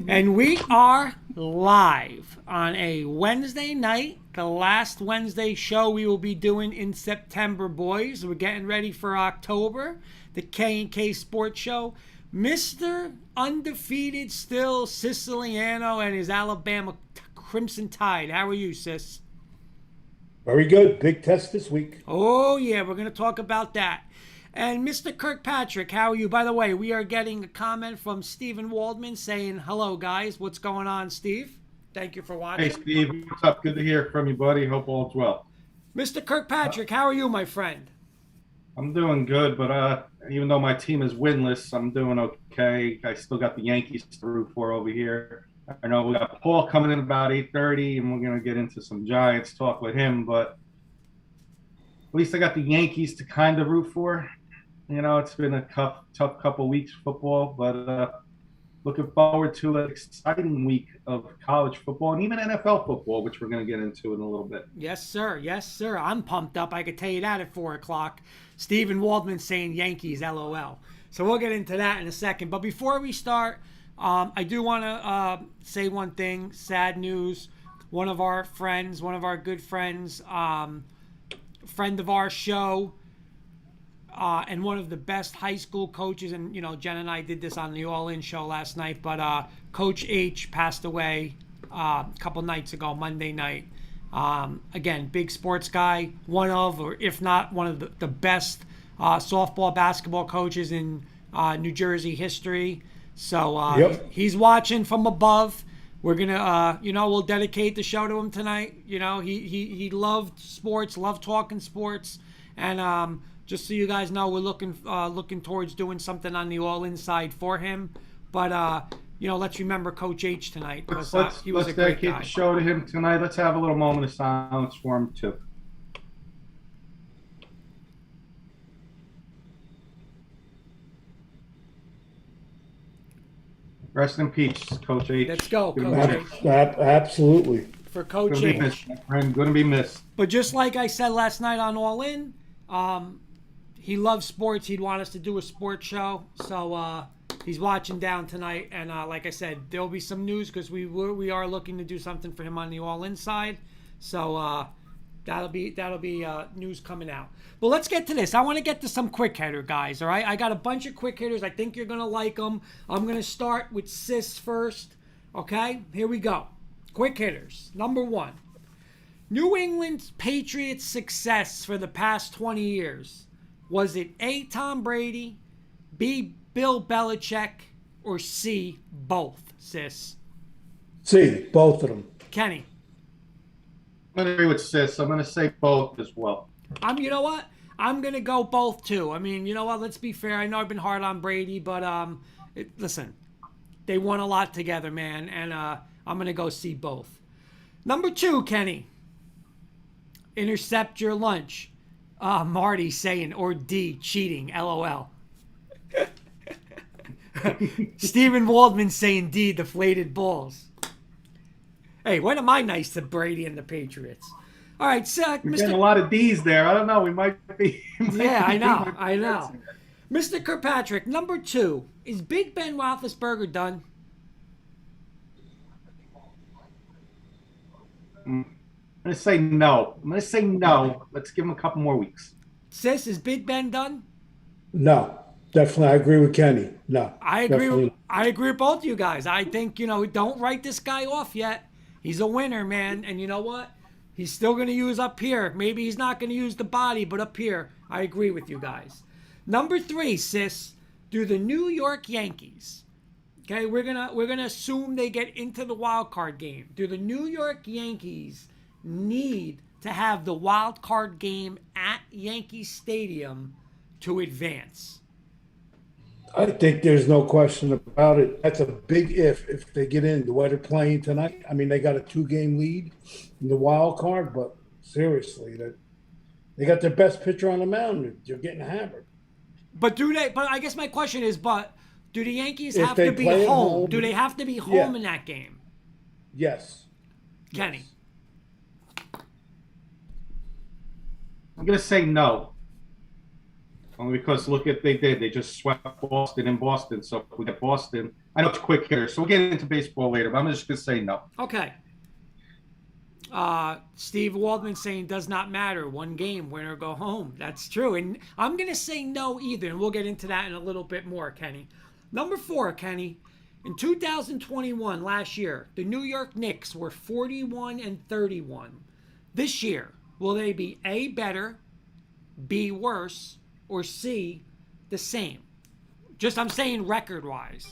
And we are live on a Wednesday night, the last Wednesday show we will be doing in September, boys. We're getting ready for October, the K&K Sports Show. Mr. Undefeated still, Siciliano and his Alabama Crimson Tide. How are you, sis? Very good. Big test this week. Oh, yeah, we're going to talk about that. And Mr. Kirkpatrick, how are you? By the way, we are getting a comment from Stephen Waldman saying, hello, guys. What's going on, Steve? Thank you for Hey, watching. Steve, what's up? Good to hear from you, buddy. Hope all's well. Mr. Kirkpatrick, how are you, my friend? I'm doing good, but even though my team is winless, I'm doing okay. I still got the Yankees to root for over here. I know we got Paul coming in about 8:30, and we're gonna get into some Giants talk with him. But at least I got the Yankees to kind of root for. You know, it's been a tough couple weeks football, but looking forward to an exciting week of college football and even NFL football, which we're going to get into in a little bit. Yes, sir. Yes, sir. I'm pumped up. I could tell you that at 4 o'clock. Stephen Waldman saying Yankees, LOL. So we'll get into that in a second. But before we start, I do want to say one thing. Sad news. One of our friends, one of our good friends, friend of our show, and one of the best high school coaches, and you know, Jen and I did this on the All In show last night, but Coach H passed away a couple nights ago, Monday night. Again, big sports guy, one of, or if not one of the best softball, basketball coaches in New Jersey history. So he's watching from above. We're gonna, we'll dedicate the show to him tonight. You know, he loved sports, loved talking sports, and just so you guys know, we're looking towards doing something on the All Inside for him. But let's remember Coach H tonight, because he was a great dedicate guy. the show to him tonight. Let's have a little moment of silence for him too. Rest in peace, Coach H. Let's go, Coach H. Absolutely. For Coach Gonna be H. missed, my friend. Gonna be missed. But just like I said last night on All In, he loves sports. He'd want us to do a sports show. So he's watching down tonight. And like I said, there'll be some news because we are looking to do something for him on the All In side. So that'll be news coming out. But let's get to this. I want to get to some quick hitter guys. All right, I got a bunch of quick hitters. I think you're gonna like them. I'm gonna start with Sis first. Okay, here we go. Quick hitters. Number one. New England Patriots' success for the past 20 years. Was it A, Tom Brady, B, Bill Belichick, or C, both, sis? See, both of them. Kenny. I'm gonna agree with Sis. I'm gonna say both as well. You know what? I'm going to go both, too. I mean, you know what? Let's be fair. I know I've been hard on Brady, but listen, they won a lot together, man, and I'm going to go see both. Number two, Kenny. Intercept your lunch. Marty saying, or D, cheating, LOL. Stephen Waldman saying D, deflated balls. Hey, when am I nice to Brady and the Patriots? All right, so, You're Mr. getting a lot of D's there. I don't know. We might be. Yeah, I know. Mr. Kirkpatrick, number two. Is Big Ben Roethlisberger done? I'm gonna say no. Let's give him a couple more weeks. Sis, is Big Ben done? No, definitely. I agree with Kenny. No, I agree. definitely. I agree with both you guys. I think, don't write this guy off yet. He's a winner, man. And you know what? He's still going to use up here. Maybe he's not going to use the body, but up here, I agree with you guys. Number three, sis, do the New York Yankees. Okay, we're gonna assume they get into the wild card game. Do the New York Yankees need to have the wild card game at Yankee Stadium to advance? I think there's no question about it. That's a big if they get in the way they're playing tonight. I mean, they got a 2-game lead in the wild card, but seriously, they got their best pitcher on the mound. They're getting hammered. But I guess my question is, do the Yankees If have they to be play at home? home, Do they have to be home yeah. in that game? Yes. Kenny. I'm gonna say no. Only because look at they did. They just swept Boston in Boston. So if we get Boston, I know it's quick hitter. So we'll get into baseball later, but I'm just going to say no. Okay. Steve Waldman saying does not matter. One game, win or go home. That's true. And I'm going to say no either. And we'll get into that in a little bit more, Kenny. Number 4, Kenny. In 2021, last year, the New York Knicks were 41-31. This year, will they be A, better, B, worse, or C, the same? Just, I'm saying record-wise.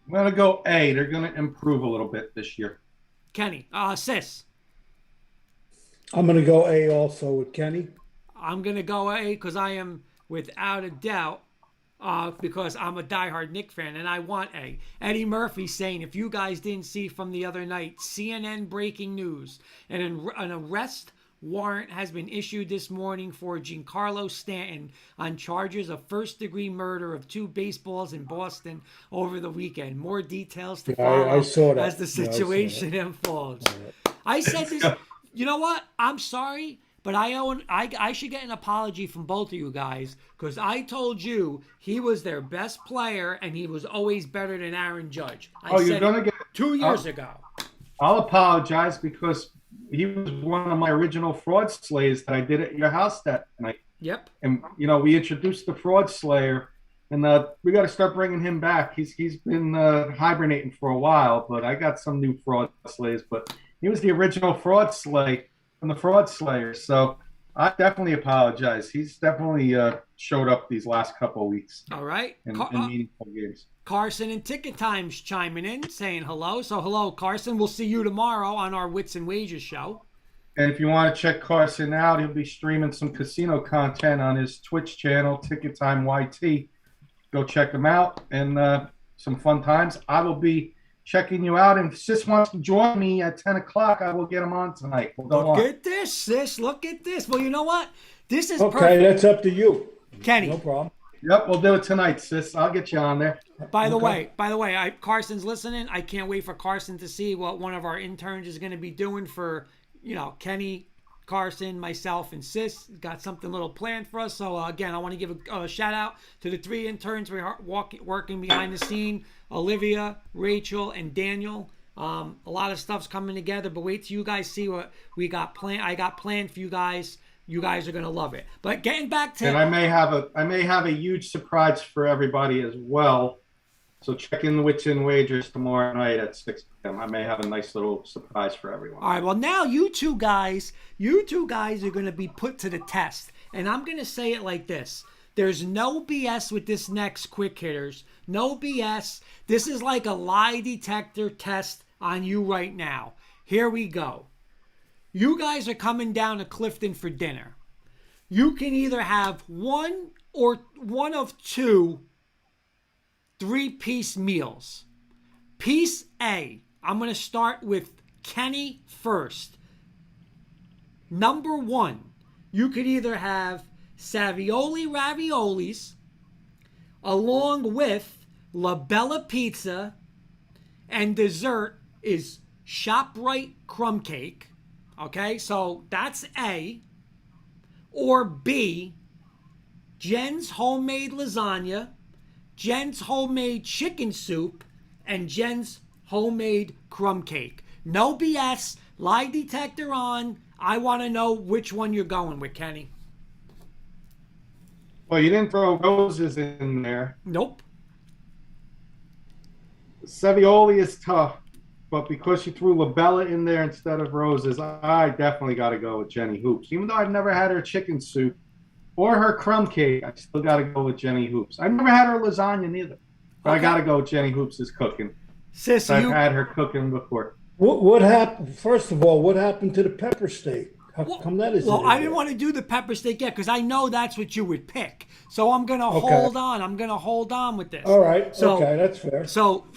I'm going to go A. They're going to improve a little bit this year. Kenny, Sis. I'm going to go A also with Kenny. I'm going to go A because I am, without a doubt, because I'm a diehard Knick fan and I want A. Eddie Murphy saying, if you guys didn't see from the other night, CNN breaking news, and an arrest warrant has been issued this morning for Giancarlo Stanton on charges of first-degree murder of 2 baseballs in Boston over the weekend. More details to follow I saw that. as the situation unfolds. I said this. You know what? I'm sorry, but I should get an apology from both of you guys because I told you he was their best player and he was always better than Aaron Judge. You're going to get 2 years ago. I'll apologize because he was one of my original fraud slayers that I did at your house that night. Yep. And we introduced the fraud slayer, and we got to start bringing him back. He's been hibernating for a while, but I got some new fraud slayers. But he was the original fraud slay from the fraud slayer. So I definitely apologize. He's definitely showed up these last couple of weeks. All right. In meaningful games. Carson and Ticket Times chiming in, saying hello. So hello, Carson. We'll see you tomorrow on our Wits and Wages show. And if you want to check Carson out, he'll be streaming some casino content on his Twitch channel, Ticket Time YT. Go check him out and some fun times. I will be checking you out. And if Sis wants to join me at 10 o'clock, I will get him on tonight. Look at this, Sis. Look at this. Well, you know what? This is okay. Perfect. That's up to you, Kenny. No problem. Yep, we'll do it tonight, Sis. I'll get you on there. By the way, Carson's listening. I can't wait for Carson to see what one of our interns is going to be doing for, Kenny, Carson, myself, and Sis. Got something little planned for us. So, again, I want to give a shout out to the 3 interns we are working behind the scene, Olivia, Rachel, and Daniel. A lot of stuff's coming together, but wait till you guys see what we got planned. I got planned for you guys. You guys are gonna love it. But getting back to, and I may have a huge surprise for everybody as well. So check in the Wits and Wagers tomorrow night at 6 p.m. I may have a nice little surprise for everyone. All right. Well, now you two guys are gonna be put to the test, and I'm gonna say it like this: there's no BS with this next quick hitters. No BS. This is like a lie detector test on you right now. Here we go. You guys are coming down to Clifton for dinner. You can either have one of 2 3-piece meals. Piece A, I'm going to start with Kenny first. Number 1, you could either have Savioli raviolis along with La Bella pizza, and dessert is ShopRite crumb cake. Okay, so that's A. Or B, Jen's homemade lasagna, Jen's homemade chicken soup, and Jen's homemade crumb cake. No BS, lie detector on. I want to know which one you're going with, Kenny. Well, you didn't throw roses in there. Nope. Savioli is tough. But because you threw Labella in there instead of roses, I definitely got to go with Jenny Hoops. Even though I've never had her chicken soup or her crumb cake, I still got to go with Jenny Hoops. I've never had her lasagna neither. But I got to go with Jenny Hoops' cooking. Sis, I've had her cooking before. What happened? First of all, what happened to the pepper steak? How come that isn't? Well, I didn't want to do the pepper steak yet because I know that's what you would pick. So I'm going to hold on. I'm going to hold on with this. All right. Okay, that's fair. So,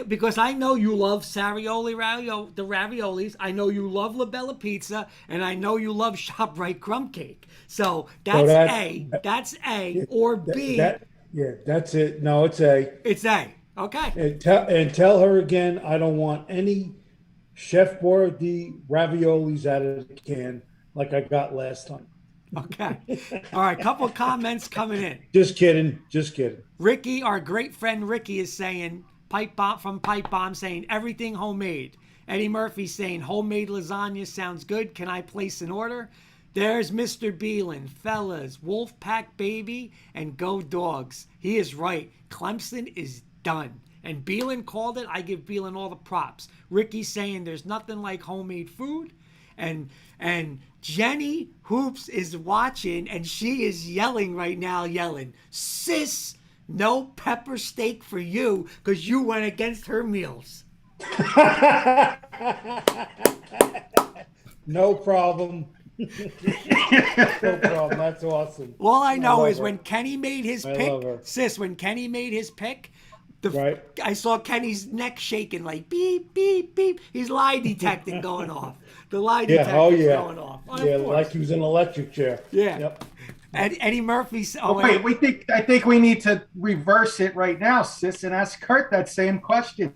because I know you love Savioli the raviolis. I know you love La Bella pizza. And I know you love ShopRite crumb cake. So, that's A. That's A. Or B. That's it. No, it's A. It's A. Okay. And tell her again, I don't want any Chef Boyardee raviolis out of the can like I got last time. Okay. All right. Couple comments coming in. Just kidding. Just kidding. Ricky, our great friend Ricky, is saying Pipe Bomb saying everything homemade. Eddie Murphy saying homemade lasagna sounds good. Can I place an order? There's Mr. Beelan, fellas, Wolfpack baby, and go dogs. He is right. Clemson is done. And Beelan called it. I give Beelan all the props. Ricky's saying there's nothing like homemade food. And Jenny Hoops is watching, and she is yelling right now, sis, no pepper steak for you, because you went against her meals. No problem. No problem. That's awesome. All I know is her. when Kenny made his pick, sis, when Kenny made his pick, Right. I saw Kenny's neck shaking like beep, beep, beep. He's lie detecting going off. The lie detector's going off. Yeah, like he was in an electric chair. Yeah. Yep. Eddie Murphy's. I think we need to reverse it right now, sis, and ask Kurt that same question.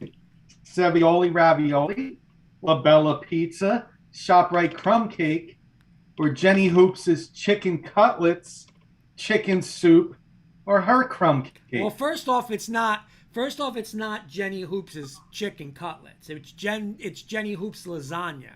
Savioli ravioli, La Bella pizza, ShopRite crumb cake, or Jenny Hoops' chicken cutlets, chicken soup, or her crumb cake. Well, first off, it's not Jenny Hoops' chicken cutlets. It's Jenny Hoops lasagna.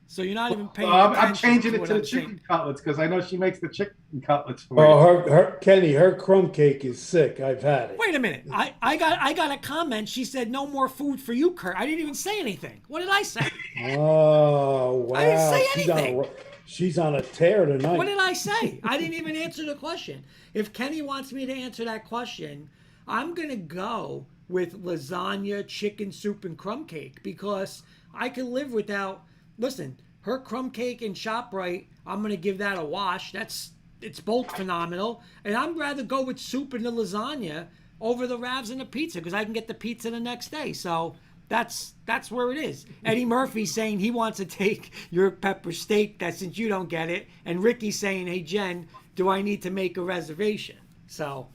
So you're not even paying attention. I'm changing it to the chicken cutlets because I know she makes the chicken cutlets for you. Oh, Kenny, her crumb cake is sick. I've had it. Wait a minute. I got a comment. She said no more food for you, Kurt. I didn't even say anything. What did I say? Oh, wow. I didn't say anything. She's on a tear tonight. What did I say? I didn't even answer the question. If Kenny wants me to answer that question, I'm going to go with lasagna, chicken soup, and crumb cake because I can live without. Listen, her crumb cake and ShopRite, I'm going to give that a wash. It's both phenomenal. And I'd rather go with soup and the lasagna over the Ravs and the pizza because I can get the pizza the next day. So that's where it is. Eddie Murphy saying he wants to take your pepper steak, that since you don't get it. And Ricky saying, hey, Jen, do I need to make a reservation? So,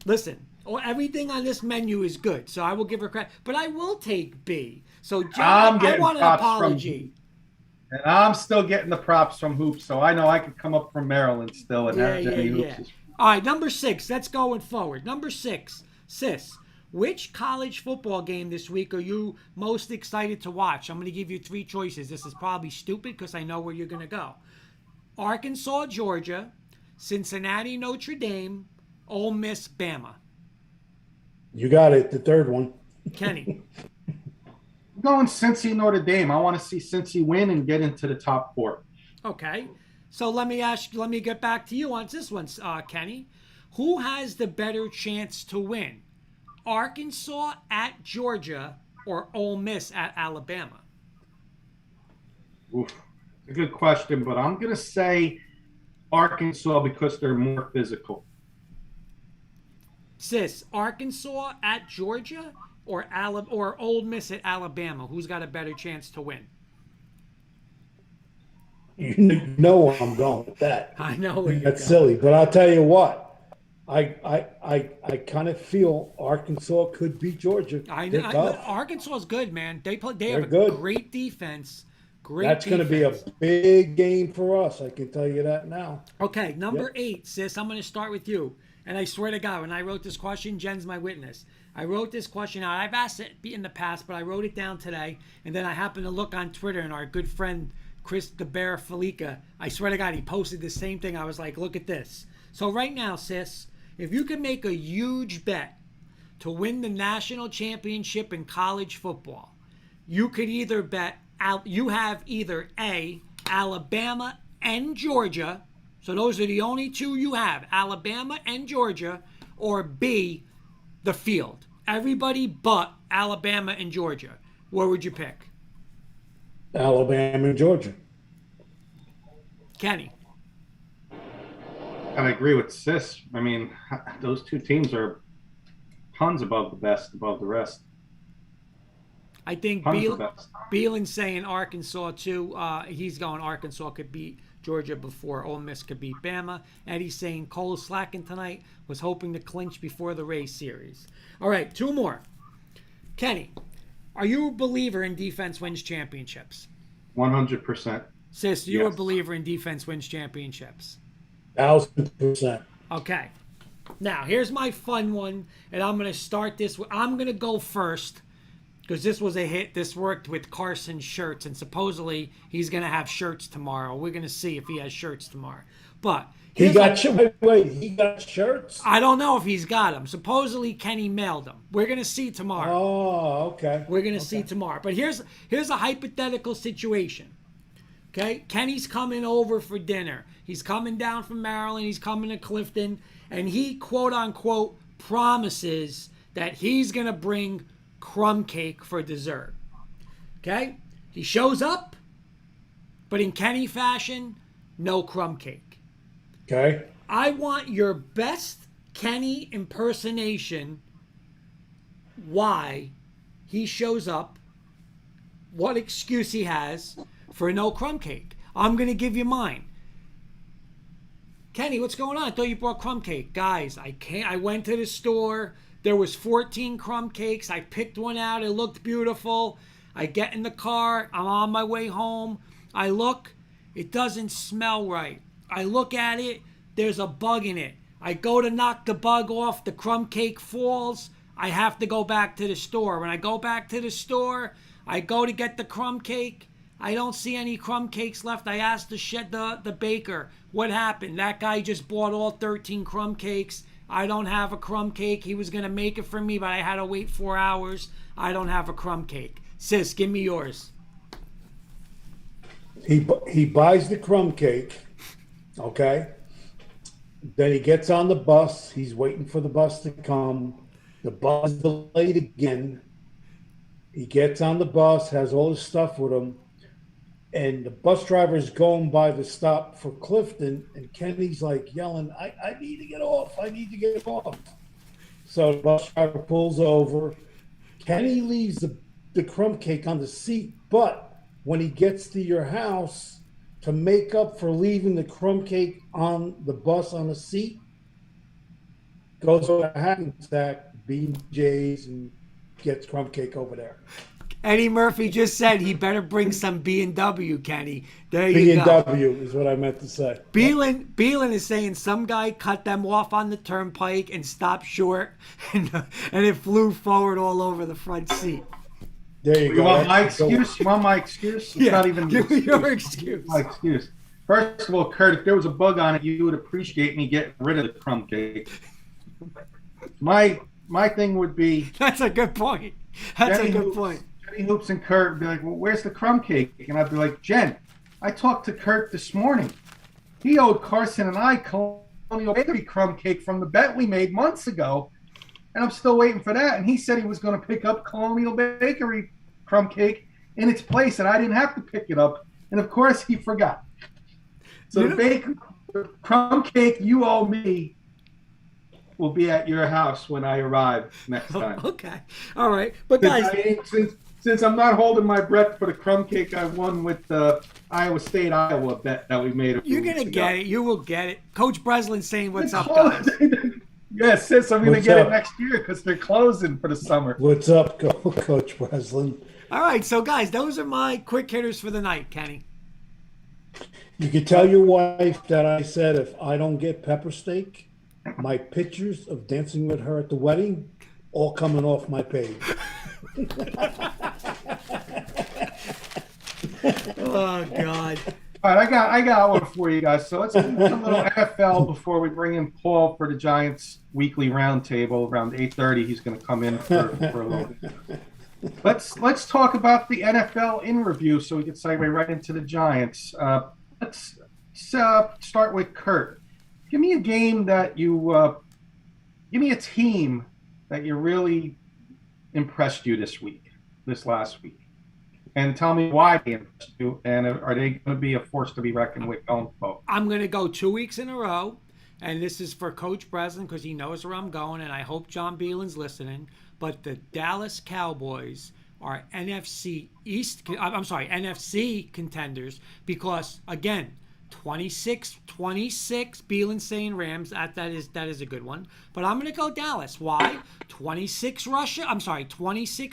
listen, everything on this menu is good. So I will give her credit. But I will take B. So, Jen, I want an apology. And I'm still getting the props from Hoops, so I know I could come up from Maryland still and have Jenny Hoops. All right, number 6. That's going forward. Number 6, sis. Which college football game this week are you most excited to watch? I'm going to give you 3 choices. This is probably stupid because I know where you're going to go. Arkansas, Georgia, Cincinnati, Notre Dame, Ole Miss, Bama. You got it. The third one. Kenny. I'm going Cincy, Notre Dame. I want to see Cincy win and get into the top 4. Okay. So let me get back to you on this one, Kenny. Who has the better chance to win? Arkansas at Georgia or Ole Miss at Alabama? Oof. A good question, but I'm going to say Arkansas because they're more physical. Sis, Arkansas at Georgia or Ole Miss at Alabama? Who's got a better chance to win? You know where I'm going with that. I know where you're That's silly, but I'll tell you what. I kind of feel Arkansas could beat Georgia. I know Arkansas is good, man. They have a good. Great defense. That's going to be a big game for us. I can tell you that now. Okay, number 8, sis. I'm going to start with you. And I swear to God, when I wrote this question, Jen's my witness. I wrote this question out. I've asked it in the past, but I wrote it down today. And then I happened to look on Twitter, and our good friend Chris the Bear Felica, I swear to God, he posted the same thing. I was like, look at this. So right now, sis, if you could make a huge bet to win the national championship in college football, you could either bet out. You have either A, Alabama and Georgia. So those are the only 2 you have, Alabama and Georgia, or B, the field. Everybody but Alabama and Georgia. What would you pick? Alabama and Georgia. Kenny. I agree with Sis. I mean, those 2 teams are tons above the rest. I think Beelan's saying Arkansas too. He's going Arkansas could beat Georgia before Ole Miss could beat Bama. Eddie's saying Cole slacking tonight, was hoping to clinch before the Rays series. All right, 2 more. Kenny, are you a believer in defense wins championships? 100%. Sis, you're a Yes. believer in defense wins championships. 1,000%. Okay. Now, here's my fun one, and I'm going to start this. I'm going to go first because this was a hit. This worked with Carson's shirts, and supposedly he's going to have shirts tomorrow. We're going to see if he has shirts tomorrow. But He got he got shirts? I don't know if he's got them. Supposedly Kenny mailed them. We're going to see tomorrow. Oh, okay. We're going to see tomorrow. But here's a hypothetical situation. Okay? Kenny's coming over for dinner. He's coming down from Maryland. He's coming to Clifton. And he, quote unquote, promises that he's going to bring crumb cake for dessert. Okay? He shows up, but in Kenny fashion, no crumb cake. Okay. I want your best Kenny impersonation. Why he shows up, what excuse he has for no crumb cake. I'm going to give you mine. Kenny, what's going on? I thought you brought crumb cake. Guys, I went to the store. There was 14 crumb cakes. I picked one out. It looked beautiful. I get in the car. I'm on my way home. I look. It doesn't smell right. I look at it. There's a bug in it. I go to knock the bug off. The crumb cake falls. I have to go back to the store. When I go back to the store, I go to get the crumb cake. I don't see any crumb cakes left. I asked the baker, what happened? That guy just bought all 13 crumb cakes. I don't have a crumb cake. He was going to make it for me, but I had to wait 4 hours. I don't have a crumb cake. Sis, give me yours. He buys the crumb cake, okay? Then he gets on the bus. He's waiting for the bus to come. The bus is delayed again. He gets on the bus, has all his stuff with him. And the bus driver is going by the stop for Clifton, and Kenny's like yelling, I need to get off. I need to get off. So the bus driver pulls over. Kenny leaves the crumb cake on the seat, but when he gets to your house, to make up for leaving the crumb cake on the bus on the seat, goes over to Hackensack, BJ's, and gets crumb cake over there. Eddie Murphy just said he better bring some B&W, Kenny. There you go. B&W is what I meant to say. Beelan is saying some guy cut them off on the turnpike and stopped short, and it flew forward all over the front seat. There you go. You want my excuse? You want my excuse? It's not even give me your excuse. My excuse. First of all, Kurt, if there was a bug on it, you would appreciate me getting rid of the crumb cake. My thing would be... That's a good point. That's a good point. Jenny Hoops and Kurt would be like, well, where's the crumb cake? And I'd be like, Jen, I talked to Kurt this morning. He owed Carson and I Colonial Bakery crumb cake from the bet we made months ago, and I'm still waiting for that. And he said he was going to pick up Colonial Bakery crumb cake in its place, and I didn't have to pick it up. And, of course, he forgot. So the crumb cake you owe me will be at your house when I arrive next time. Okay. All right. But, guys... Since I'm not holding my breath for the crumb cake I won with the Iowa State Iowa bet that we made. You're going to get it. You will get it. Coach Breslin's saying what's up, guys. Yes, sis, I'm going to get it next year because they're closing for the summer. What's up, Coach Breslin? All right, so, guys, those are my quick hitters for the night, Kenny. You can tell your wife that I said if I don't get pepper steak, my pictures of dancing with her at the wedding all coming off my page. Oh, God. All right, I got one for you guys. So let's do a little NFL before we bring in Paul for the Giants weekly roundtable. Around 8:30, he's going to come in for a little bit. Let's talk about the NFL in review so we can segue right into the Giants. Let's start with Kurt. Give me a game that you give me a team that you really impressed you this last week. And tell me why they impressed you, and are they going to be a force to be reckoned with going forward? I'm going to go 2 weeks in a row, and this is for Coach Breslin because he knows where I'm going, and I hope John Beelan's listening. But the Dallas Cowboys are NFC contenders because, again, 26, Beelan saying Rams, that is a good one. But I'm going to go Dallas. Why? 26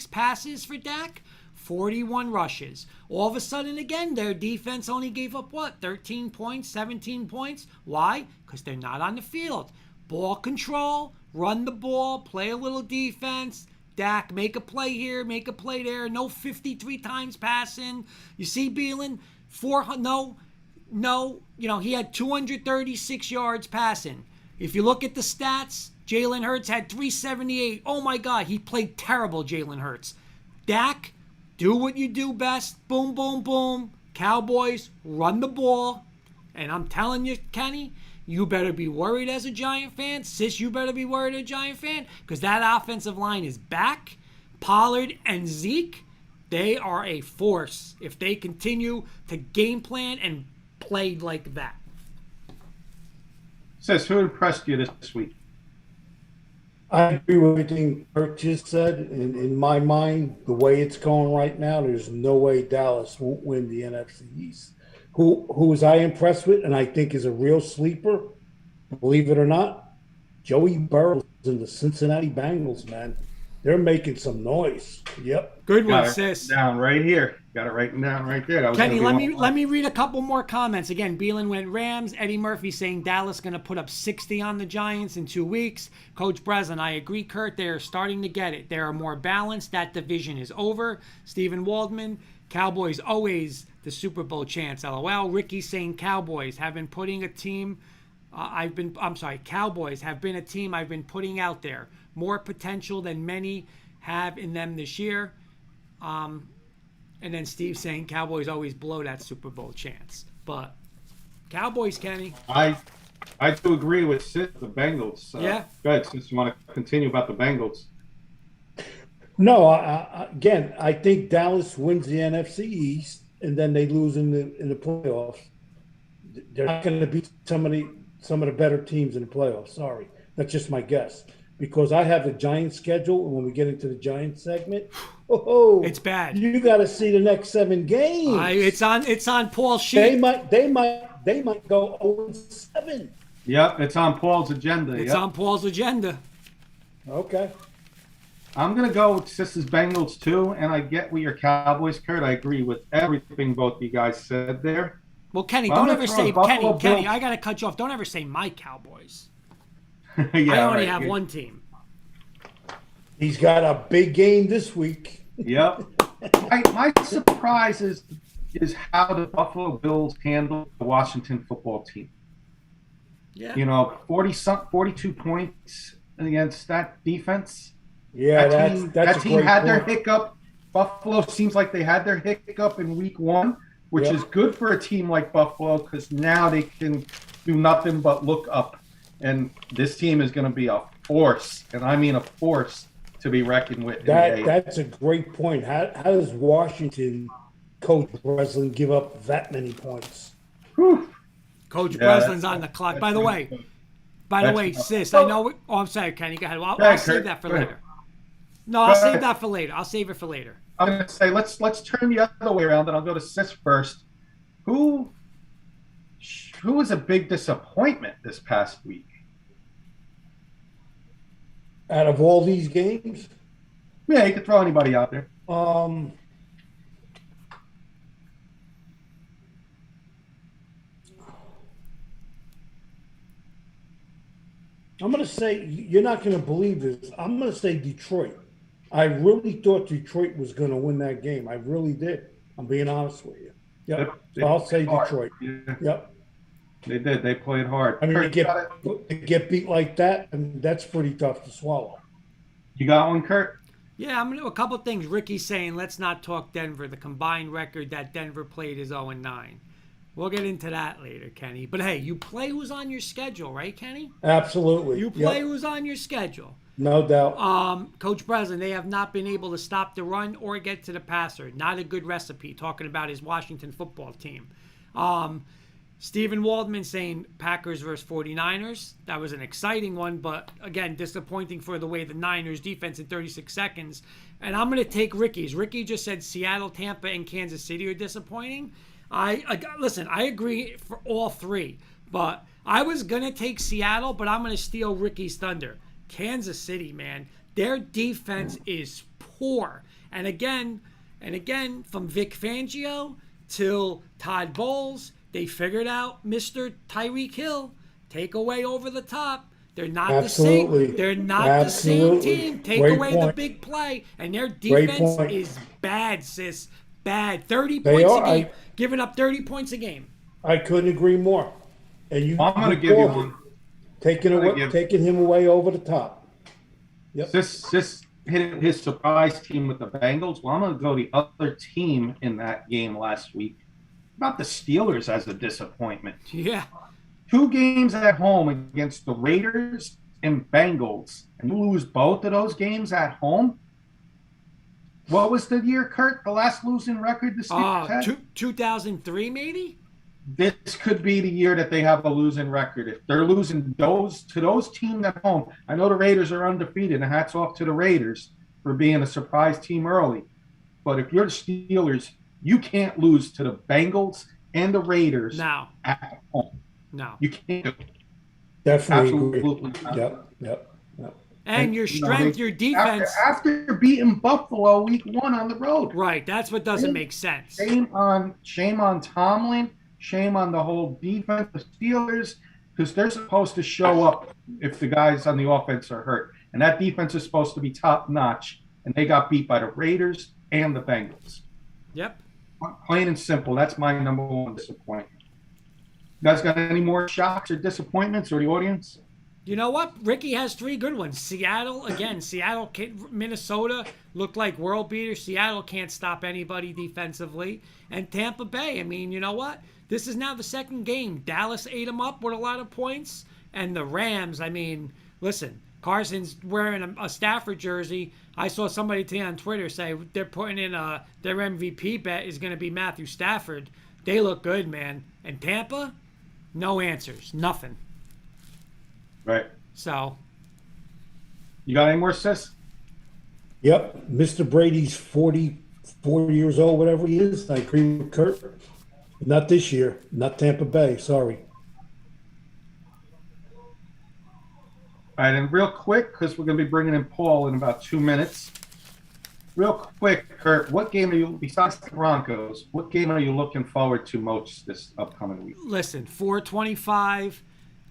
passes for Dak, 41 rushes. All of a sudden, again, their defense only gave up, 13 points, 17 points? Why? Because they're not on the field. Ball control, run the ball, play a little defense. Dak, make a play here, make a play there. No 53 times passing. You see Beelan? He had 236 yards passing. If you look at the stats, Jalen Hurts had 378. Oh my God, he played terrible, Jalen Hurts. Dak, do what you do best. Boom, boom, boom. Cowboys, run the ball. And I'm telling you, Kenny, you better be worried as a Giant fan. Sis, you better be worried as a Giant fan, because that offensive line is back. Pollard and Zeke, they are a force if they continue to game plan and play like that. Sis, who impressed you this week? I agree with everything Kurt just said. In my mind, the way it's going right now, there's no way Dallas won't win the NFC East. Who was I impressed with, and I think is a real sleeper, believe it or not, Joey Burrow and the Cincinnati Bengals, man. They're making some noise. Yep. Good one, sis. Down right here. Got it written down right there. Kenny, let me read a couple more comments. Again, Beelan went Rams. Eddie Murphy saying Dallas going to put up 60 on the Giants in 2 weeks. Coach Breslin, I agree, Kurt. They are starting to get it. They are more balanced. That division is over. Stephen Waldman, Cowboys always the Super Bowl chance. LOL. Ricky saying Cowboys have been putting a team. Cowboys have been a team I've been putting out there. More potential than many have in them this year. And then Steve saying Cowboys always blow that Super Bowl chance. But Cowboys, Kenny. I do agree with Sid, the Bengals. Yeah. Good, since you want to continue about the Bengals. No, again, I think Dallas wins the NFC East, and then they lose in the playoffs. They're not going to beat some of the better teams in the playoffs. Sorry, that's just my guess. Because I have the Giants schedule, and when we get into the Giants segment, it's bad. You got to see the next 7 games. It's on Paul's sheet. They might go 0-7. Yep, it's on Paul's agenda. It's on Paul's agenda. Okay. I'm gonna go with Sis's Bengals too, and I get with your Cowboys, Kurt. I agree with everything both you guys said there. Well, Kenny, don't ever say Kenny. I gotta cut you off. Don't ever say my Cowboys. I only have one team. He's got a big game this week. Yep. My surprise is how the Buffalo Bills handle the Washington football team. Yeah. 42 points against that defense. Yeah, that team had their hiccup. Buffalo seems like they had their hiccup in week 1, which is good for a team like Buffalo because now they can do nothing but look up. And this team is going to be a force, and I mean a force to be reckoned with. That's a great point. How does Washington, Coach Breslin, give up that many points? Whew. Coach Breslin's on the clock. By the way, sis, I know. I'm sorry, Kenny. Go ahead. I'll save that for later. No, I'll save that for later. I'll save it for later. I'm going to say let's turn the other way around, and I'll go to Sis first. Who was a big disappointment this past week? Out of all these games? Yeah, you could throw anybody out there. I'm going to say, you're not going to believe this. I'm going to say Detroit. I really thought Detroit was going to win that game. I really did. I'm being honest with you. Yep. So I'll say Detroit. Yeah. Yep. They did. They played hard. I mean, to get beat like that, and that's pretty tough to swallow. You got one, Kurt? Yeah, I'm going to do a couple things. Ricky's saying, let's not talk Denver. The combined record that Denver played is 0-9. We'll get into that later, Kenny. But, hey, you play who's on your schedule, right, Kenny? Absolutely. You play who's on your schedule. No doubt. Coach Breslin, they have not been able to stop the run or get to the passer. Not a good recipe, talking about his Washington football team. Stephen Waldman saying Packers versus 49ers. That was an exciting one, but, again, disappointing for the way the Niners defense in 36 seconds. And I'm going to take Ricky's. Ricky just said Seattle, Tampa, and Kansas City are disappointing. Listen, I agree for all three, but I was going to take Seattle, but I'm going to steal Ricky's thunder. Kansas City, man, their defense is poor. And again, And again, from Vic Fangio till Todd Bowles, they figured out Mr. Tyreek Hill, take away over the top. They're not Absolutely. the same. They're not Absolutely. the same team. Take Great away point. the big play, and their defense is bad, sis. Bad. 30 They points are. a game. Giving up 30 points a game. I couldn't agree more. And you, I'm going to you give you called it. one. Taking him away over the top. Yep. This hit his surprise team with the Bengals. Well, I'm going to go the other team in that game last week. About the Steelers as a disappointment. Yeah. 2 games at home against the Raiders and Bengals, and you lose both of those games at home. What was the year, Kurt? The last losing record the Steelers had? 2003, maybe. This could be the year that they have a losing record. If they're losing those teams at home, I know the Raiders are undefeated, and hats off to the Raiders for being a surprise team early. But if you're the Steelers, you can't lose to the Bengals and the Raiders at home. No. You can't. Definitely Absolutely. Yep. And your strength, your defense. After beating Buffalo week 1 on the road. Right. That's what doesn't make sense. Shame on Tomlin. Shame on the whole defense, the Steelers, because they're supposed to show up if the guys on the offense are hurt. And that defense is supposed to be top notch. And they got beat by the Raiders and the Bengals. Yep. Plain and simple. That's my number one disappointment. You guys got any more shocks or disappointments, or the audience? You know what? Ricky has 3 good ones. Seattle, Minnesota looked like world beaters. Seattle can't stop anybody defensively. And Tampa Bay, I mean, you know what? This is now the second game. Dallas ate them up with a lot of points. And the Rams, I mean, listen, Carson's wearing a Stafford jersey. I saw somebody today on Twitter say they're putting in their MVP bet is going to be Matthew Stafford. They look good, man. And Tampa, no answers. Nothing. Right. So. You got any more, sis? Yep. Mr. Brady's 44 years old, whatever he is. I agree with Kurt. Not this year. Not Tampa Bay. Sorry. All right, and real quick, because we're going to be bringing in Paul in about 2 minutes. Real quick, Kurt, what game are you, besides the Broncos, what game are you looking forward to most this upcoming week? Listen, 425.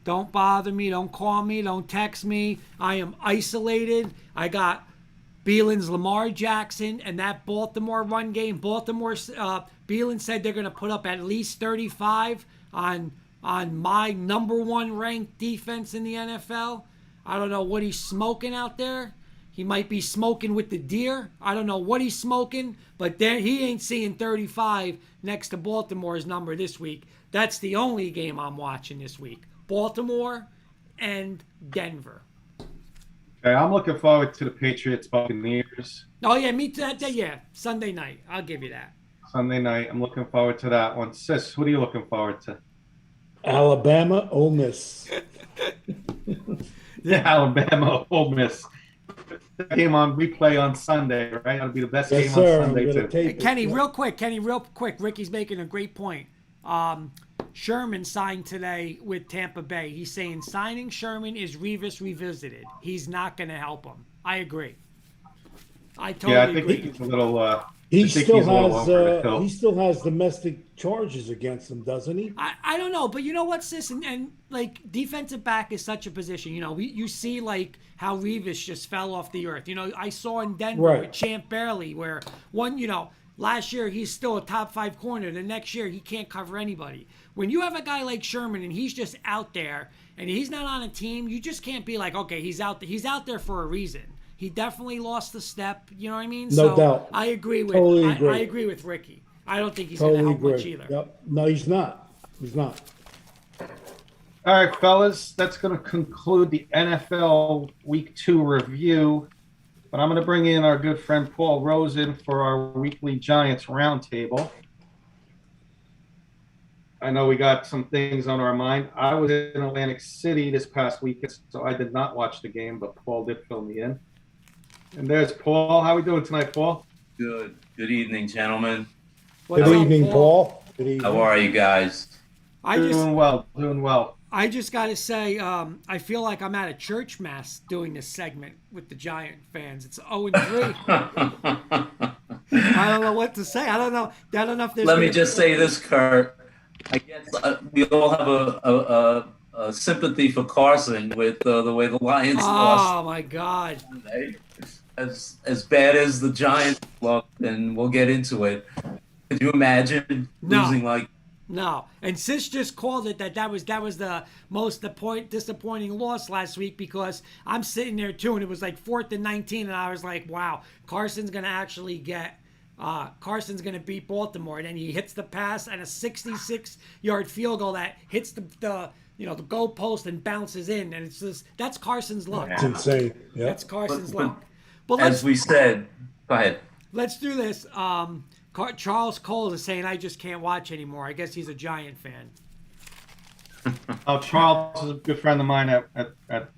Don't bother me. Don't call me. Don't text me. I am isolated. I got Bielen's Lamar Jackson and that Baltimore run game. Bielen said they're going to put up at least 35 on my number 1 ranked defense in the NFL. I don't know what he's smoking out there. He might be smoking with the deer. I don't know what he's smoking, but there he ain't seeing 35 next to Baltimore's number this week. That's the only game I'm watching this week. Baltimore and Denver. Okay, I'm looking forward to the Patriots Buccaneers. Oh, yeah, me too. Yeah, Sunday night. I'll give you that. Sunday night. I'm looking forward to that one. Sis, what are you looking forward to? Alabama, Ole Miss. Yeah, Alabama, Ole Miss. Game on replay on Sunday, right? That'll be the best game on Sunday, too. Hey, Kenny, real quick. Ricky's making a great point. Sherman signed today with Tampa Bay. He's saying signing Sherman is Revis revisited. He's not going to help him. I agree. I totally agree. He's a little. He still has domestic charges against him, doesn't he? I don't know, but you know what, sis, and like defensive back is such a position. You know, you see like how Revis just fell off the earth. You know, I saw in Denver with Champ Barely where last year he's still a top 5 corner. The next year he can't cover anybody. When you have a guy like Sherman and he's just out there and he's not on a team, you just can't be like, okay, he's out there. He's out there for a reason. He definitely lost the step. You know what I mean? No doubt. I agree with. I agree with Ricky. I don't think he's going to help much either. Yep. No, he's not. He's not. All right, fellas, that's going to conclude the NFL Week 2 review. But I'm going to bring in our good friend Paul Rosen for our weekly Giants Roundtable. I know we got some things on our mind. I was in Atlantic City this past weekend, so I did not watch the game, but Paul did fill me in. And there's Paul. How are we doing tonight, Paul? Good. Good evening, gentlemen. Good evening, Paul. Good evening. How are you guys? Doing well. I just got to say, I feel like I'm at a church mass doing this segment with the Giant fans. It's 0-3. I don't know what to say. I don't know. I don't know if there's. Let me just say this, Kurt. I guess we all have a sympathy for Carson with the way the Lions lost Oh my God. today. As bad as the Giants looked, and we'll get into it. Could you imagine No. losing like? No, and Sis just called it that was the most disappointing loss last week, because I'm sitting there too, and it was like 4th and 19, and I was like, wow, Carson's gonna beat Baltimore, and then he hits the pass and a 66-yard field goal that hits the goal post and bounces in, and it's just that's Carson's luck. It's insane. Yeah. That's Carson's But luck. But as we said, go ahead. let's do this. Charles Cole is saying I just can't watch anymore. I guess he's a Giant fan. Oh, Charles is a good friend of mine, at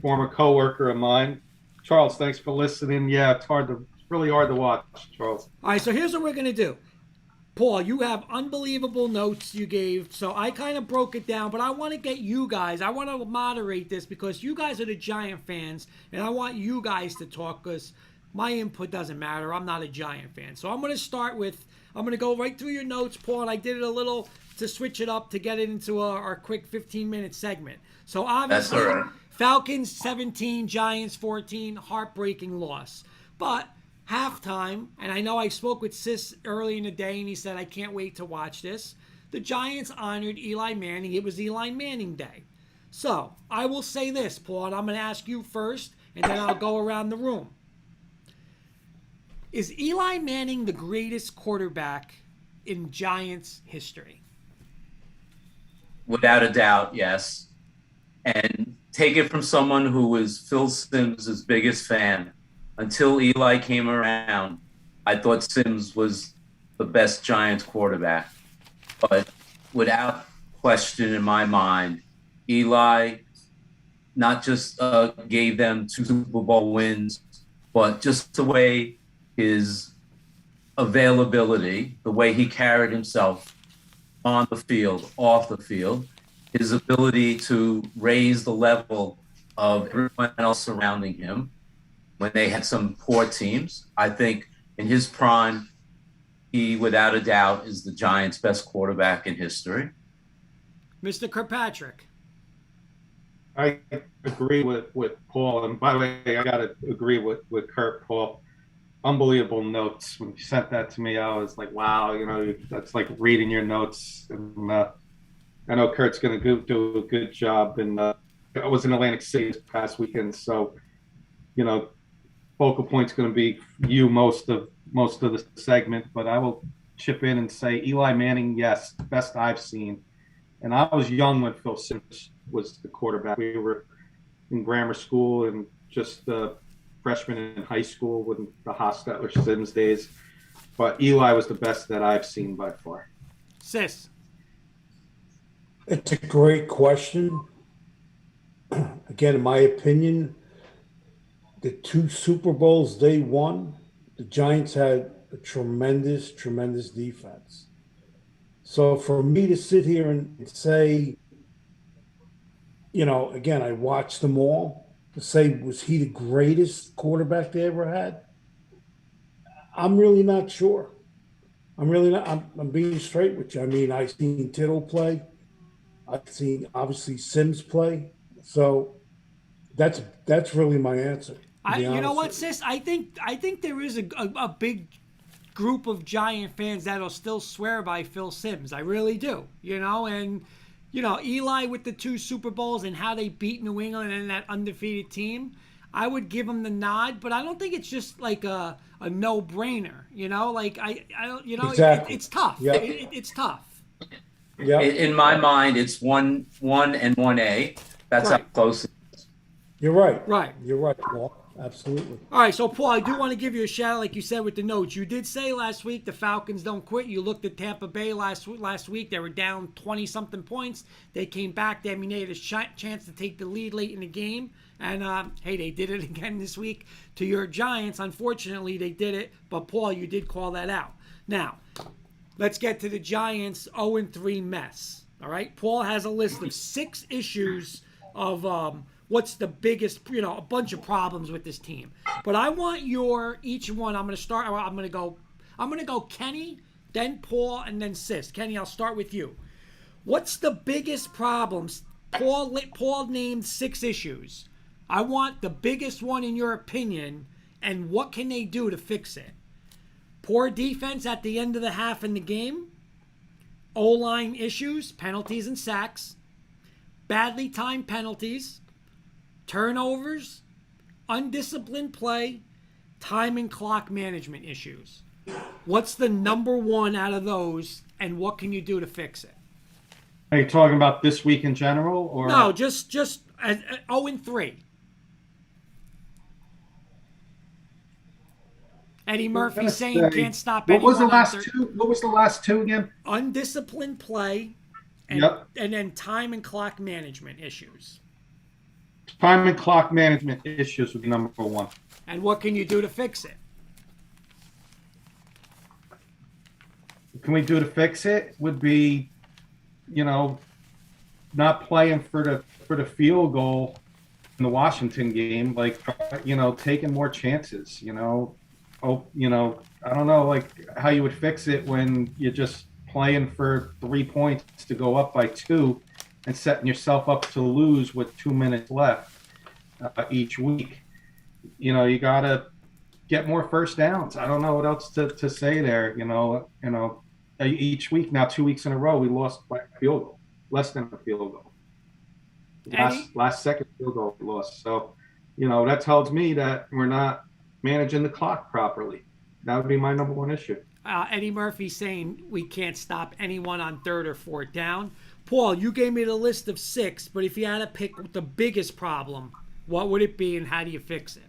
former coworker of mine. Charles, thanks for listening. Yeah, it's really hard to watch, Charles. All right, so here's what we're going to do. Paul, you have unbelievable notes you gave, so I kind of broke it down, but I want to get you guys, I want to moderate this because you guys are the Giant fans, and I want you guys to talk because my input doesn't matter. I'm not a Giant fan. So I'm going to go right through your notes, Paul, and I did it a little to switch it up to get it into our quick 15-minute segment. So obviously, That's all right. Falcons 17, Giants 14, heartbreaking loss. But halftime, and I know I spoke with Sis early in the day, and he said, I can't wait to watch this. The Giants honored Eli Manning. It was Eli Manning Day. So I will say this, Paul, and I'm going to ask you first, and then I'll go around the room. Is Eli Manning the greatest quarterback in Giants history? Without a doubt, yes. And take it from someone who was Phil Simms' biggest fan. Until Eli came around, I thought Simms was the best Giants quarterback. But without question in my mind, Eli not just gave them 2 Super Bowl wins, but just the way his availability, the way he carried himself on the field, off the field, his ability to raise the level of everyone else surrounding him when they had some poor teams. I think in his prime, he, without a doubt, is the Giants' best quarterback in history. Mr. Kirkpatrick. I agree with Paul. And by the way, I got to agree with Kurt, Paul. Unbelievable notes. When you sent that to me, I was like, wow, that's like reading your notes. And I know Kurt's going to do a good job. And I was in Atlantic City this past weekend. So, focal point's going to be you most of the segment. But I will chip in and say Eli Manning, yes, best I've seen. And I was young when Phil Simms was the quarterback. We were in grammar school and just freshman in high school with the Hostetler Simms days. But Eli was the best that I've seen by far. Sis. It's a great question. Again, in my opinion, the 2 Super Bowls they won, the Giants had a tremendous, tremendous defense. So for me to sit here and say, again, I watched them all, to say, was he the greatest quarterback they ever had? I'm really not sure. I'm really not. I'm being straight with you. I mean, I've seen Tittle play. I've seen, obviously, Simms play. So that's really my answer. You know what, Sis? I think there is a big group of Giant fans that'll still swear by Phil Simms. I really do. And Eli with the 2 Super Bowls and how they beat New England and that undefeated team, I would give him the nod, but I don't think it's just like a no-brainer. Exactly. It's tough. Yeah. It's tough. Yeah. In my mind, it's 1 and 1A. That's Right. how close it is. You're right. Right. You're right, Paul. Absolutely. All right, so Paul, I do want to give you a shout out, like you said, with the notes. You did say last week the Falcons don't quit. You looked at Tampa Bay last week. They were down 20-something points. They came back. They had a chance to take the lead late in the game. And, hey, they did it again this week to your Giants. Unfortunately, they did it. But, Paul, you did call that out. Now, let's get to the Giants' 0-3 mess. All right? Paul has a list of 6 issues of what's the biggest, a bunch of problems with this team. But I want each one, I'm going to go I'm going to go Kenny, then Paul, and then Sis. Kenny, I'll start with you. What's the biggest problems? Paul named 6 issues. I want the biggest one in your opinion, and what can they do to fix it? Poor defense at the end of the half in the game. O-line issues, penalties and sacks. Badly timed penalties. Turnovers. Undisciplined play. Time and clock management issues. What's the number one out of those, and what can you do to fix it? Are you talking about this week in general, or No, just 0-3. Eddie Murphy saying can't stop anyone. What was the last two again? Undisciplined play, and, Yep. and then time and clock management issues. Time and clock management issues would be number one. And what can you do to fix it? What can we do to fix it? Would be, not playing for the field goal in the Washington game, taking more chances, I don't know, how you would fix it when you're just playing for 3 points to go up by 2 and setting yourself up to lose with 2 minutes left each week. You got to get more first downs. I don't know what else to say there. Each week now, 2 weeks in a row, we lost by a field goal, less than a field goal. Last second field goal we lost. So, that tells me that we're not managing the clock properly. That would be my number one issue. Eddie Murphy saying we can't stop anyone on 3rd or 4th down. Paul, you gave me the list of 6, but if you had to pick the biggest problem, what would it be and how do you fix it?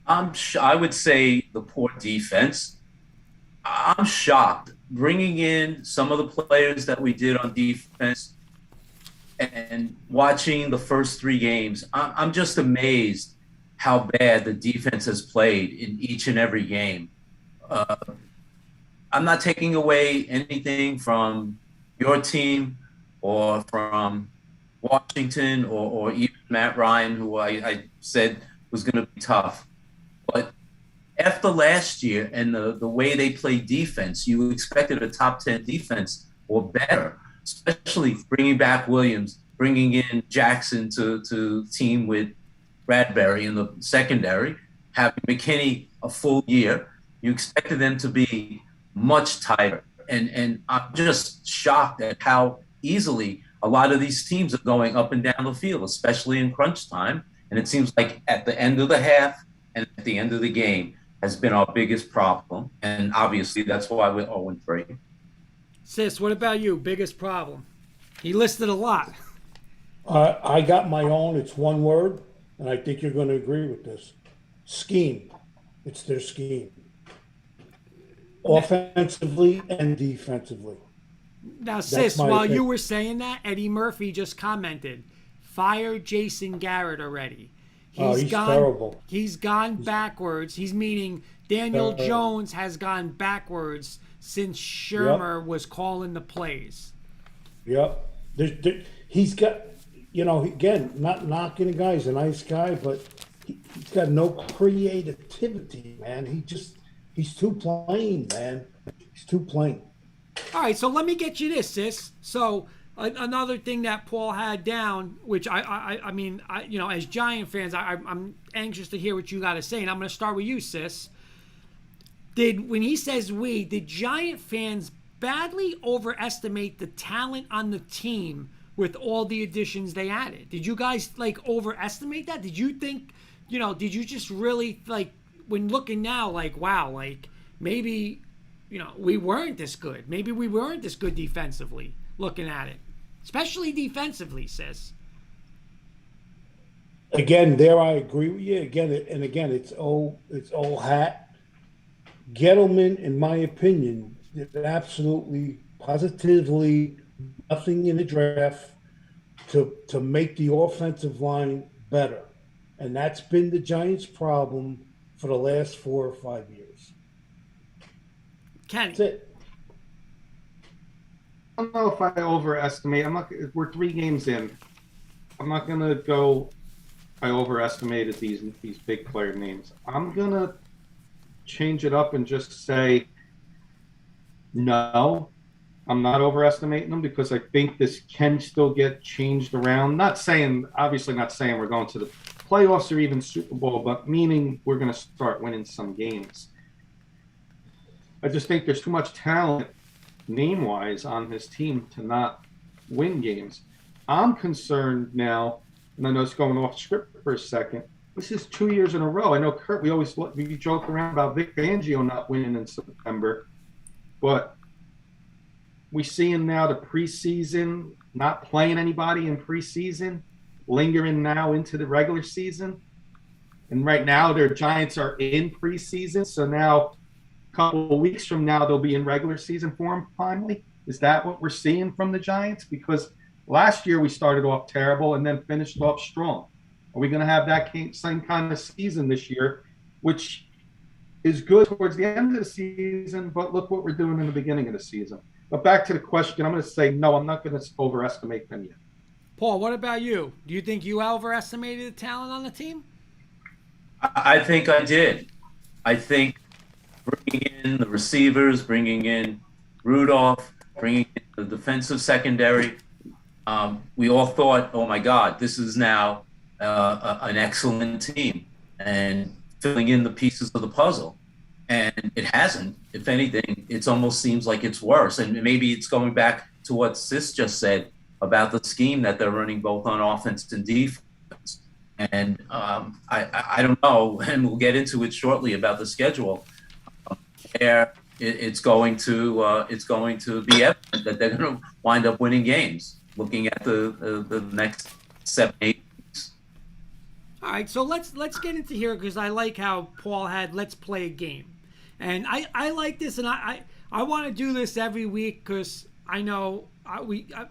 I would say the poor defense. I'm shocked bringing in some of the players that we did on defense and watching the first 3 games. I'm just amazed how bad the defense has played in each and every game. I'm not taking away anything from your team or from Washington or even Matt Ryan, who I said was going to be tough. But after last year and the way they played defense, you expected a top 10 defense or better, especially bringing back Williams, bringing in Jackson to team with Bradbury in the secondary, having McKinney a full year. You expected them to be much tighter. And I'm just shocked at how easily a lot of these teams are going up and down the field, especially in crunch time. And it seems like at the end of the half and at the end of the game has been our biggest problem. And obviously that's why we're 0-3. Sis, what about you? Biggest problem? He listed a lot. I got my own. It's one word, and I think you're going to agree with this. Scheme. It's their scheme. Offensively and defensively. Now, Sis, while you were saying that, Eddie Murphy just commented, fire Jason Garrett already. He's terrible. He's gone backwards. He's meaning Daniel Jones has gone backwards since Shermer was calling the plays. Yep. He's got, again, not knocking a guy. He's a nice guy, but he's got no creativity, man. He's too plain, man. He's too plain. All right, so let me get you this, Sis. So another thing that Paul had down, which I mean, as Giant fans, I'm anxious to hear what you got to say, and I'm going to start with you, Sis. When he says did Giant fans badly overestimate the talent on the team with all the additions they added? Did you guys overestimate that? Did you think, did you just really when looking now, wow, maybe, we weren't this good. Maybe we weren't this good defensively looking at it, especially defensively, Sis. Again, there I agree with you. Again, it's old hat. Gettleman, in my opinion, did absolutely, positively nothing in the draft to make the offensive line better. And that's been the Giants' problem for the last 4 or 5 years. Kenny. That's it. I don't know if I overestimate. We're 3 games in. I'm not gonna go. I overestimated these big player names. I'm gonna change it up and just say, no, I'm not overestimating them, because I think this can still get changed around. Obviously not saying we're going to the playoffs or even Super Bowl, but meaning we're going to start winning some games. I just think there's too much talent name-wise on this team to not win games. I'm concerned now, and I know it's going off script for a second. This is 2 years in a row. I know, Kurt, we joke around about Vic Fangio not winning in September, but we see him now the preseason, not playing anybody in preseason, lingering now into the regular season. And right now their Giants are in preseason, so now a couple of weeks from now they'll be in regular season form finally. Is that what we're seeing from the Giants? Because last year we started off terrible and then finished off strong. Are we going to have that same kind of season this year, which is good towards the end of the season, but look what we're doing in the beginning of the season. But back to the question, I'm going to say, no, I'm not going to overestimate them yet. Paul, what about you? Do you think you overestimated the talent on the team? I think I did. I think bringing in the receivers, bringing in Rudolph, bringing in the defensive secondary, we all thought, oh my God, this is now an excellent team, and filling in the pieces of the puzzle. And it hasn't. If anything, it almost seems like it's worse. And maybe it's going back to what Sis just said about the scheme that they're running both on offense and defense. And I don't know, and we'll get into it shortly about the schedule, where it's going to be evident that they're going to wind up winning games, looking at the next 7-8 weeks. All right, so let's get into here, because I like how Paul had let's play a game. And I like this, and I want to do this every week, because I know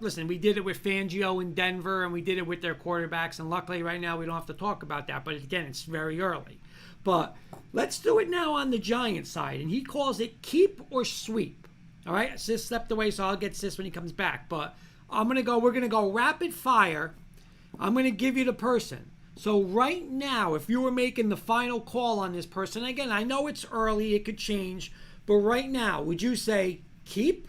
listen, we did it with Fangio in Denver, and we did it with their quarterbacks, and luckily right now we don't have to talk about that, but again, it's very early. But let's do it now on the Giants side, and he calls it keep or sweep. All right, Sis stepped away, so I'll get Sis when he comes back. But we're going to go rapid fire. I'm going to give you the person. So right now, if you were making the final call on this person, again, I know it's early, it could change, but right now, would you say keep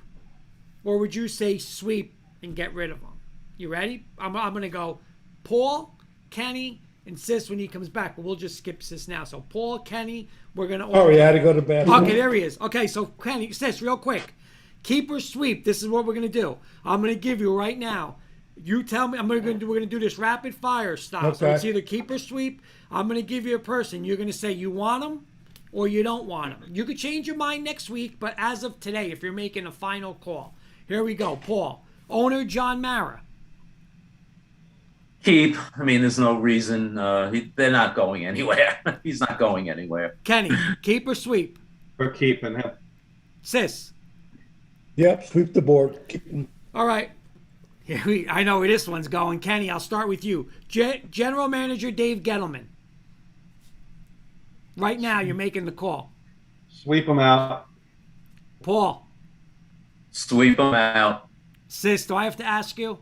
or would you say sweep and get rid of them? You ready? I'm going to go Paul, Kenny, and Sis when he comes back, but we'll just skip Sis now. So Paul, Kenny, we're going to... Oh, he had to go to bed. Okay, there he is. Okay, so Kenny, Sis, real quick. Keep or sweep, this is what we're going to do. I'm going to give you right now. You tell me. We're going to do this rapid fire style. Okay. So it's either keep or sweep. I'm going to give you a person. You're going to say you want them or you don't want them. You could change your mind next week, but as of today, if you're making a final call, here we go. Paul, owner John Mara. Keep. I mean, there's no reason. They're not going anywhere. He's not going anywhere. Kenny, keep or sweep? We're keeping him. Sis. Yep, sweep the board. Keep him. All right. I know where this one's going. Kenny, I'll start with you. General Manager Dave Gettleman. Right now, you're making the call. Sweep him out. Paul. Sweep him out. Sis, do I have to ask you?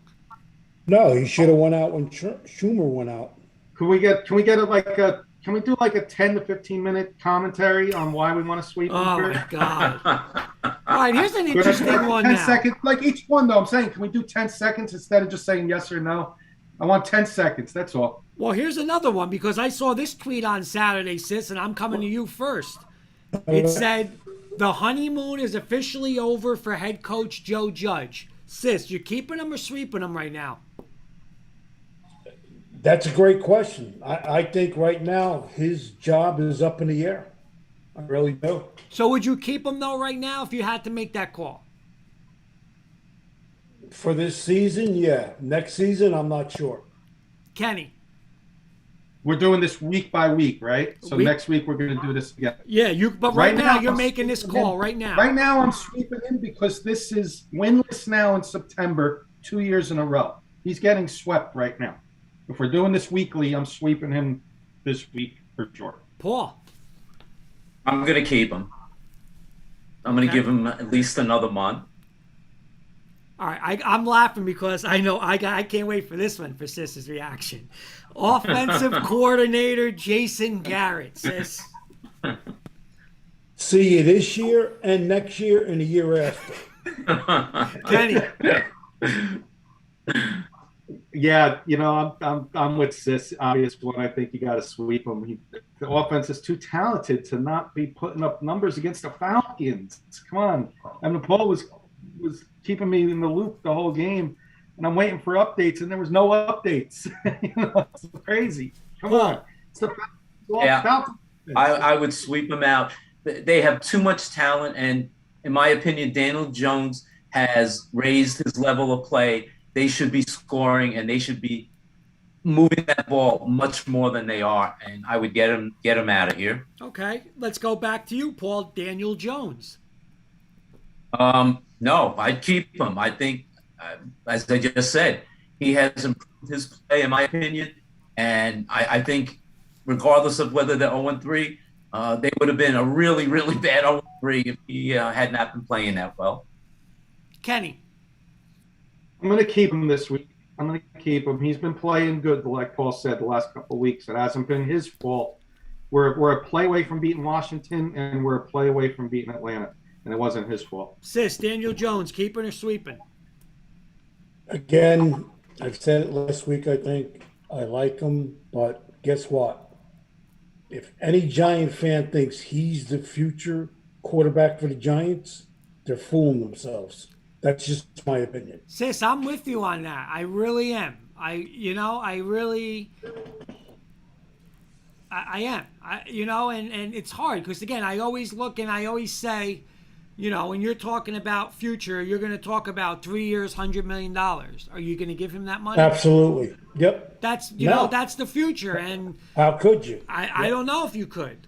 No, he should have went out when Schumer went out. Can we do like a 10 to 15 minute commentary on why we want to sweep him? Oh my God. All right, here's an interesting one 10 now. seconds, like each one though. I'm saying, can we do 10 seconds instead of just saying yes or no? I want 10 seconds. That's all. Well, here's another one, because I saw this tweet on Saturday, Sis, and I'm coming to you first. It said, the honeymoon is officially over for head coach Joe Judge. Sis, you're keeping him or sweeping him right now? That's a great question. I think right now his job is up in the air. I really do. So would you keep him, though, right now if you had to make that call? For this season, yeah. Next season, I'm not sure. Kenny. We're doing this week by week, right? So Week- next week we're going to do this again. Yeah, but right now you're I'm making this sweeping call him. right now. Right now I'm sweeping him because this is winless now in September, 2 years in a row. He's getting swept right now. If we're doing this weekly, I'm sweeping him this week for sure. Paul. I'm going to keep him. I'm going to give him at least another month. All right, I'm laughing because I know I can't wait for this one for Sis's reaction. Offensive coordinator Jason Garrett, Sis. See you this year and next year and the year after. Kenny. Yeah, I'm with Sis. Obvious one. I think you got to sweep him. The offense is too talented to not be putting up numbers against the Falcons. Come on. I mean, Paul was keeping me in the loop the whole game, and I'm waiting for updates, and there was no updates. It's crazy. Come on. It's the Falcons. I would sweep them out. They have too much talent, and in my opinion, Daniel Jones has raised his level of play. They should be scoring, and they should be moving that ball much more than they are. And I would get them out of here. Okay, let's go back to you, Paul. Daniel Jones. No, I'd keep him. I think, as I just said, he has improved his play, in my opinion. And I think, regardless of whether they're 0-3, they would have been a really, really bad 0-3 if he had not been playing that well. Kenny. I'm going to keep him this week. I'm going to keep him. He's been playing good, like Paul said, the last couple of weeks. It hasn't been his fault. We're a play away from beating Washington, and we're a play away from beating Atlanta, and it wasn't his fault. Sis, Daniel Jones, keeping or sweeping? Again, I've said it last week, I think. I like him, but guess what? If any Giant fan thinks he's the future quarterback for the Giants, they're fooling themselves. That's just my opinion. Sis, I'm with you on that. I really am. I am. And it's hard because, again, I always look and I always say, when you're talking about future, you're going to talk about 3 years, $100 million. Are you going to give him that money? Absolutely. Yep. That's, that's the future. And how could you? I don't know if you could.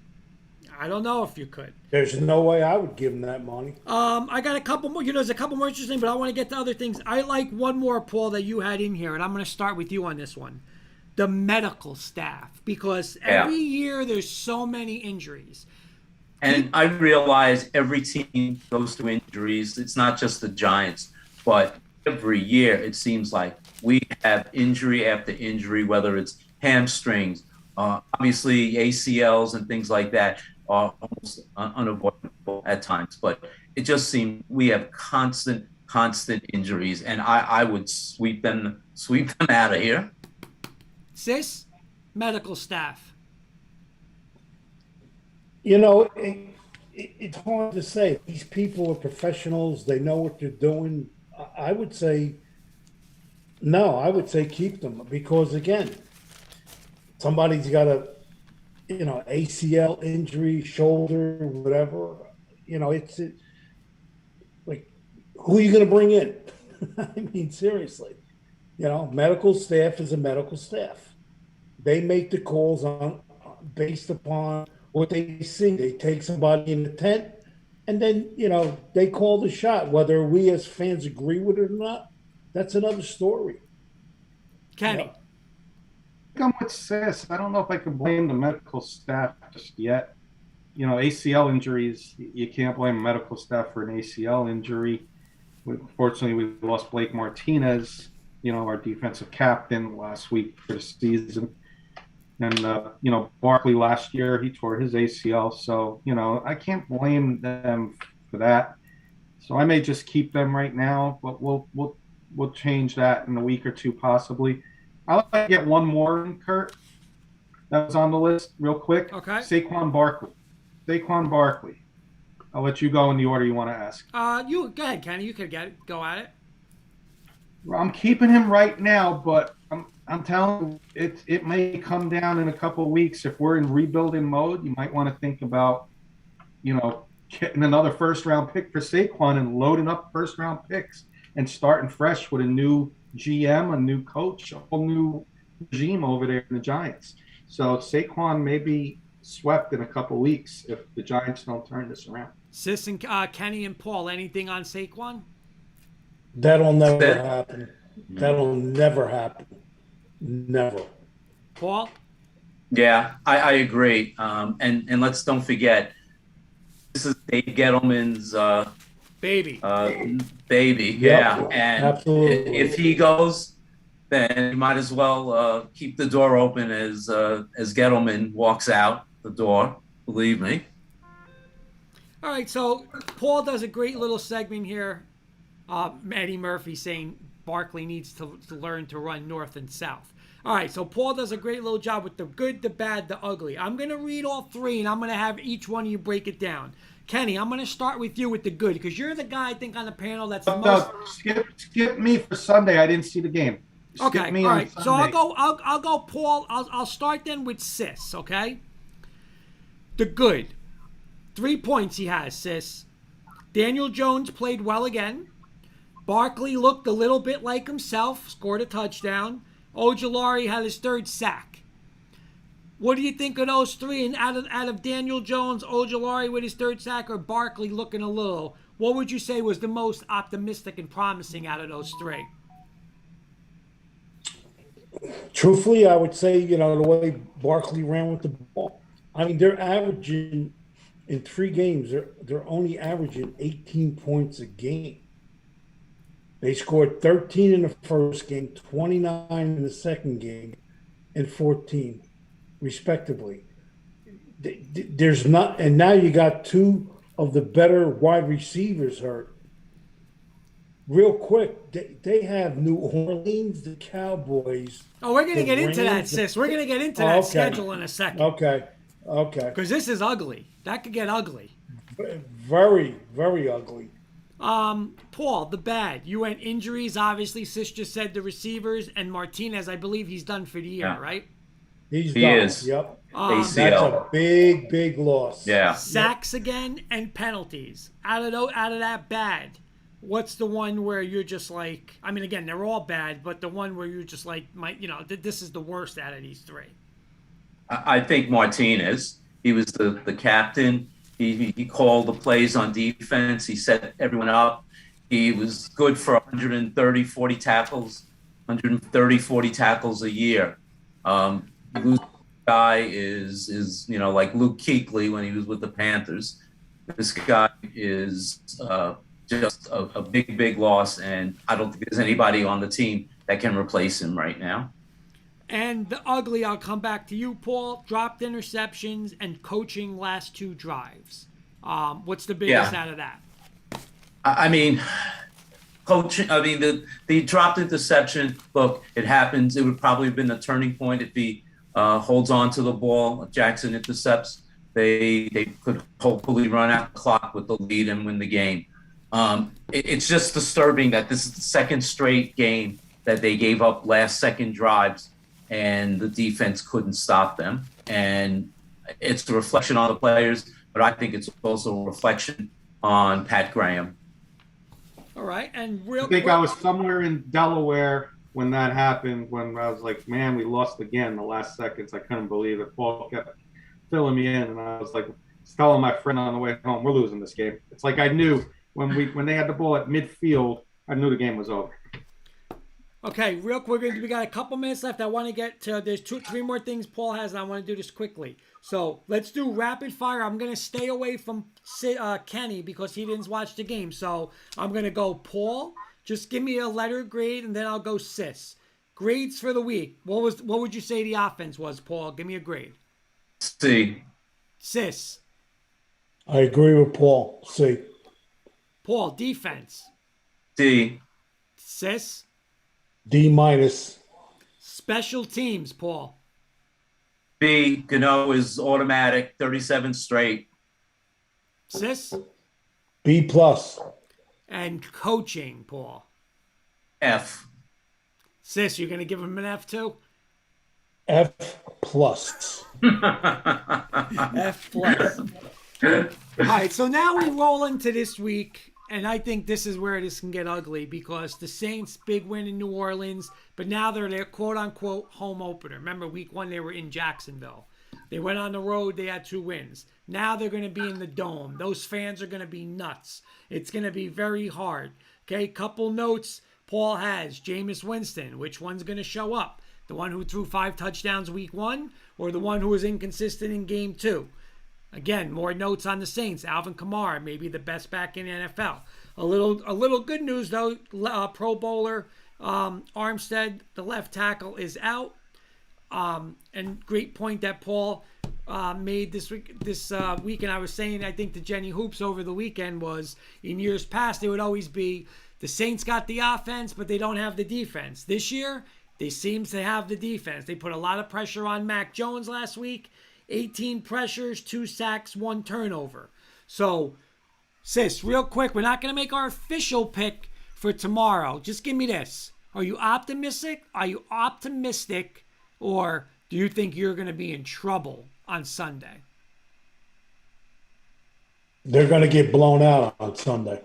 There's no way I would give him that money. I got a couple more. There's a couple more interesting, but I want to get to other things. I like one more, Paul, that you had in here, and I'm going to start with you on this one. The medical staff, because every year there's so many injuries. And I realize every team goes through injuries. It's not just the Giants, but every year it seems like we have injury after injury, whether it's hamstrings, obviously ACLs and things like that are almost unavoidable at times. But it just seems we have constant injuries, and I would sweep them out of here. Sis, medical staff. It's hard to say. These people are professionals. They know what they're doing. I would say no. I would say keep them because, again, somebody's got a, ACL injury, shoulder, whatever. It's like, who are you going to bring in? I mean, seriously. Medical staff is a medical staff. They make the calls based upon what they see. They take somebody in the tent, and then, they call the shot. Whether we as fans agree with it or not, that's another story. Kenny. I'm with Sis. I don't know if I can blame the medical staff just yet. ACL injuries, you can't blame medical staff for an ACL injury. Fortunately, we lost Blake Martinez, our defensive captain last week for the season. And, Barkley last year, he tore his ACL. So, I can't blame them for that. So I may just keep them right now, but we'll change that in a week or two possibly. I'd like to get one more in, Kurt. That was on the list real quick. Okay. Saquon Barkley. I'll let you go in the order you want to ask. You go ahead, Kenny. You could go at it. Well, I'm keeping him right now, but I'm telling you, it may come down in a couple of weeks. If we're in rebuilding mode, you might want to think about, getting another first-round pick for Saquon and loading up first-round picks and starting fresh with a new GM, a new coach, a whole new regime over there in the Giants. So Saquon may be swept in a couple of weeks if the Giants don't turn this around. Sis and Kenny and Paul, anything on Saquon? That'll never happen. That'll never happen. Never. Paul? Yeah, I agree. And let's don't forget, this is Dave Gettleman's baby. Baby, yeah. And absolutely. If he goes, then you might as well keep the door open as Gettleman walks out the door. Believe me. All right, so Paul does a great little segment here. Eddie Murphy saying Barkley needs to learn to run north and south. All right, so Paul does a great little job with the good, the bad, the ugly. I'm going to read all three, and I'm going to have each one of you break it down. Kenny, I'm going to start with you with the good, because you're the guy, I think, on the panel that's the most... Skip me for Sunday. I didn't see the game. Okay, all right. So I'll go Paul. I'll start then with Sis, okay? The good. 3 points he has, Sis. Daniel Jones played well again. Barkley looked a little bit like himself, scored a touchdown. Ojulari had his 3rd sack. What do you think of those three? And out of Daniel Jones, Ojulari with his 3rd sack, or Barkley looking a little, what would you say was the most optimistic and promising out of those three? Truthfully, I would say, the way Barkley ran with the ball. I mean, they're averaging in 3 games. They're only averaging 18 points a game. They scored 13 in the first game, 29 in the second game, and 14, respectively. There's not, and now you got 2 of the better wide receivers hurt. Real quick, they have New Orleans, the Cowboys. Oh, we're going to get into that, Sis. We're going to get into that schedule in a second. Okay. Because this is ugly. That could get ugly. Very, very ugly. Paul, the bad. You went injuries, obviously. Sis just said the receivers, and Martinez, I believe he's done for the year, right? He done. Is. Yep. ACL. That's a big, big loss. Yeah. Sacks again and penalties. Out of that bad, what's the one where you're just like, I mean, again, they're all bad, but the one where you're just like, this is the worst out of these 3? I think Martinez. He was the captain. He called the plays on defense. He set everyone up. He was good for 130, 40 tackles, 130, 40 tackles a year. This guy is like Luke Kuechly when he was with the Panthers. This guy is just a big, big loss, and I don't think there's anybody on the team that can replace him right now. And the ugly, I'll come back to you, Paul. Dropped interceptions and coaching last 2 drives. What's the biggest out of that? I mean, coaching. I mean, the dropped interception. Look, it happens. It would probably have been a turning point if he holds on to the ball. If Jackson intercepts, they could hopefully run out the clock with the lead and win the game. It's just disturbing that this is the 2nd straight game that they gave up last-second drives, and the defense couldn't stop them. And it's a reflection on the players, but I think it's also a reflection on Pat Graham. All right, and I think I was somewhere in Delaware when that happened, when I was like, man, we lost again the last seconds. I couldn't believe it. Paul kept filling me in, and I was like, telling my friend on the way home, we're losing this game. It's like I knew when they had the ball at midfield, I knew the game was over. Okay, real quick, we got a couple minutes left. I want to get to, there's 3 more things Paul has, and I want to do this quickly. So let's do rapid fire. I'm going to stay away from Kenny because he didn't watch the game. So I'm going to go Paul. Just give me a letter grade, and then I'll go Sis. Grades for the week. What would you say the offense was, Paul? Give me a grade. C. Sis. I agree with Paul. C. Paul, defense. D. Sis. D-. Special teams, Paul. B. Gano is automatic, 37 straight. Sis. B+. And coaching, Paul. F. Sis, you're going to give him an F too? F+. F+. All right, so now we roll into this week, and I think this is where this can get ugly because the Saints, big win in New Orleans, but now they're their quote-unquote home opener. Remember, week 1, they were in Jacksonville. They went on the road. They had 2 wins. Now they're going to be in the Dome. Those fans are going to be nuts. It's going to be very hard. Okay, couple notes Paul has. Jameis Winston, which one's going to show up? The one who threw 5 touchdowns week 1 or the one who was inconsistent in game 2? Again, more notes on the Saints. Alvin Kamara, maybe the best back in the NFL. A little good news, though. Pro Bowler Armstead, the left tackle, is out. And great point that Paul made this weekend. I was saying, I think to Jenny Hoops over the weekend was, in years past, it would always be the Saints got the offense, but they don't have the defense. This year, they seem to have the defense. They put a lot of pressure on Mac Jones last week. 18 pressures, 2 sacks, 1 turnover. So, sis, real quick, we're not going to make our official pick for tomorrow. Just give me this. Are you optimistic? Or do you think you're going to be in trouble on Sunday? They're going to get blown out on Sunday.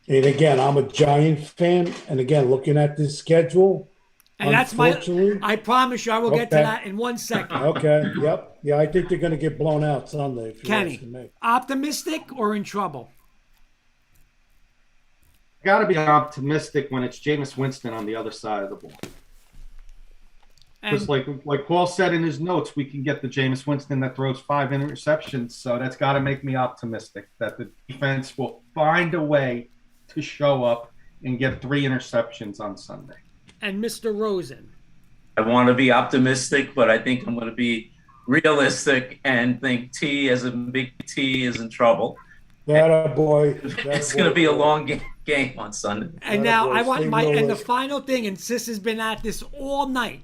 And again, I'm a Giants fan. And again, looking at this schedule, and that's I promise you, I will get to that in 1 second. Okay. Yep. Yeah, I think they're going to get blown out Sunday. If you Kenny, ask me. Optimistic or in trouble? Got to be optimistic when it's Jameis Winston on the other side of the ball. Just like Paul said in his notes, we can get the Jameis Winston that throws 5 interceptions. So that's got to make me optimistic that the defense will find a way to show up and get 3 interceptions on Sunday. And Mr. Rosen. I want to be optimistic, but I think I'm going to be realistic and think T as in Big T is in trouble. Boy. It's going to be a long game on Sunday. And now I want and the final thing, and Sis has been at this all night.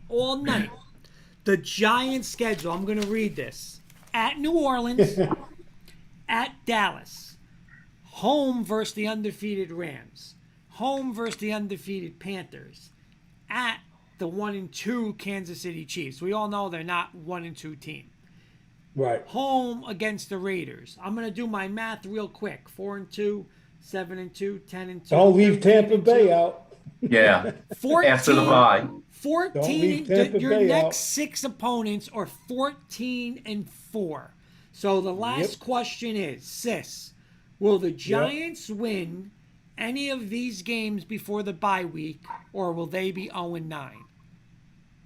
The Giants schedule, I'm going to read this. At New Orleans, at Dallas, home versus the undefeated Rams, home versus the undefeated Panthers, at the 1-2 Kansas City Chiefs. We all know they're not 1-2 team. Right. Home against the Raiders. I'm going to do my math real quick. 4-2, 7-2, 10-2. Don't leave Tampa Bay out. Yeah. 14, after the bye. 14. Your next 6 opponents are 14-4. So the last question is, Sis, will the Giants win any of these games before the bye week, or will they be 0-9?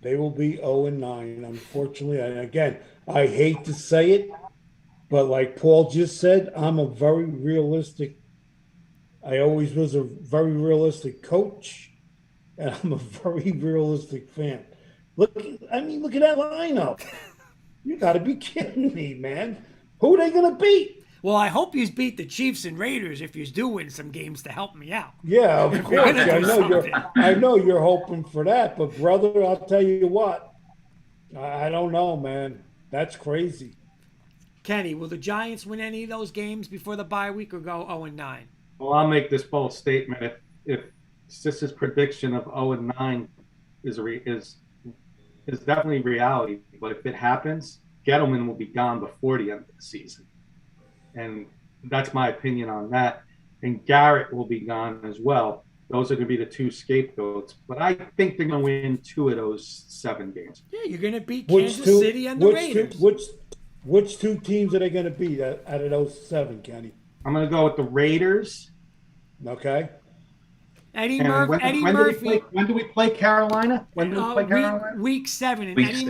They will be 0-9, unfortunately. And again, I hate to say it, but like Paul just said, I'm a very realistic. I always was a very realistic coach, and I'm a very realistic fan. Look at that lineup. You got to be kidding me, man. Who are they going to beat? Well, I hope you beat the Chiefs and Raiders if you do win some games to help me out. Yeah, of course. I know you're hoping for that, but brother, I'll tell you what. I don't know, man. That's crazy. Kenny, will the Giants win any of those games before the bye week or go 0-9? Well, I'll make this bold statement. If Sis's prediction of 0-9 is definitely reality, but if it happens, Gettleman will be gone before the end of the season. And that's my opinion on that. And Garrett will be gone as well. Those are going to be the 2 scapegoats. But I think they're going to win 2 of those 7 games. Yeah, you're going to beat Kansas City and the Raiders. Which 2 teams are they going to beat out of those 7, Kenny? I'm going to go with the Raiders. Okay. Eddie Murphy. When do we play Carolina? Week 7. And Eddie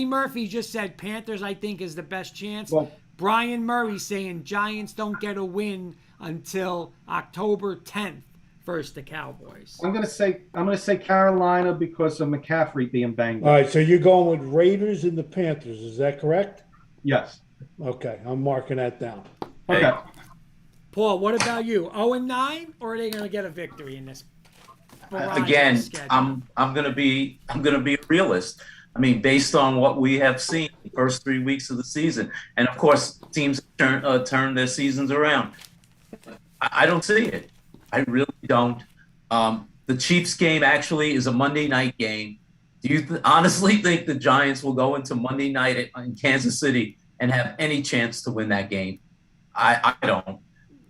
Murphy just said Panthers, I think, is the best chance. Well, Brian Murray saying Giants don't get a win until October 10th versus the Cowboys. I'm gonna say Carolina because of McCaffrey being banged up. All right, so you're going with Raiders and the Panthers, is that correct? Yes. Okay, I'm marking that down. Okay. Paul, what about you? 0-9, or are they going to get a victory in this? Again, I'm gonna be a realist. I mean, based on what we have seen the first 3 weeks of the season, and of course, teams turn their seasons around. I don't see it. I really don't. The Chiefs game actually is a Monday night game. Do you honestly think the Giants will go into Monday night in Kansas City and have any chance to win that game? I don't.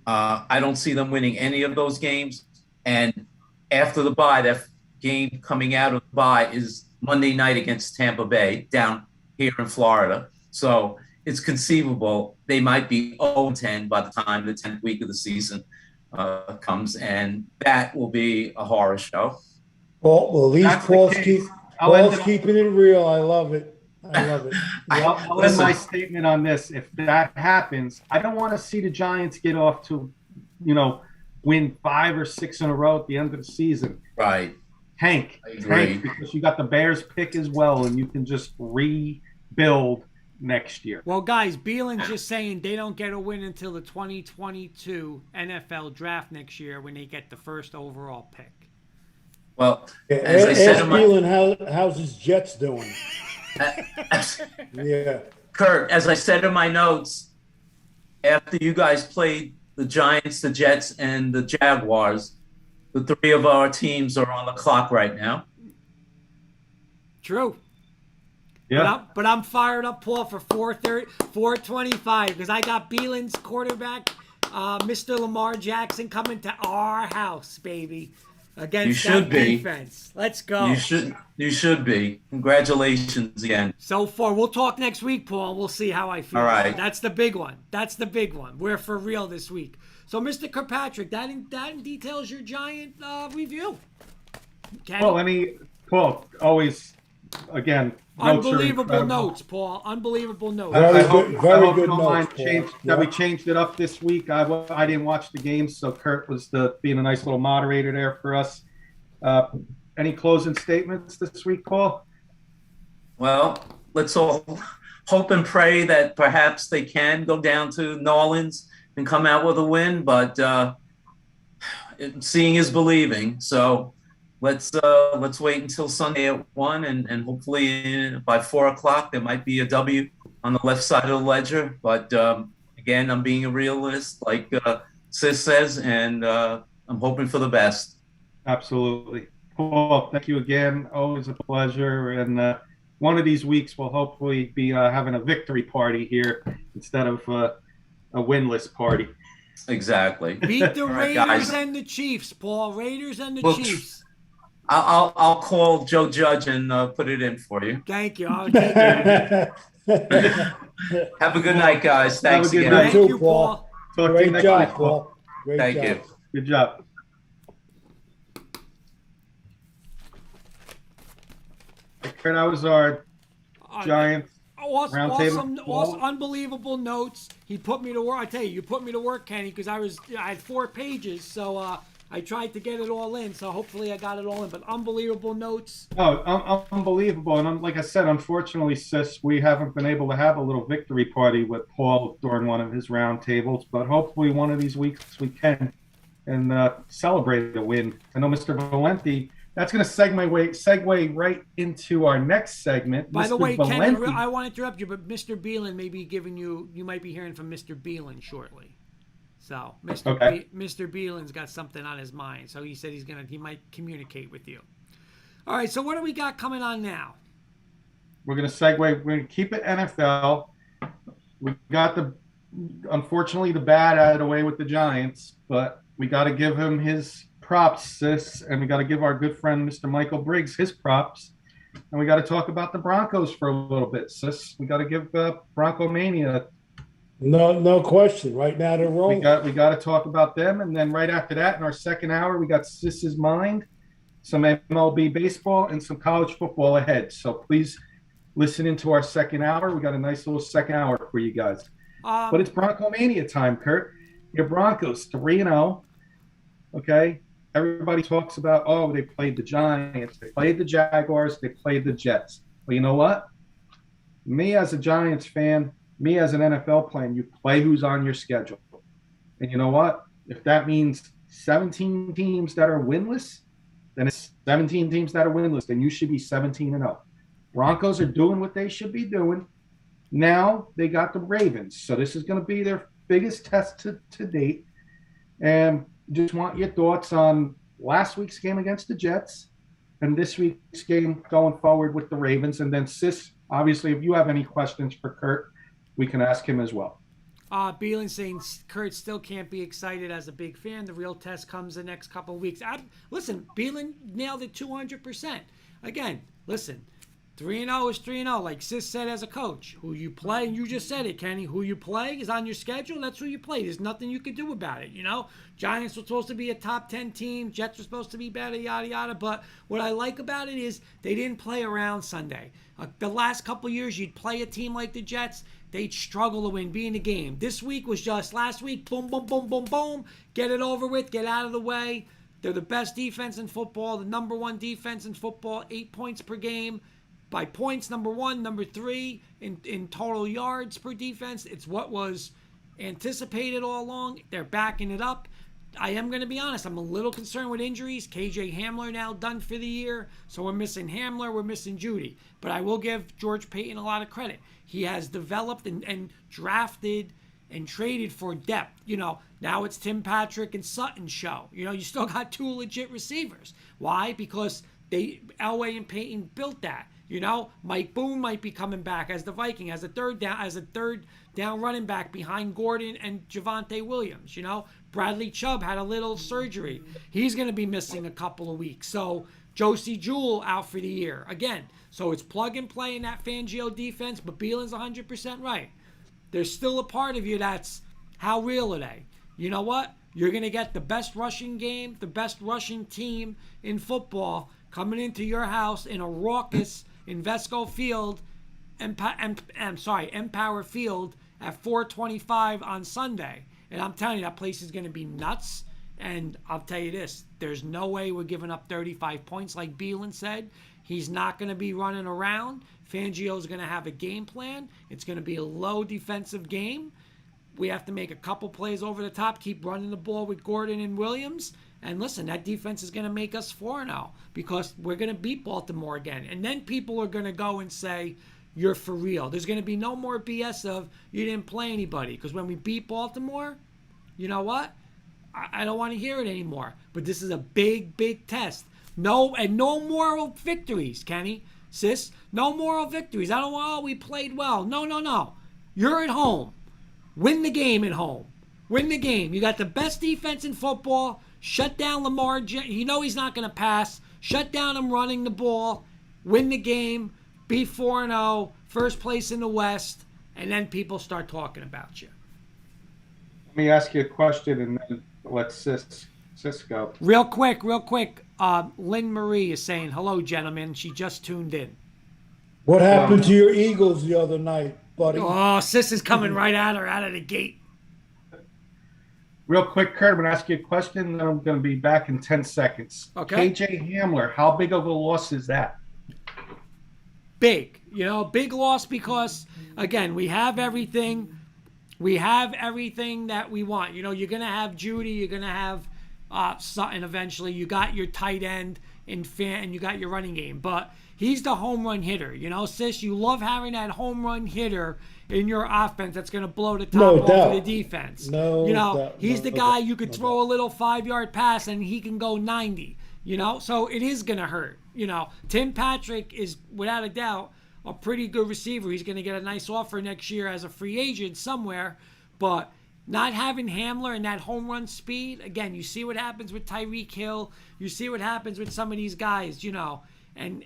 I don't see them winning any of those games. And after the bye, that game coming out of the bye is Monday night against Tampa Bay down here in Florida. So it's conceivable they might be 0-10 by the time the 10th week of the season comes, and that will be a horror show. Well, at least Paul's keeping it real. I love it. I'll end my statement on this. If that happens, I don't want to see the Giants get off to, win 5 or 6 in a row at the end of the season. Right. Tank, because you got the Bears pick as well, and you can just rebuild next year. Well, guys, Beelin's just saying they don't get a win until the 2022 NFL draft next year when they get the first overall pick. Well, Yeah, as I said ask in my Thielen how's his Jets doing? Yeah. Kurt, as I said in my notes, after you guys played the Giants, the Jets, and the Jaguars, the three of our teams are on the clock right now. True. Yeah. But I'm fired up, Paul, for 425 because I got Beelin's quarterback, Mr. Lamar Jackson, coming to our house, baby, against that defense. Let's go. You should be. Congratulations again. So far, we'll talk next week, Paul. We'll see how I feel. All right. That's the big one. We're for real this week. So, Mr. Kirkpatrick, that details your Giant review. Paul, always, again, unbelievable notes, Paul. Unbelievable notes. Very I hope good you don't mind notes, that we changed it up this week. I didn't watch the game, so Kurt was being a nice little moderator there for us. Any closing statements this week, Paul? Well, let's all hope and pray that perhaps they can go down to New Orleans and come out with a win, but seeing is believing. So let's wait until Sunday at 1, and hopefully by 4:00 there might be a W on the left side of the ledger. But again, I'm being a realist, like Sis says, and I'm hoping for the best. Absolutely. Paul, thank you again. Always a pleasure. And one of these weeks we'll hopefully be having a victory party here instead of a winless party. Exactly. Beat the right, Raiders guys. and the Chiefs, Paul. Raiders and the Chiefs. I'll call Joe Judge and put it in for you. Thank you. I'll take it. Have a good night, guys. Thanks Have a good again. night. Thank you, Paul. Talk to you Great next job, week, Paul. Paul. Great Thank job. you. Good job. Kurt, that was our Giants. Awesome, unbelievable notes. He put me to work. I tell you put me to work, Kenny, because I had 4 pages, so I tried to get it all in. So hopefully I got it all in. But unbelievable notes. Oh, unbelievable. And like I said, unfortunately, Sis, we haven't been able to have a little victory party with Paul during one of his round tables. But hopefully one of these weeks we can and celebrate a win. I know Mr. Valenti. That's going to segue right into our next segment. By the Mr. way, Valenti. Ken, I want to interrupt you, but Mr. Beelan may be giving you might be hearing from Mr. Beelan shortly. So Mr. Beelan's got something on his mind. So he said he might communicate with you. All right, so what do we got coming on now? We're going to segue. We're going to keep it NFL. We got unfortunately the bad out of the way with the Giants, but we got to give him his props, Sis, and we got to give our good friend Mr. Michael Briggs his props, and we got to talk about the Broncos for a little bit, Sis. We got to give Bronco Mania. No question. Right now they're rolling. We got to talk about them, and then right after that, in our second hour, we got Sis's Mind, some MLB baseball, and some college football ahead. So please listen into our second hour. We got a nice little second hour for you guys. But it's Bronco Mania time, Kurt. Your Broncos 3-0. Okay. Everybody talks about, they played the Giants, they played the Jaguars, they played the Jets. Well, you know what? Me as a Giants fan, me as an NFL player, you play who's on your schedule. And you know what? If that means 17 teams that are winless, then it's 17 teams that are winless. Then you should be 17-0. Broncos are doing what they should be doing. Now they got the Ravens. So this is going to be their biggest test to date. And just want your thoughts on last week's game against the Jets and this week's game going forward with the Ravens. And then, Sis, obviously, if you have any questions for Kurt, we can ask him as well. Beelan saying Kurt still can't be excited as a big fan. The real test comes the next couple of weeks. Listen, Beelan nailed it 200%. Again, listen, 3-0 is 3-0. Like Sis said as a coach, who you play, and you just said it, Kenny, who you play is on your schedule. That's who you play. There's nothing you can do about it, Giants were supposed to be a top 10 team. Jets were supposed to be better, yada, yada. But what I like about it is they didn't play around Sunday. The last couple years, you'd play a team like the Jets, they'd struggle to win, be in the game. This week was just last week, boom, boom, boom, boom, boom. Get it over with, get out of the way. They're the best defense in football, the number 1 defense in football, 8 points per game. by points, number 1, number 3 in total yards per defense. It's what was anticipated all along. They're backing it up. I am going to be honest. I'm a little concerned with injuries. KJ Hamler now done for the year. So we're missing Hamler. We're missing Judy. But I will give George Payton a lot of credit. He has developed and drafted and traded for depth. Now it's Tim Patrick and Sutton's show. You still got 2 legit receivers. Why? Because Elway and Payton built that. Mike Boone might be coming back as the Viking, as a third down running back behind Gordon and Javonte Williams. Bradley Chubb had a little surgery. He's going to be missing a couple of weeks. So Josie Jewell out for the year again. So it's plug and play in that Fangio defense, but Bielen's 100% right. There's still a part of you that's, how real are they? You know what? You're going to get the best rushing game, the best rushing team in football coming into your house in a raucous Invesco Field, Empower Field at 4:25 on Sunday. And I'm telling you, that place is going to be nuts. And I'll tell you this, there's no way we're giving up 35 points like Bielen said. He's not going to be running around. Fangio's going to have a game plan. It's going to be a low defensive game. We have to make a couple plays over the top, keep running the ball with Gordon and Williams. And listen, that defense is going to make us 4-0 because we're going to beat Baltimore again. And then people are going to go and say, you're for real. There's going to be no more BS of you didn't play anybody. Because when we beat Baltimore, you know what? I don't want to hear it anymore. But this is a big, big test. No moral victories, Kenny. Sis, no moral victories. I don't want, we played well. No. You're at home. Win the game at home. Win the game. You got the best defense in football. Shut down Lamar. He's not going to pass. Shut down him running the ball. Win the game. Be 4-0. First place in the West. And then people start talking about you. Let me ask you a question and then let Sis go. Real quick. Lynn Marie is saying, hello, gentlemen. She just tuned in. What happened to your Eagles the other night, buddy? Oh, Sis is coming right at her out of the gate. Real quick, Kurt, I'm going to ask you a question, then I'm going to be back in 10 seconds. Okay. KJ Hamler, how big of a loss is that? Big. Big loss because, again, we have everything. We have everything that we want. You're going to have Judy. You're going to have Sutton eventually. You got your tight end and you got your running game. But he's the home run hitter. Sis, you love having that home run hitter in your offense that's going to blow the top off of the defense. He's the guy you could throw a little 5-yard pass and he can go 90. So it is going to hurt. Tim Patrick is, without a doubt, a pretty good receiver. He's going to get a nice offer next year as a free agent somewhere. But not having Hamler and that home run speed, again, you see what happens with Tyreek Hill. You see what happens with some of these guys, and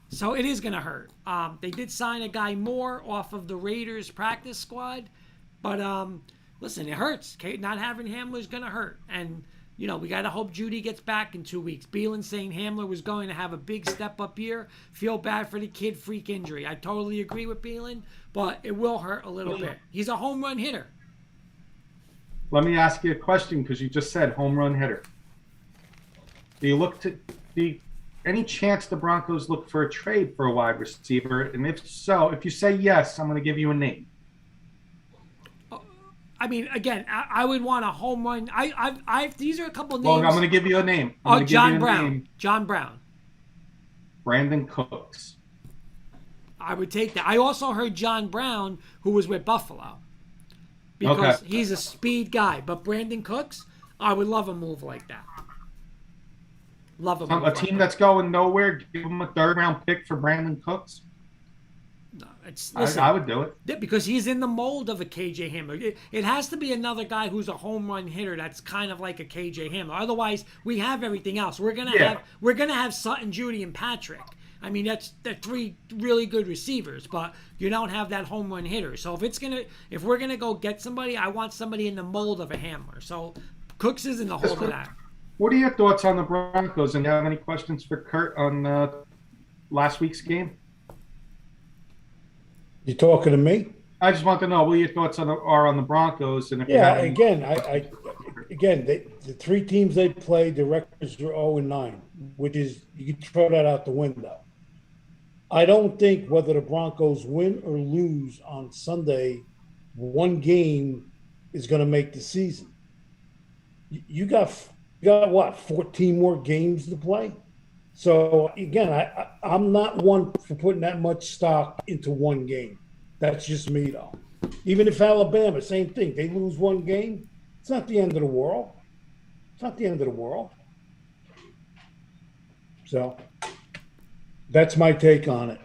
so it is going to hurt. They did sign a guy more off of the Raiders practice squad. But listen, it hurts. Not having Hamler is going to hurt. And, we got to hope Judy gets back in 2 weeks. Bielen saying Hamler was going to have a big step-up year. Feel bad for the kid, freak injury. I totally agree with Bielen, but it will hurt a little bit. He's a home run hitter. Let me ask you a question because you just said home run hitter. Do you look to any chance the Broncos look for a trade for a wide receiver? And if so, if you say yes, I'm going to give you a name. I mean, again, I would want a home run. These are a couple names. Well, I'm going to give you a name. John Brown. John Brown. Brandon Cooks. I would take that. I also heard John Brown, who was with Buffalo, because he's a speed guy. But Brandon Cooks, I would love a move like that. Love a move. A team that's going nowhere, give them a 3rd-round pick for Brandon Cooks. No, I would do it. Because he's in the mold of a KJ Hamler. It has to be another guy who's a home run hitter that's kind of like a KJ Hamler. Otherwise, we have everything else. We're gonna have Sutton, Judy, and Patrick. I mean, they're 3 really good receivers, but you don't have that home run hitter. So if we're gonna go get somebody, I want somebody in the mold of a Hamler. So Cooks is in the hold of that. What are your thoughts on the Broncos? And do you have any questions for Kurt on last week's game? You talking to me? I just want to know what your thoughts are on the Broncos. And if the 3 teams they played, the records are 0-9, which is, you can throw that out the window. I don't think whether the Broncos win or lose on Sunday, one game is going to make the season. You got what, 14 more games to play? So again, I'm not one for putting that much stock into one game. That's just me, though. Even if Alabama, same thing, they lose one game, it's not the end of the world. It's not the end of the world. So that's my take on it.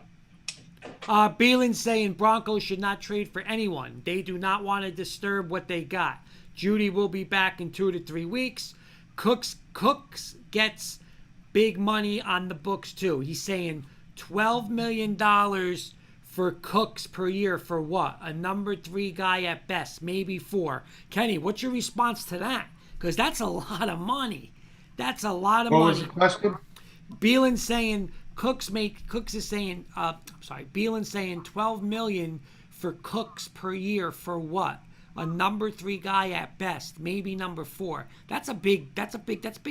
Beelan saying Broncos should not trade for anyone. They do not want to disturb what they got. Judy will be back in 2 to 3 weeks. Cooks gets big money on the books too. He's saying $12 million for Cooks per year for what? A number 3 guy at best, maybe 4. Kenny, what's your response to that? Because that's a lot of money. That's a lot of money. What was the question? Beelan's saying Beelan's saying $12 million for Cooks per year for what? A number 3 guy at best, maybe number 4. That's a big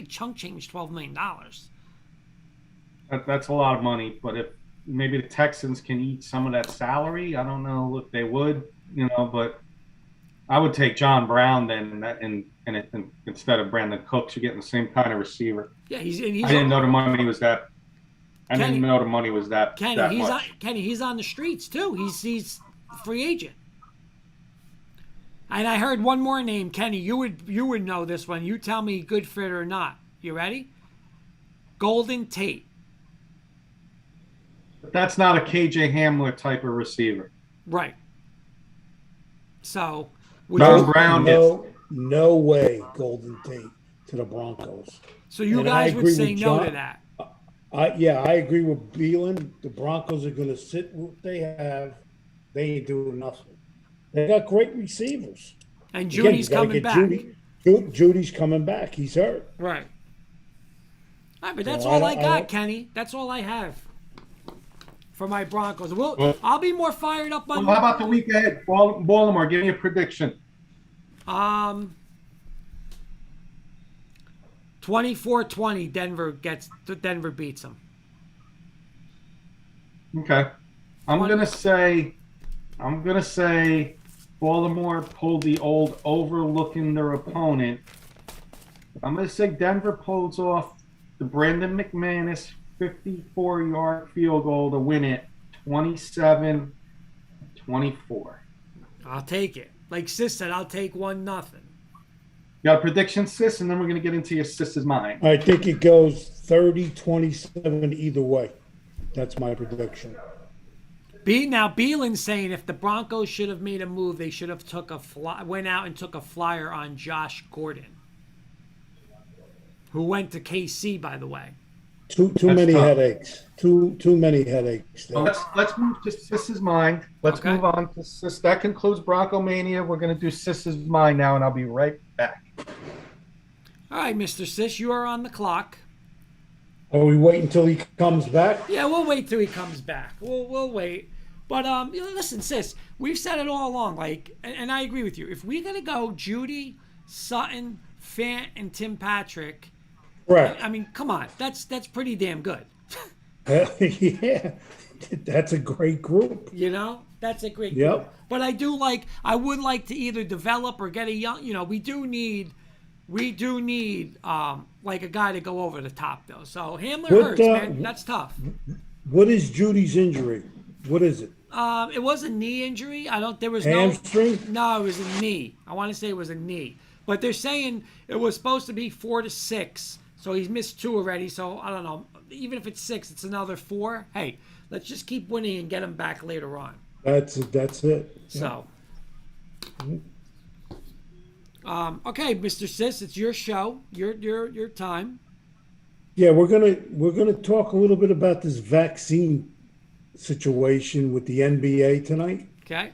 chunk change. $12 million. That's a lot of money. But if maybe the Texans can eat some of that salary, I don't know if they would, But I would take John Brown then, and instead of Brandon Cooks, you're getting the same kind of receiver. Yeah, he's I didn't know the money was that. Kenny, Kenny, he's on the streets too. He's free agent. And I heard one more name, Kenny. You would know this one. You tell me good fit or not. You ready? Golden Tate. But that's not a KJ Hamler type of receiver. Right. So no way Golden Tate to the Broncos. So you guys would say no to that. I agree with Beelan. The Broncos are going to sit what they have. They ain't doing nothing. They got great receivers. And Judy's coming back. Judy's coming back. He's hurt. Right. All right, but that's all I got, Kenny. That's all I have for my Broncos. I'll be more fired up on. How about the week ahead? Baltimore, give me a prediction. 24-20, Denver beats them. Okay. I'm gonna say Baltimore pulled the old overlooking their opponent. I'm gonna say Denver pulls off the Brandon McManus 54-yard field goal to win it 27-24. I'll take it. Like Sis said, I'll take 1-0. Got a prediction, Sis, and then we're going to get into your Sis's mind. I think it goes 30-27 either way. That's my prediction. Now, Beelan's saying if the Broncos should have made a move, they should have went out and took a flyer on Josh Gordon, who went to KC, by the way. Too many headaches. Too many headaches. Well, let's move to Sis's mind. Let's move on to Sis. That concludes Bronco Mania. We're going to do Sis's mind now, and I'll be right back. All right, Mr. Sis, you are on the clock. Are we waiting until he comes back? Yeah, we'll wait till he comes back. We'll wait. But listen, Sis, we've said it all along. And I agree with you. If we're gonna go Judy, Sutton, Fant, and Tim Patrick, right? I mean, come on, that's pretty damn good. Yeah, that's a great group. That's a great group. But I would like to either develop or get a young. We do need like a guy to go over the top though. So Hamler hurts, man. That's tough. What is Judy's injury? What is it? It was a knee injury. There was hamstring? No, it was a knee. I want to say it was a knee. But they're saying it was supposed to be 4 to 6. So he's missed 2 already. So I don't know. Even if it's 6, it's another 4. Hey, let's just keep winning and get him back later on. That's it. So. Okay, Mr. Sis, it's your show. Your time. Yeah, we're gonna talk a little bit about this vaccine situation with the NBA tonight. Okay.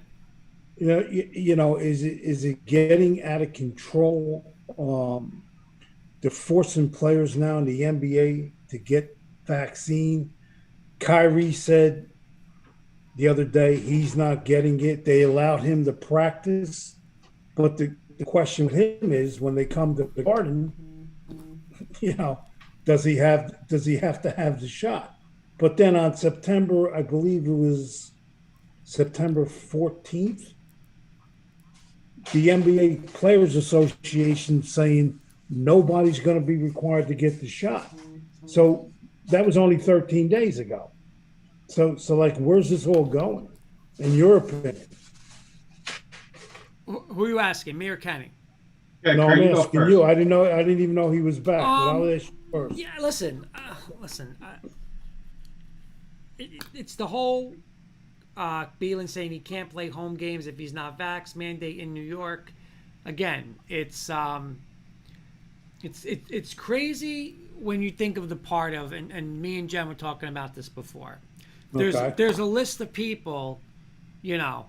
Is it getting out of control? They're forcing players now in the NBA to get vaccine. Kyrie said the other day he's not getting it. They allowed him to practice, but the question with him is when they come to the Garden, does he have to have the shot? But then on September, I believe it was September 14th, the NBA Players Association saying nobody's going to be required to get the shot. So that was only 13 days ago. So like, where's this all going, in your opinion? Who are you asking, me or Kenny? Yeah, No, Kurt, I'm you go asking first. you. I didn't even know he was back. But I'll ask you first. Yeah, listen. It's the whole Beelan saying he can't play home games if he's not vaxxed mandate in New York. Again, it's crazy when you think of the part of, and me and Jen were talking about this before. There's a list of people, you know,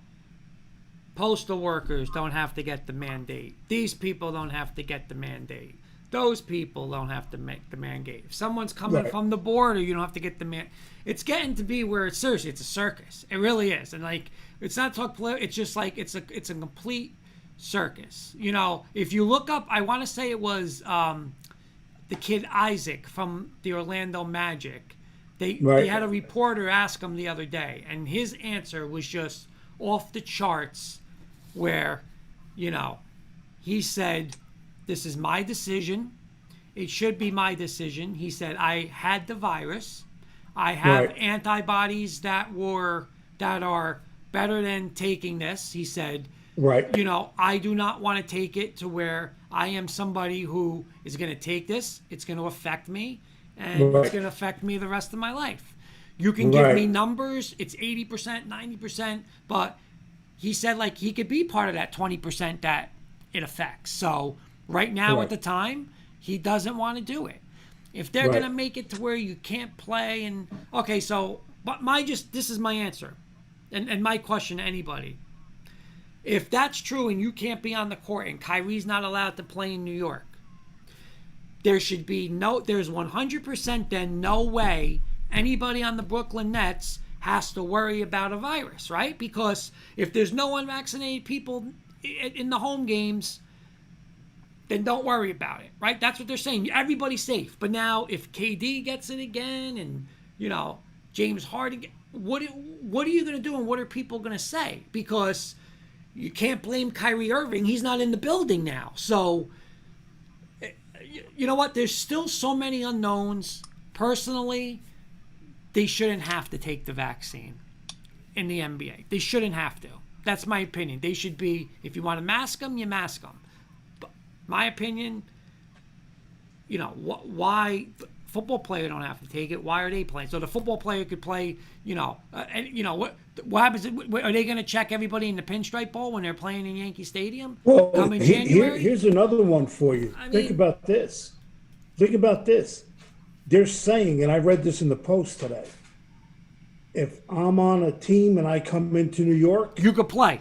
postal workers don't have to get the mandate. These people don't have to get the mandate. Those people don't have to make the mandate. If someone's coming from the border, you don't have to get the man. It's getting to be where it's seriously, it's a circus. It really is. And like, it's not talk political. It's just like, it's a complete circus. You know, if you look up, I want to say it was the kid Isaac from the Orlando Magic. They had a reporter ask him the other day, and his answer was just off the charts, where, you know, he said, this is my decision. It should be my decision. He said, I had the virus. I have antibodies that are better than taking this. He said, you know, I do not want to take it to where I am somebody who is going to take this. It's going to affect me, and it's going to affect me the rest of my life. You can give me numbers. It's 80%, 90%, but he said, like, he could be part of that 20% that it affects. So right now at the time, he doesn't want to do it. If they're going to make it to where you can't play, and okay, so, but this is my answer, and my question to anybody. If that's true and you can't be on the court and Kyrie's not allowed to play in New York, there's 100% then no way anybody on the Brooklyn Nets has to worry about a virus, right? Because if there's no unvaccinated people in the home games, then don't worry about it, right? That's what they're saying. Everybody's safe. But now if KD gets it again, and, you know, James Harden, what are you going to do, and what are people going to say? Because you can't blame Kyrie Irving. He's not in the building now. So, you know what? There's still so many unknowns. Personally, they shouldn't have to take the vaccine in the NBA. They shouldn't have to. That's my opinion. They should be, if you want to mask them, you mask them. But my opinion, you know, why football player don't have to take it? Why are they playing? So the football player could play, you know, and you know what happens? Are they going to check everybody in the Pinstripe Bowl when they're playing in Yankee Stadium? Well, come in January? Here's another one for you. Think about this. They're saying, and I read this in the Post today, if I'm on a team and I come into New York, you could play.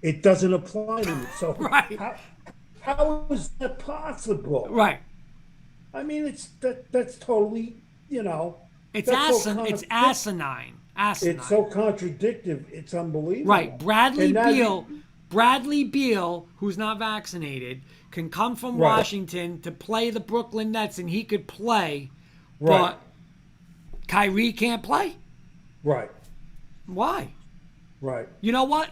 It doesn't apply to me. So right. How is that possible? Right. I mean, that's totally, you know. It's asinine. It's so contradictory. It's unbelievable. Right. Bradley Beal, who's not vaccinated, can come from Washington to play the Brooklyn Nets, and he could play, but Kyrie can't play? Right. Why? Right. You know what?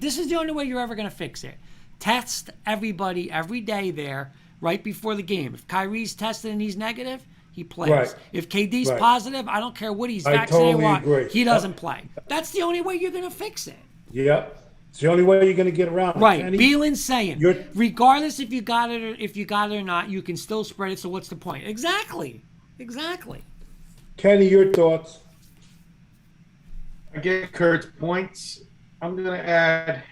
This is the only way you're ever going to fix it. Test everybody every day there right before the game. If Kyrie's tested and he's negative, he plays. Right. If KD's positive, I don't care what he's vaccinated. I totally agree. He doesn't play. That's the only way you're going to fix it. Yep. It's the only way you're going to get around it. Right. Beelan's saying, regardless if you got it or not, you can still spread it. So what's the point? Exactly. Kenny, your thoughts? I get Kurt's points. I'm going to add,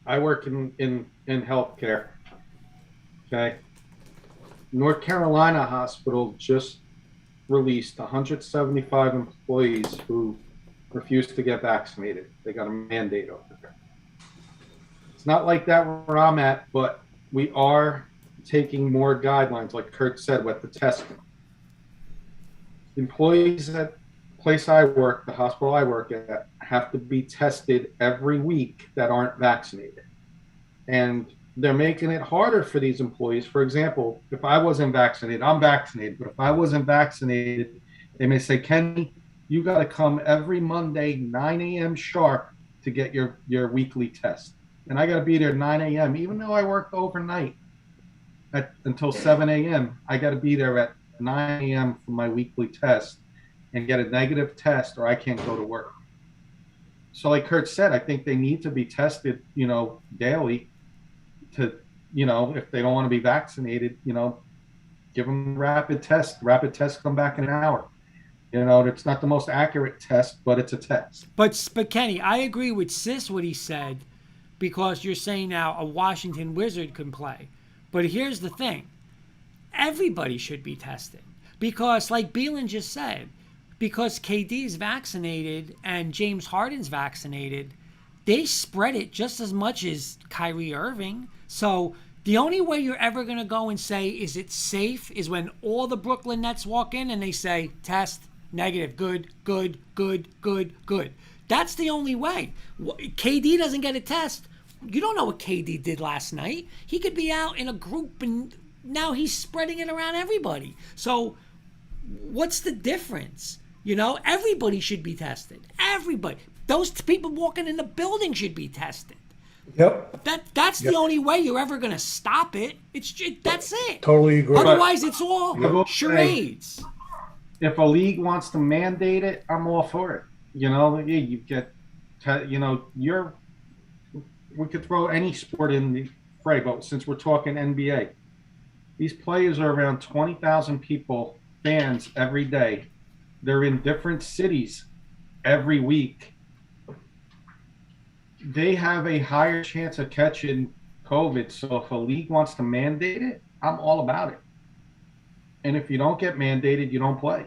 I work in healthcare. Okay. North Carolina Hospital just released 175 employees who refused to get vaccinated. They got a mandate over there. It's not like that where I'm at, but we are taking more guidelines, like Kurt said, with the testing. Employees at the place I work, the hospital I work at, have to be tested every week that aren't vaccinated. And they're making it harder for these employees. For example, if I wasn't vaccinated, I'm vaccinated, but if I wasn't vaccinated They may say, Kenny, you got to come every Monday, 9 a.m. sharp to get your weekly test. And I got to be there 9 a.m. Even though I work overnight until 7 a.m., I got to be there at 9 a.m. for my weekly test and get a negative test or I can't go to work. So like Kurt said, I think they need to be tested, daily to, if they don't want to be vaccinated, give them rapid test. Rapid tests come back in an hour. It's not the most accurate test, but it's a test. But Kenny, I agree with Sis what he said, because you're saying now a Washington Wizard can play. But here's the thing. Everybody should be tested. Because like Beelan just said, because KD's vaccinated and James Harden's vaccinated, they spread it just as much as Kyrie Irving. So the only way you're ever going to go and say, is it safe, is when all the Brooklyn Nets walk in and they say, test, negative, good, good, good, good, good. That's the only way. KD doesn't get a test. You don't know what KD did last night. He could be out in a group and now he's spreading it around everybody. So what's the difference? Everybody should be tested. Everybody. Those people walking in the building should be tested. Yep. That's the only way you're ever going to stop it. That's it. Totally agree. Otherwise, it's all charades. If a league wants to mandate it, I'm all for it. You get, we could throw any sport in the fray, but since we're talking NBA, these players are around 20,000 people, fans every day. They're in different cities every week. They have a higher chance of catching COVID. So if a league wants to mandate it, I'm all about it. And if you don't get mandated, you don't play.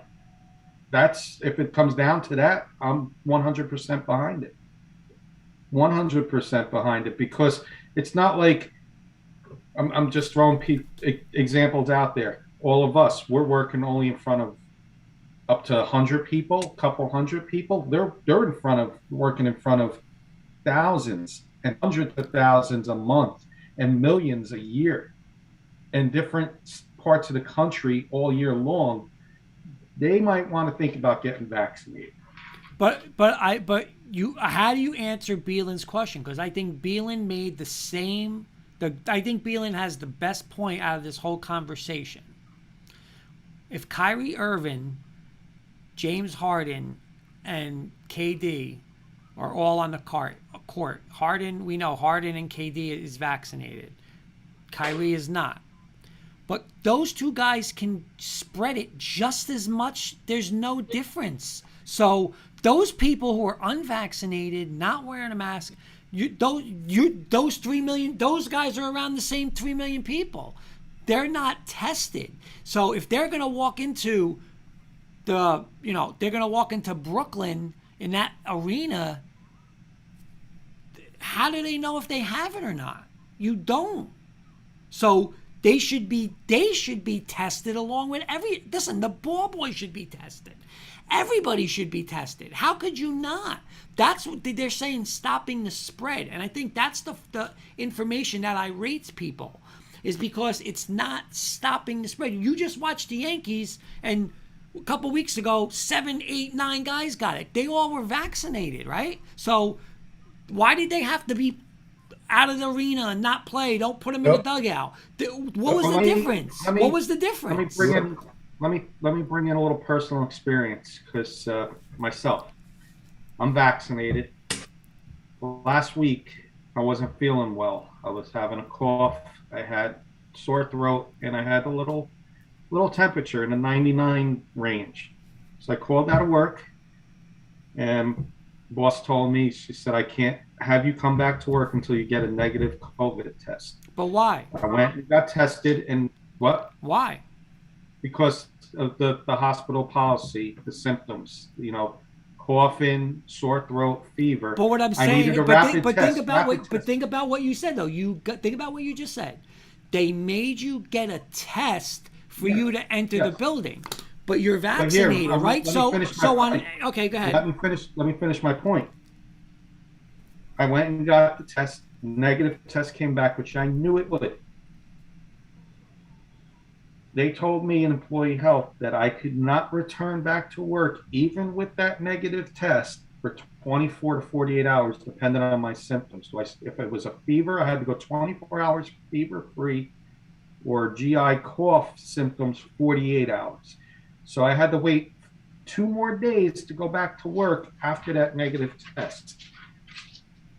If it comes down to that, I'm 100% behind it. 100% behind it, because it's not like I'm just throwing examples out there. All of us, we're working only in front of up to 100 people, couple hundred people. They're working in front of thousands and hundreds of thousands a month and millions a year in different parts of the country all year long. They might want to think about getting vaccinated. But how do you answer Beelan's question? Because I think Beelan made the same. I think Beelan has the best point out of this whole conversation. If Kyrie Irving, James Harden, and KD are all on the court. Harden, we know Harden and KD is vaccinated. Kyrie is not. But those two guys can spread it just as much. There's no difference. So those people who are unvaccinated, not wearing a mask, those 3 million, those guys are around the same 3 million people. They're not tested. So if they're going to walk into they're going to walk into Brooklyn in that arena, how do they know if they have it or not? You don't. So they should be tested along with listen, the ball boy should be tested. Everybody should be tested. How could you not? That's what they're saying, stopping the spread. And I think that's the information that irates people, is because it's not stopping the spread. You just watched the Yankees, and a couple weeks ago, 7, 8, 9 guys got it. They all were vaccinated, right? So why did they have to be out of the arena and not play? Don't put them in the dugout. What was the difference? What was the difference? Let me bring in a little personal experience, because myself, I'm vaccinated. Last week, I wasn't feeling well. I was having a cough. I had sore throat, and I had a little temperature in the 99 range. So I called out of work, and boss told me, she said, I can't have you come back to work until you get a negative COVID test. But why? I went and got tested, and what? Why? Because of the hospital policy, the symptoms, coughing, sore throat, fever. But what I'm saying, think about what you said though. Think about what you just said. They made you get a test for you to enter the building, but you're vaccinated, right? Okay, go ahead. Let me finish my point. I went and got the test. Negative test came back, which I knew it would. they told me in employee health that I could not return back to work, even with that negative test, for 24 to 48 hours, depending on my symptoms. So if it was a fever, I had to go 24 hours fever free, or GI cough symptoms, 48 hours. So I had to wait 2 more days to go back to work after that negative test.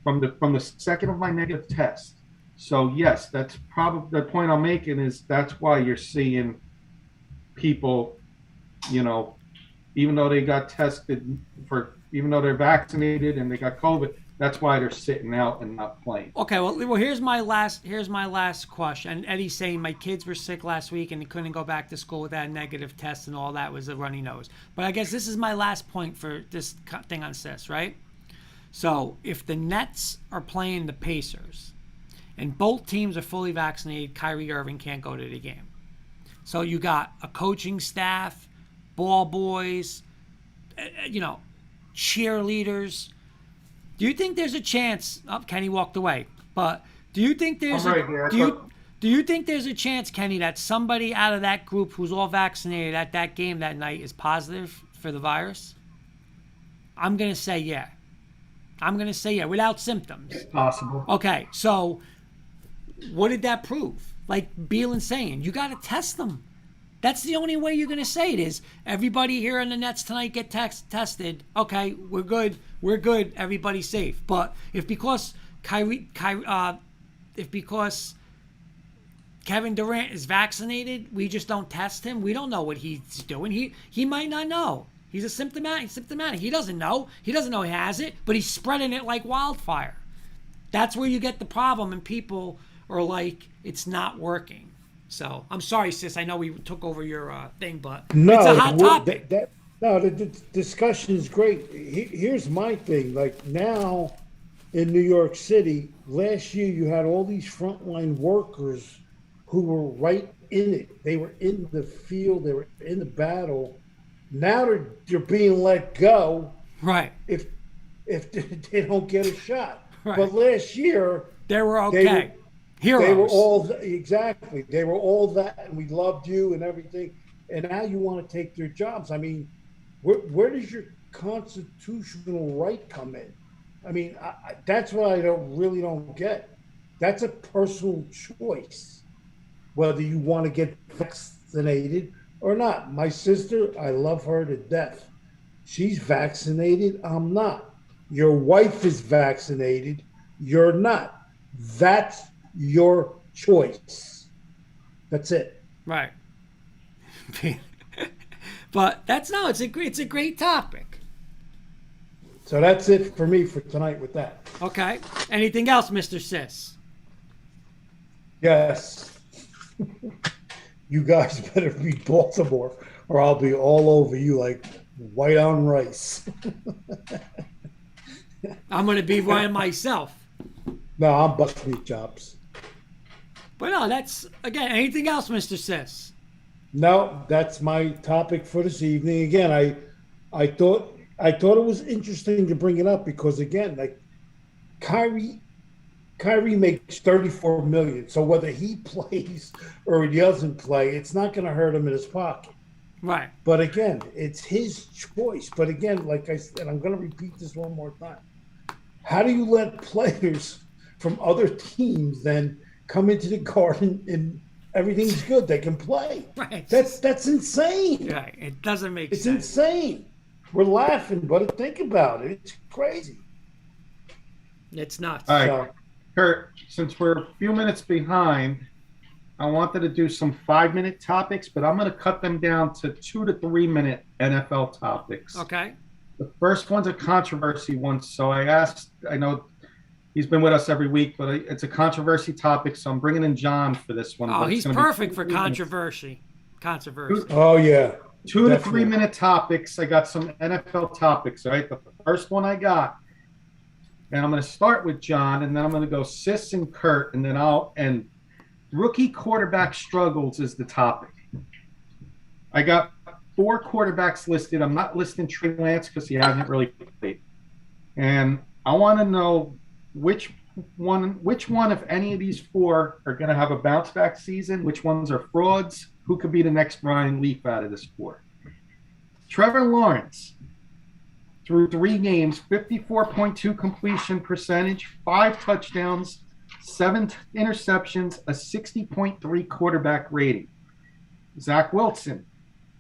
From the second of my negative test. So yes, that's probably the point I'm making, is that's why you're seeing people, even though they got tested even though they're vaccinated and they got COVID, that's why they're sitting out and not playing. Okay, well, here's my last question. And Eddie's saying my kids were sick last week and they couldn't go back to school with that negative test and all that was a runny nose. But I guess this is my last point for this thing on Sis, right? So if the Nets are playing the Pacers and both teams are fully vaccinated, Kyrie Irving can't go to the game. So you got a coaching staff, ball boys, cheerleaders. Do you think there's a chance? Oh, Kenny walked away. But do you think there's do you think there's a chance, Kenny, that somebody out of that group who's all vaccinated at that game that night is positive for the virus? I'm gonna say yeah. Without symptoms. It's possible. Okay, so what did that prove? Like Beelan's saying, you got to test them. That's the only way you're going to say it is everybody here in the Nets tonight get tested. Okay, we're good. Everybody's safe. But if because Kevin Durant is vaccinated, we just don't test him. We don't know what he's doing. He might not know. He's symptomatic. He doesn't know. He doesn't know he has it, but he's spreading it like wildfire. That's where you get the problem, and people are like, it's not working. So I'm sorry, Sis. I know we took over your thing, but it's a hot topic. The discussion is great. Here's my thing. Like now in New York City, last year you had all these frontline workers who were right in it. They were in the field. They were in the battle. Now they're being let go. Right. If they don't get a shot. Right. But last year they were okay. Heroes. They were all exactly. They were all that, and we loved you and everything. And now you want to take their jobs. I mean, where does your constitutional right come in? I mean, that's what I really don't get. That's a personal choice, whether you want to get vaccinated or not. My sister, I love her to death. She's vaccinated. I'm not. Your wife is vaccinated. You're not. That's your choice. That's it. Right. But it's a great topic. So that's it for me for tonight with that. Okay. Anything else, Mr. Sis? Yes. You guys better beat Baltimore or I'll be all over you like white on rice. I'm going to be one myself. No, I'm buckwheat chops. But no, that's, again, anything else, Mr. Sis? No, that's my topic for this evening. Again, I thought it was interesting to bring it up because, again, like Kyrie makes $34 million. So whether he plays or he doesn't play, it's not going to hurt him in his pocket. Right. But again, it's his choice. But again, like I said, I'm going to repeat this one more time. How do you let players from other teams then come into the Garden and everything's good? They can play. Right. That's insane. Right. It doesn't make It's sense. insane. We're laughing, but think about it. It's crazy. It's nuts. All right, Kurt, since we're a few minutes behind, I wanted to do some 5-minute topics, but I'm going to cut them down to 2 to 3 minute NFL topics. Okay. The first one's a controversy one. So I know he's been with us every week, but it's a controversy topic. So I'm bringing in John for this one. Oh, he's perfect for controversy. Oh, yeah. 2 to 3 minute topics. I got some NFL topics, all right? The first one I got, and I'm going to start with John, and then I'm going to go Sis and Kurt, and then I'll end. Rookie quarterback struggles is the topic. I got 4 quarterbacks listed. I'm not listing Trey Lance because he hasn't really played. And I want to know which one, if any of these 4 are going to have a bounce back season, which ones are frauds, who could be the next Brian Leaf out of the sport. Trevor Lawrence, through 3 games, 54.2 completion percentage, 5 touchdowns, 7 interceptions, a 60.3 quarterback rating. Zach Wilson.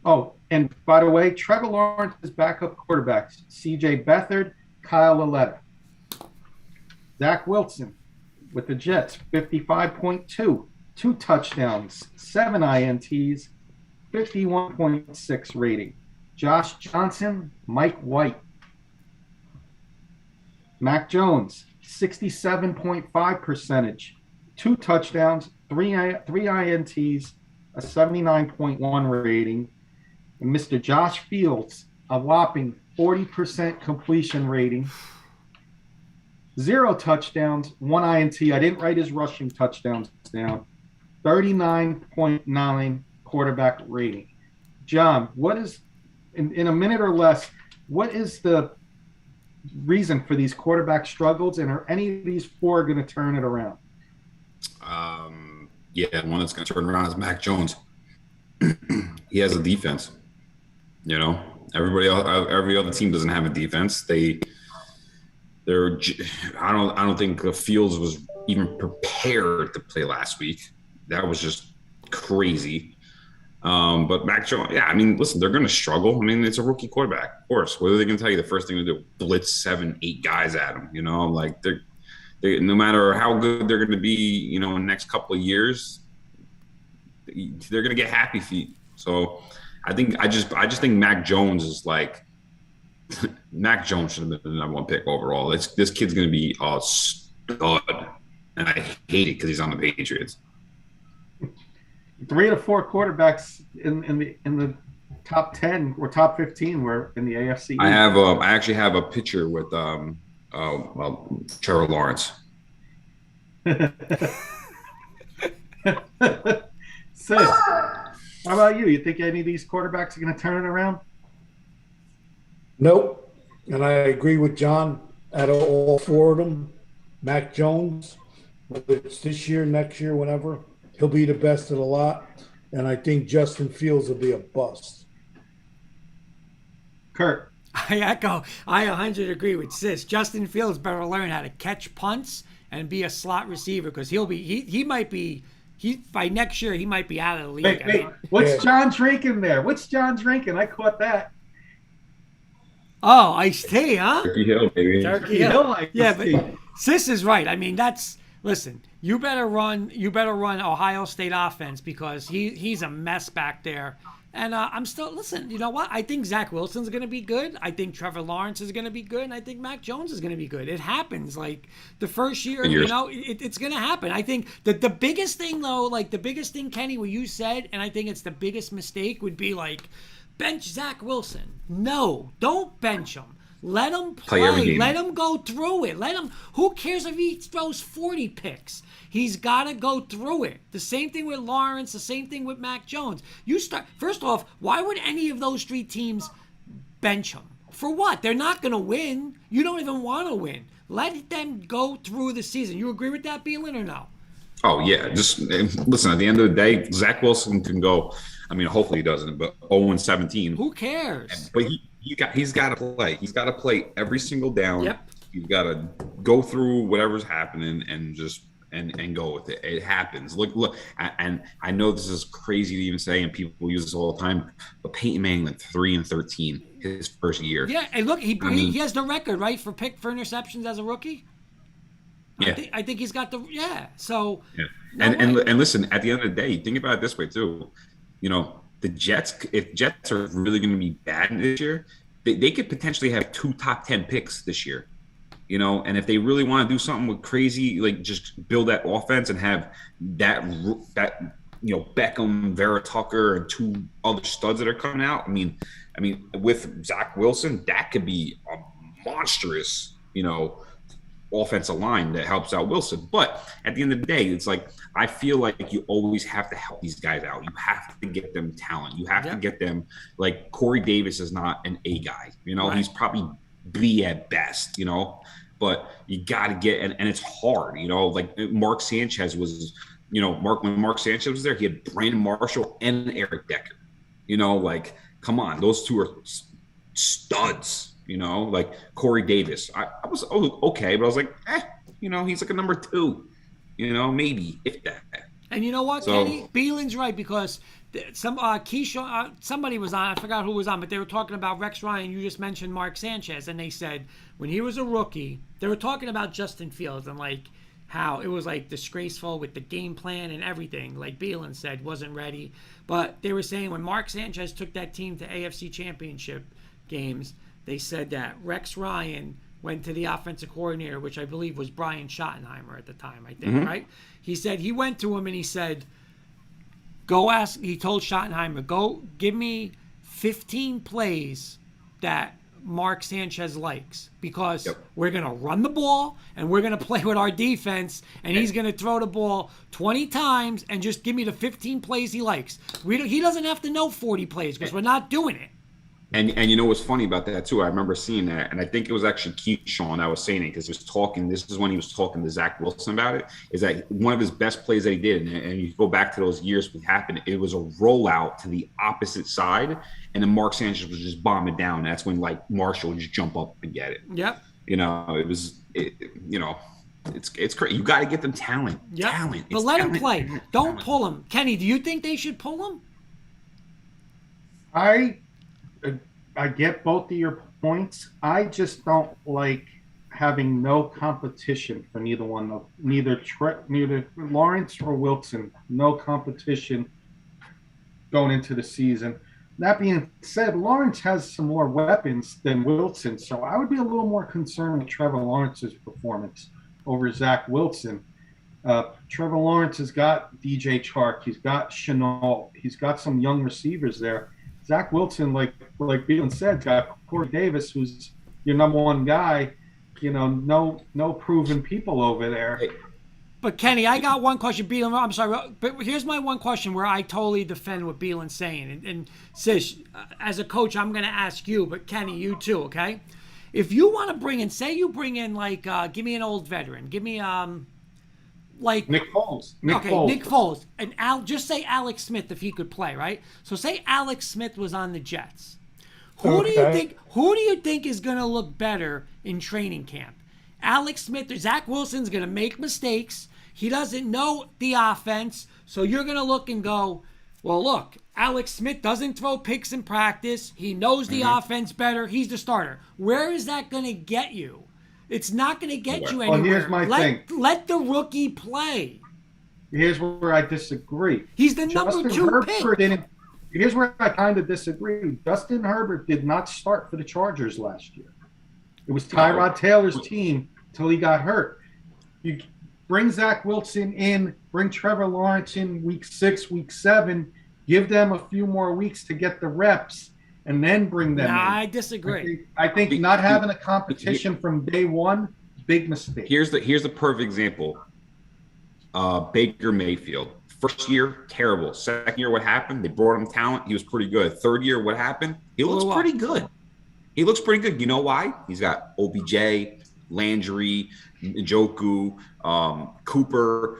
Oh, and by the way, Trevor Lawrence's backup quarterbacks, C.J. Beathard, Kyle Lauletta. Zach Wilson with the Jets, 55.2, 2 touchdowns, 7 INTs, 51.6 rating. Josh Johnson, Mike White. Mac Jones, 67.5 percentage, 2 touchdowns, 3 INTs, a 79.1 rating. And Mr. Josh Fields, a whopping 40% completion rating, 0 touchdowns, 1 INT. I didn't write his rushing touchdowns down. 39.9 quarterback rating. John, what is, in a minute or less, what is the reason for these quarterback struggles, and are any of these 4 going to turn it around? Yeah, one that's going to turn around is Mac Jones. He has a defense. You know, every other team doesn't have a defense. I don't think Fields was even prepared to play last week. That was just crazy. But Mac Jones, yeah, I mean, listen, they're going to struggle. I mean, it's a rookie quarterback, of course. What are they going to tell you? The first thing to do, blitz 7, 8 guys at him. You know, like they no matter how good they're going to be, you know, in the next couple of years, they're going to get happy feet. So I just think Mac Jones is like Mac Jones should have been the #1 pick overall. This kid's going to be a stud, and I hate it because he's on the Patriots. 3 to 4 quarterbacks in the top 10 or top 15 were in the AFC. I actually have a picture with Trevor Lawrence. Sis, how about you? You think any of these quarterbacks are going to turn it around? Nope. And I agree with John. Out of all 4 of them, Mac Jones, whether it's this year, next year, whenever, he'll be the best of the lot. And I think Justin Fields will be a bust. Kurt. I 100 agree with Sis. Justin Fields better learn how to catch punts and be a slot receiver, because he might be by next year he might be out of the league. Wait, what's John drinking there? What's John drinking? I caught that. Oh, iced tea, huh? Turkey Hill, baby. Turkey Hill. Yeah, but Sis is right. I mean, listen, you better run Ohio State offense, because he's a mess back there. And I'm still, listen, you know what? I think Zach Wilson's going to be good. I think Trevor Lawrence is going to be good. And I think Mac Jones is going to be good. It happens. Like, the first year, you know, it's going to happen. I think that the biggest thing, though, like the biggest thing, Kenny, what you said, and I think it's the biggest mistake, would be like, bench Zach Wilson. No, don't bench him. Let him play. Let him go through it. Who cares if he throws 40 picks? He's got to go through it. The same thing with Lawrence, the same thing with Mac Jones. First off, why would any of those 3 teams bench him? For what? They're not going to win. You don't even want to win. Let them go through the season. You agree with that, Beelin, or no? Oh, yeah. Just listen, at the end of the day, Zach Wilson can go, I mean, hopefully he doesn't, but 0-17. Who cares? But he's got to play. He's got to play every single down. Yep. He's got to go through whatever's happening and just and go with it. It happens. Look, and I know this is crazy to even say, and people use this all the time, but Peyton Manning went 3-13 his first year. Yeah, and look, he has the record, right, for interceptions as a rookie. Yeah. I think he's got the So yeah. And listen, at the end of the day, think about it this way too. You know, the Jets, if Jets are really going to be bad this year, they could potentially have 2 top 10 picks this year. You know, and if they really want to do something with crazy, like just build that offense and have that you know, Beckham, Vera Tucker, and 2 other studs that are coming out. I mean, with Zach Wilson, that could be a monstrous, you know, offensive line that helps out Wilson. But at the end of the day, it's like, I feel like you always have to help these guys out. You have to get them talent. You have to get them, like, Corey Davis is not an A guy. You know, he's probably B at best, you know. But you got to get, and it's hard, you know, like Mark Sanchez was when Mark Sanchez was there, he had Brandon Marshall and Eric Decker. Like, come on, those two are studs. Like Corey Davis. I was okay, but I was like, he's like a number 2. Maybe if that. And you know what, So, Kenny? Beelin's right, because Keyshawn, somebody was on, I forgot who was on, but they were talking about Rex Ryan. You just mentioned Mark Sanchez, and they said when he was a rookie, they were talking about Justin Fields and like how it was like disgraceful with the game plan and everything. Like Beelin said, wasn't ready. But they were saying when Mark Sanchez took that team to AFC Championship games, they said that Rex Ryan went to the offensive coordinator, which I believe was Brian Schottenheimer at the time, I think, right? He said he went to him and he said, he told Schottenheimer, go give me 15 plays that Mark Sanchez likes, because we're going to run the ball and we're going to play with our defense, and he's going to throw the ball 20 times and just give me the 15 plays he likes. He doesn't have to know 40 plays because we're not doing it. And what's funny about that too, I remember seeing that, and I think it was actually Keyshawn that was saying it, because this is when he was talking to Zach Wilson about it, is that one of his best plays that he did, and you go back to those years when it happened, it was a rollout to the opposite side, and then Mark Sanchez was just bombing down. That's when like Marshall would just jump up and get it. Yep. It's crazy. You got to get them talent. Yep. Talent. But let him play. Don't pull him. Kenny, do you think they should pull him? I get both of your points. I just don't like having no competition for neither Lawrence or Wilson. No competition going into the season. That being said, Lawrence has some more weapons than Wilson, so I would be a little more concerned with Trevor Lawrence's performance over Zach Wilson. Trevor Lawrence has got DJ Chark. He's got Chenault. He's got some young receivers there. Zach Wilson, like Beelan said, got Corey Davis, who's your number 1 guy. No proven people over there. But Kenny, I got one question. Beelan, I'm sorry, but here's my one question where I totally defend what Beelan's saying. And Sis, as a coach, I'm going to ask you, but Kenny, you too, okay? If you want to bring in, say you bring in like, give me an old veteran, give me like Nick Foles. Nick Foles. And just say Alex Smith if he could play, right? So say Alex Smith was on the Jets. Who do you think is going to look better in training camp? Alex Smith or Zach Wilson's going to make mistakes. He doesn't know the offense. So you're going to look and go, well, look, Alex Smith doesn't throw picks in practice. He knows the offense better. He's the starter. Where is that going to get you? It's not going to get you anywhere. Well, here's my thing. Let the rookie play. Here's where I disagree. He's the number 2 pick. Here's where I kind of disagree. Justin Herbert did not start for the Chargers last year. It was Tyrod Taylor's team till he got hurt. You bring Zach Wilson in, bring Trevor Lawrence in week 6, week 7, give them a few more weeks to get the reps, and then bring them in. I disagree. I think not having a competition from day one, big mistake. Here's the perfect example. Baker Mayfield. First year, terrible. Second year, what happened? They brought him talent. He was pretty good. Third year, what happened? He looks pretty good. He looks pretty good. You know why? He's got OBJ, Landry, Njoku, Cooper.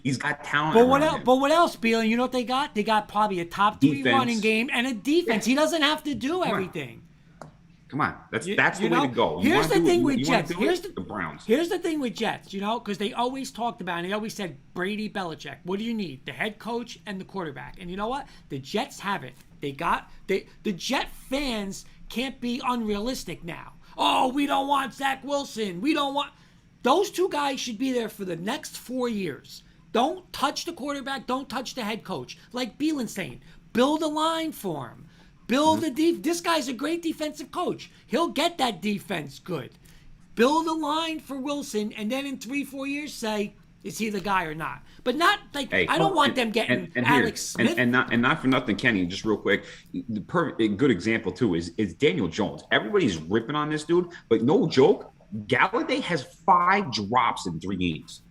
He's got talent. But what else, Beal? You know what they got? They got probably a top 3 running game and a defense. He doesn't have to do everything. Come on, that's the way to go. Here's the thing with Jets. Here's the Browns. Here's the thing with Jets, because they always talked about, and they always said Brady, Belichick. What do you need? The head coach and the quarterback. And you know what? The Jets have it. The Jet fans can't be unrealistic now. Oh, we don't want Zach Wilson. We don't want. Those 2 guys should be there for the next 4 years. Don't touch the quarterback. Don't touch the head coach. Like Beelan's saying, build a line for him. Build this guy's a great defensive coach. He'll get that defense good. Build a line for Wilson, and then in 3-4 years say, is he the guy or not? But not like I don't want them getting Alex Smith. And not for nothing, Kenny. Just real quick, a good example too is Daniel Jones. Everybody's ripping on this dude, but no joke, Galladay has 5 drops in 3 games.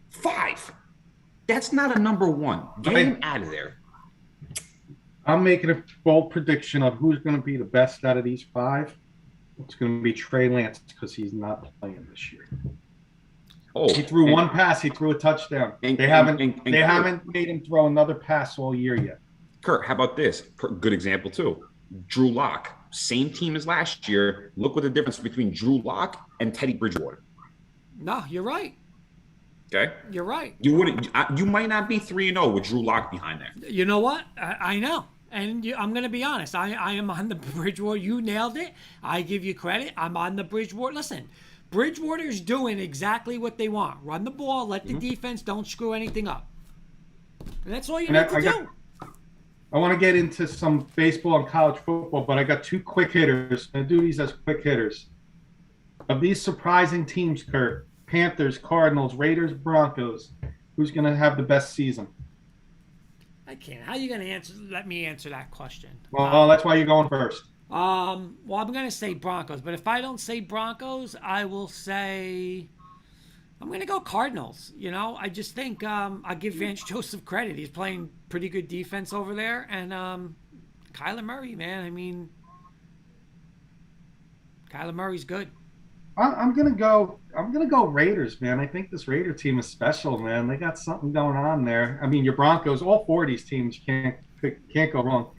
5. That's not a number 1. Get him out of there. I'm making a bold prediction of who's going to be the best out of these 5. It's going to be Trey Lance because he's not playing this year. Oh, He threw one pass. He threw a touchdown. They haven't made him throw another pass all year yet. Kurt, how about this? Good example too. Drew Lock, same team as last year. Look what the difference between Drew Lock and Teddy Bridgewater. No, you're right. Okay, You're right. you wouldn't. You might not be 3-0 with Drew Lock behind there. You know what? I know. And I'm going to be honest. I am on the Bridgewater. You nailed it. I give you credit. I'm on the Bridgewater. Listen, Bridgewater's doing exactly what they want. Run the ball. Let the defense don't screw anything up. And that's all you need to do. I want to get into some baseball and college football, but I got two quick hitters. I'm going to do these as quick hitters. Of these surprising teams, Kurt, Panthers, Cardinals, Raiders, Broncos, who's going to have the best season? I can't. How are you going to let me answer that question? Well, that's why you're going first. Well, I'm going to say Broncos, but if I don't say Broncos, I will say I'm going to go Cardinals. You know, I just think I give Vance Joseph credit. He's playing pretty good defense over there, and Kyler Murray, man. I mean, Kyler Murray's good. I'm gonna go Raiders, man. I think this Raider team is special, man. They got something going on there. I mean, your Broncos, all four of these teams can't go wrong.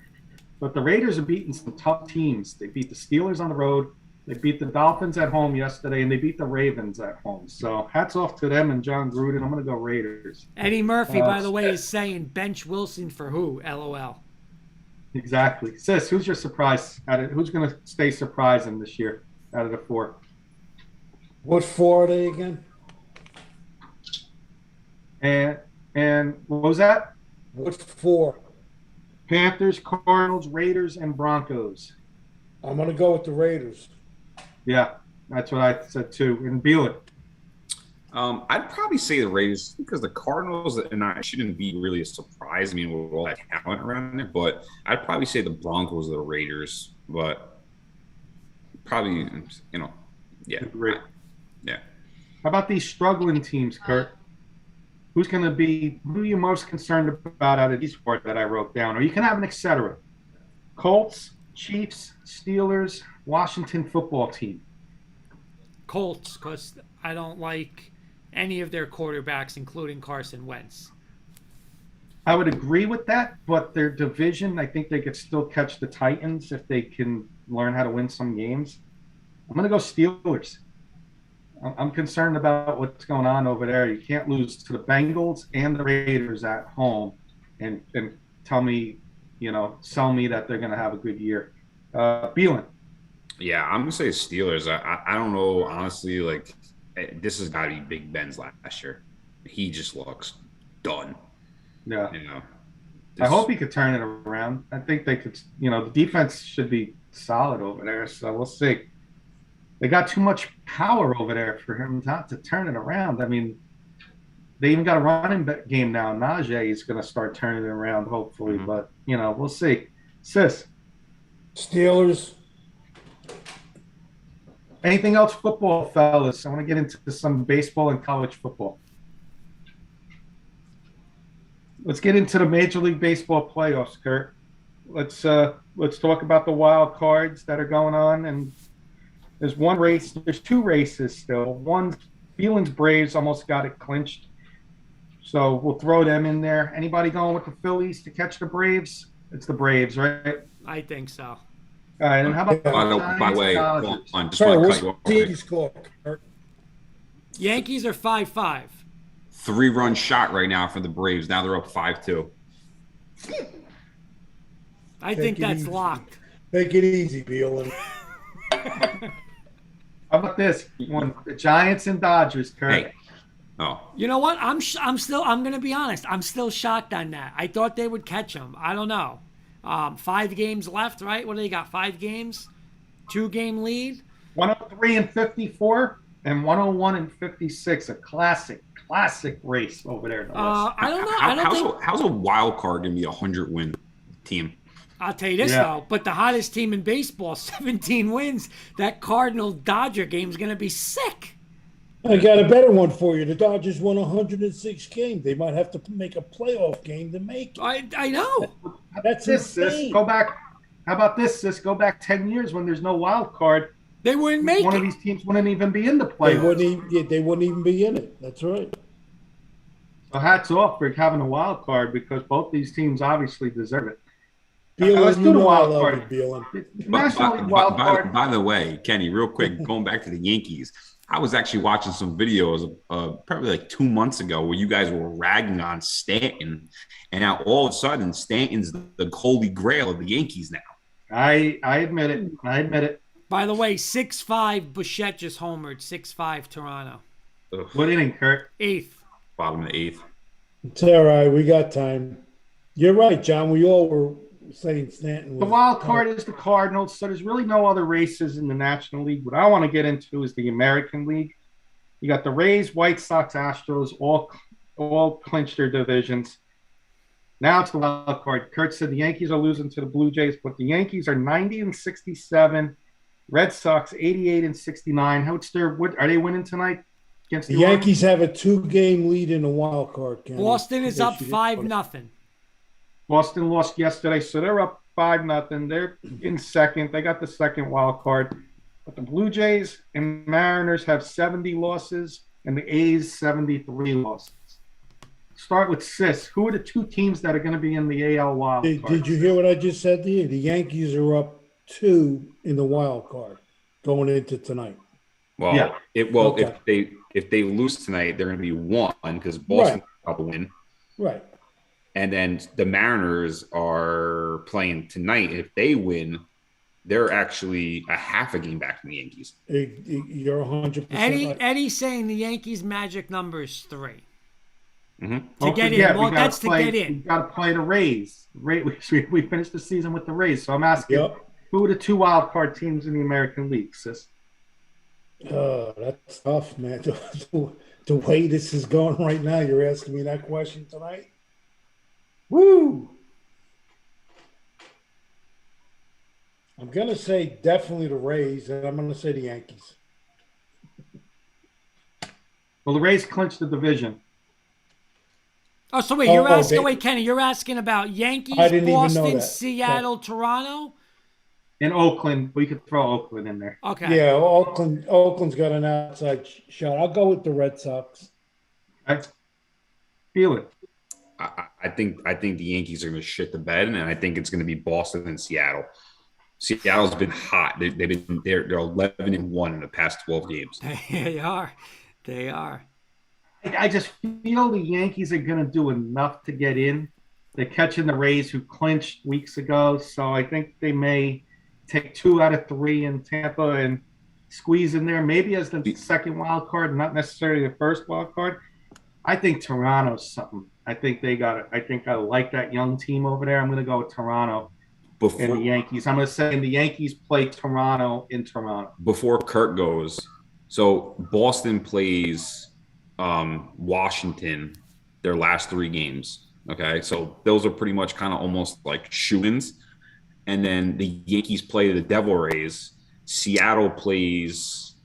But the Raiders are beating some tough teams. They beat the Steelers on the road. They beat the Dolphins at home yesterday, and they beat the Ravens at home. So hats off to them and John Gruden. I'm gonna go Raiders. Eddie Murphy, by the way, is saying bench Wilson for who? LOL. Exactly. Sis, who's your surprise? Who's gonna stay surprising this year out of the four? What four are they again? And what was that? What four? Panthers, Cardinals, Raiders, and Broncos. I'm going to go with the Raiders. Yeah, that's what I said too. And Beeler. I'd probably say the Raiders because the Cardinals, and I shouldn't be really a surprise. I mean, with all that talent around there, but I'd probably say the Broncos or the Raiders. But probably, yeah. Great. Yeah. How about these struggling teams, Kurt? Who are you most concerned about out of these four that I wrote down? Or you can have an et cetera. Colts, Chiefs, Steelers, Washington football team. Colts, because I don't like any of their quarterbacks, including Carson Wentz. I would agree with that, but their division, I think they could still catch the Titans if they can learn how to win some games. I'm going to go Steelers. I'm concerned about what's going on over there. You can't lose to the Bengals and the Raiders at home and tell me, sell me that they're going to have a good year. Beelan. Yeah, I'm going to say Steelers. I don't know, honestly, this has got to be Big Ben's last year. He just looks done. Yeah. I hope he could turn it around. I think they could, the defense should be solid over there, so we'll see. They got too much power over there for him not to turn it around. I mean, they even got a running game now. Najee is going to start turning it around, hopefully. Mm-hmm. But, we'll see. Sis. Steelers. Anything else football, fellas? I want to get into some baseball and college football. Let's get into the Major League Baseball playoffs, Kurt. Let's talk about the wild cards that are going on. And there's one race. There's two races still. One, Beelan's Braves almost got it clinched. So we'll throw them in there. Anybody going with the Phillies to catch the Braves? It's the Braves, right? I think so. All right. And how about by the way, just Sorry, want what's to cut the you off. team score? Yankees are 5-5. 3-run shot right now for the Braves. Now they're up 5-2. I think that's locked. Take it easy, Beelan. How about this one? The Giants and Dodgers, Kurt. Hey. Oh. You know what? I'm going to be honest. I'm still shocked on that. I thought they would catch them. I don't know. 5 games left, right? What do they got? 5 games? 2-game lead? 103 and 54 and 101 and 56. A classic race over there in the West. I don't know. How's a wild card going to be a 100-win team? I'll tell you this, though. But the hottest team in baseball, 17 wins. That Cardinal-Dodger game is going to be sick. I got a better one for you. The Dodgers won 106 games. They might have to make a playoff game to make it. I know. That's insane. Go back. How about this, sis? Go back 10 years when there's no wild card. They wouldn't make one it. of these teams wouldn't even be in the They playoffs. they wouldn't even be in it. That's right. So hats off for having a wild card because both these teams obviously deserve it. Beelan, Let's do you the know I wild love card. you, Beelan. National League wild card. By the way, Kenny, real quick, going back to the Yankees, I was actually watching some videos probably like 2 months ago where you guys were ragging on Stanton, and now all of a sudden Stanton's the holy grail of the Yankees now. I admit it. I admit it. By the way, 6-5 Bichette just homered. 6-5 Toronto. Ugh, What inning, Kurt? 8th. bottom of the eighth. It's all right. We got time. You're right, John. We all were saying Stanton. The wild card is the Cardinals, so there's really no other races in the National League. What I want to get into is the American League. You got the Rays, White Sox, Astros, all clinched their divisions. Now it's the wild card. Kurt said the Yankees are losing to the Blue Jays, but the Yankees are 90-67. Red Sox 88-69. What are they winning tonight against The Yankees have a 2-game lead in the wild card. Kenny. Boston is up 5-0. Boston lost yesterday, so they're up 5-0. They're in second. They got the second wild card. But the Blue Jays and Mariners have 70 losses, and the A's 73 losses. Start with Sis. Who are the two teams that are going to be in the AL wild card? Did you hear what I just said to you? The Yankees are up 2 in the wild card going into tonight. Well, Yeah. Okay. if they lose tonight, they're going to be 1 because Boston's about to win. Right. And then the Mariners are playing tonight. If they win, they're actually a half a game back from the Yankees. You're 100% right. Eddie's saying the Yankees' magic number is 3. Mm-hmm. To get in. Well, that's to get in. We got to play the Rays. We finished the season with the Rays. So I'm asking, who are the 2 wild card teams in the American League, Sis? That's tough, man. The way this is going right now, you're asking me that question tonight? Woo! I'm going to say definitely the Rays, and I'm going to say the Yankees. Well, the Rays clinched the division. Oh, so wait, Kenny, you're asking about Yankees, I didn't even know Boston, that. Seattle, Toronto? In Oakland, we could throw Oakland in there. Okay. Yeah, Oakland's got an outside shot. I'll go with the Red Sox. I feel it. I think the Yankees are going to shit the bed, and I think it's going to be Boston and Seattle. Seattle's been hot. They're 11-1 in the past 12 games. They are. I just feel the Yankees are going to do enough to get in. They're catching the Rays, who clinched weeks ago, so I think they may take 2 out of 3 in Tampa and squeeze in there, maybe as the second wild card, not necessarily the first wild card. I think Toronto's something. I think they got it. I think I like that young team over there. I'm going to go with Toronto and the Yankees. I'm going to say the Yankees play Toronto in Toronto. Before Kurt goes, so Boston plays Washington their last 3 games. Okay, so those are pretty much kind of almost like shoo-ins. And then the Yankees play the Devil Rays. Seattle plays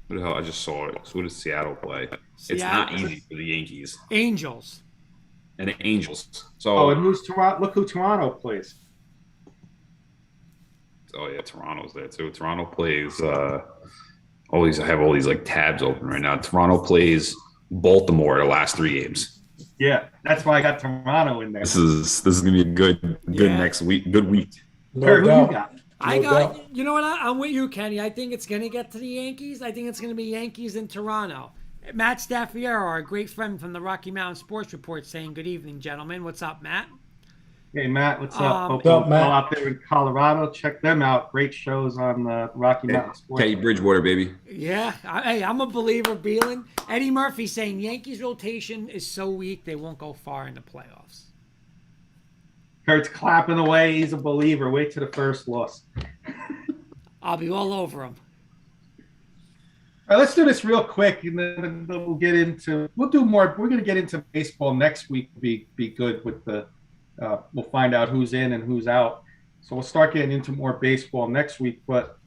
what the hell? I just saw it. So what does Seattle play? It's not easy for the Yankees. Angels. And the Angels. So and who's Toronto? Look who Toronto plays. Oh yeah, Toronto's there too. Toronto plays I have all these like tabs open right now. Toronto plays Baltimore the last 3 games. Yeah, that's why I got Toronto in there. This is gonna be a good next week. Good week. Who you got? You know what? I'm with you, Kenny. I think it's going to get to the Yankees. I think it's going to be Yankees in Toronto. Matt Staffiero, our great friend from the Rocky Mountain Sports Report, saying good evening, gentlemen. What's up, Matt? Hey, Matt. What's up? Hope all out there in Colorado. Check them out. Great shows on the Rocky Mountain Sports. Teddy Bridgewater, baby. Yeah. Hey, I'm a believer, Beelan. Eddie Murphy saying Yankees rotation is so weak they won't go far in the playoffs. Kurt's clapping away. He's a believer. Wait till the first loss. I'll be all over him. All right, let's do this real quick, and then we'll get into. We'll do more. We're going to get into baseball next week. Be good with the. We'll find out who's in and who's out. So we'll start getting into more baseball next week. But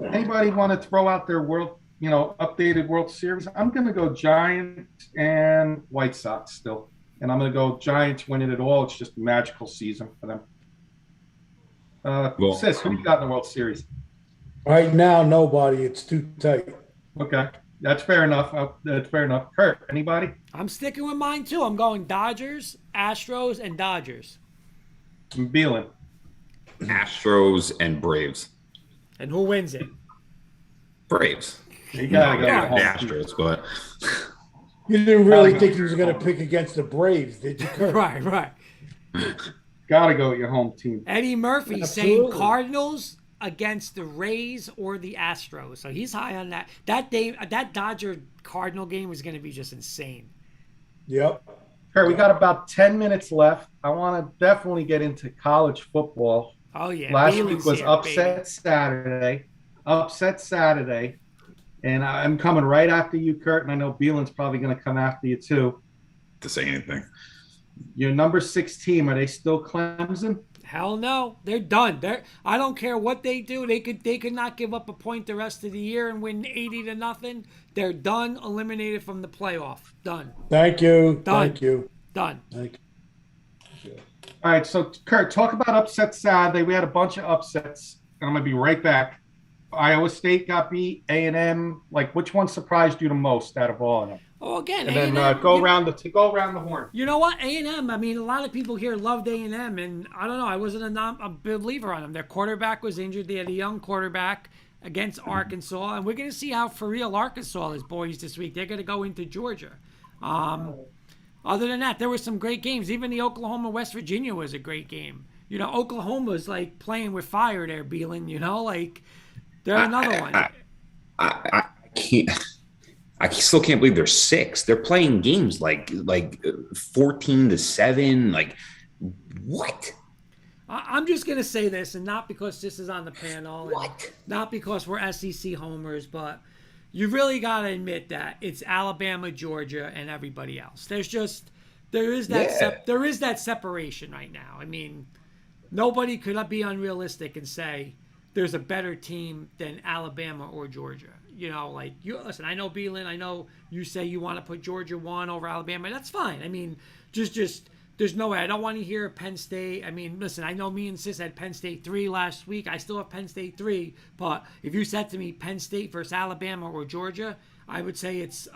anybody want to throw out their updated World Series? I'm going to go Giants and White Sox still. And I'm going to go Giants winning it all. It's just a magical season for them. Well, Sis, who you got in the World Series? Right now, nobody. It's too tight. Okay, that's fair enough. That's fair enough. Kurt, anybody? I'm sticking with mine too. I'm going Dodgers, Astros, and Dodgers. I'm Beeling. Astros and Braves. And who wins it? Braves. You gotta go Yeah, with the home. Astros, but You didn't really think he was going to pick against the Braves, did you, Kurt? Right. Gotta go with your home team. Eddie Murphy saying Absolutely. Cardinals against the Rays or the Astros. So he's high on that. That Dodger Cardinal game was going to be just insane. Yep. Kurt, we got about 10 minutes left. I want to definitely get into college football. Oh yeah. Last Beelin's week was here, Upset Saturday. Upset Saturday. And I'm coming right after you, Kurt, and I know Beelin's probably going to come after you too. to say anything. Your number 6 team, are they still Clemson? Hell no, they're done. I don't care what they do. They could not give up a point the rest of the year and win 80-0. They're done, eliminated from the playoff. Done. Thank you. Done. Thank you. Done. Thank you. All right, so Kurt, talk about upset Saturday. We had a bunch of upsets, and I'm gonna be right back. Iowa State got beat. A&M. Like, which one surprised you the most out of all of them? Oh, again, And then A&M, go around the horn. You know what? A&M, I mean, a lot of people here loved A&M, and I don't know. I wasn't a believer on them. Their quarterback was injured. They had a young quarterback against Arkansas, and we're going to see how for real Arkansas is boys this week. They're going to go into Georgia. Other than that, there were some great games. Even the Oklahoma-West Virginia was a great game. You know, Oklahoma's like playing with fire there, Beelan. You know, like they're another one. I can't. I still can't believe they're 6. They're playing games like 14-7. Like, what? I'm just going to say this, and not because this is on the panel. What? Not because we're SEC homers, but you really got to admit that it's Alabama, Georgia, and everybody else. There is that separation right now. I mean, nobody could be unrealistic and say there's a better team than Alabama or Georgia. You know, like, listen, I know, Beelan, I know you say you want to put Georgia 1 over Alabama. That's fine. I mean, just there's no way. I don't want to hear Penn State. I mean, listen, I know me and Sis had Penn State 3 last week. I still have Penn State 3. But if you said to me Penn State versus Alabama or Georgia, I would say it's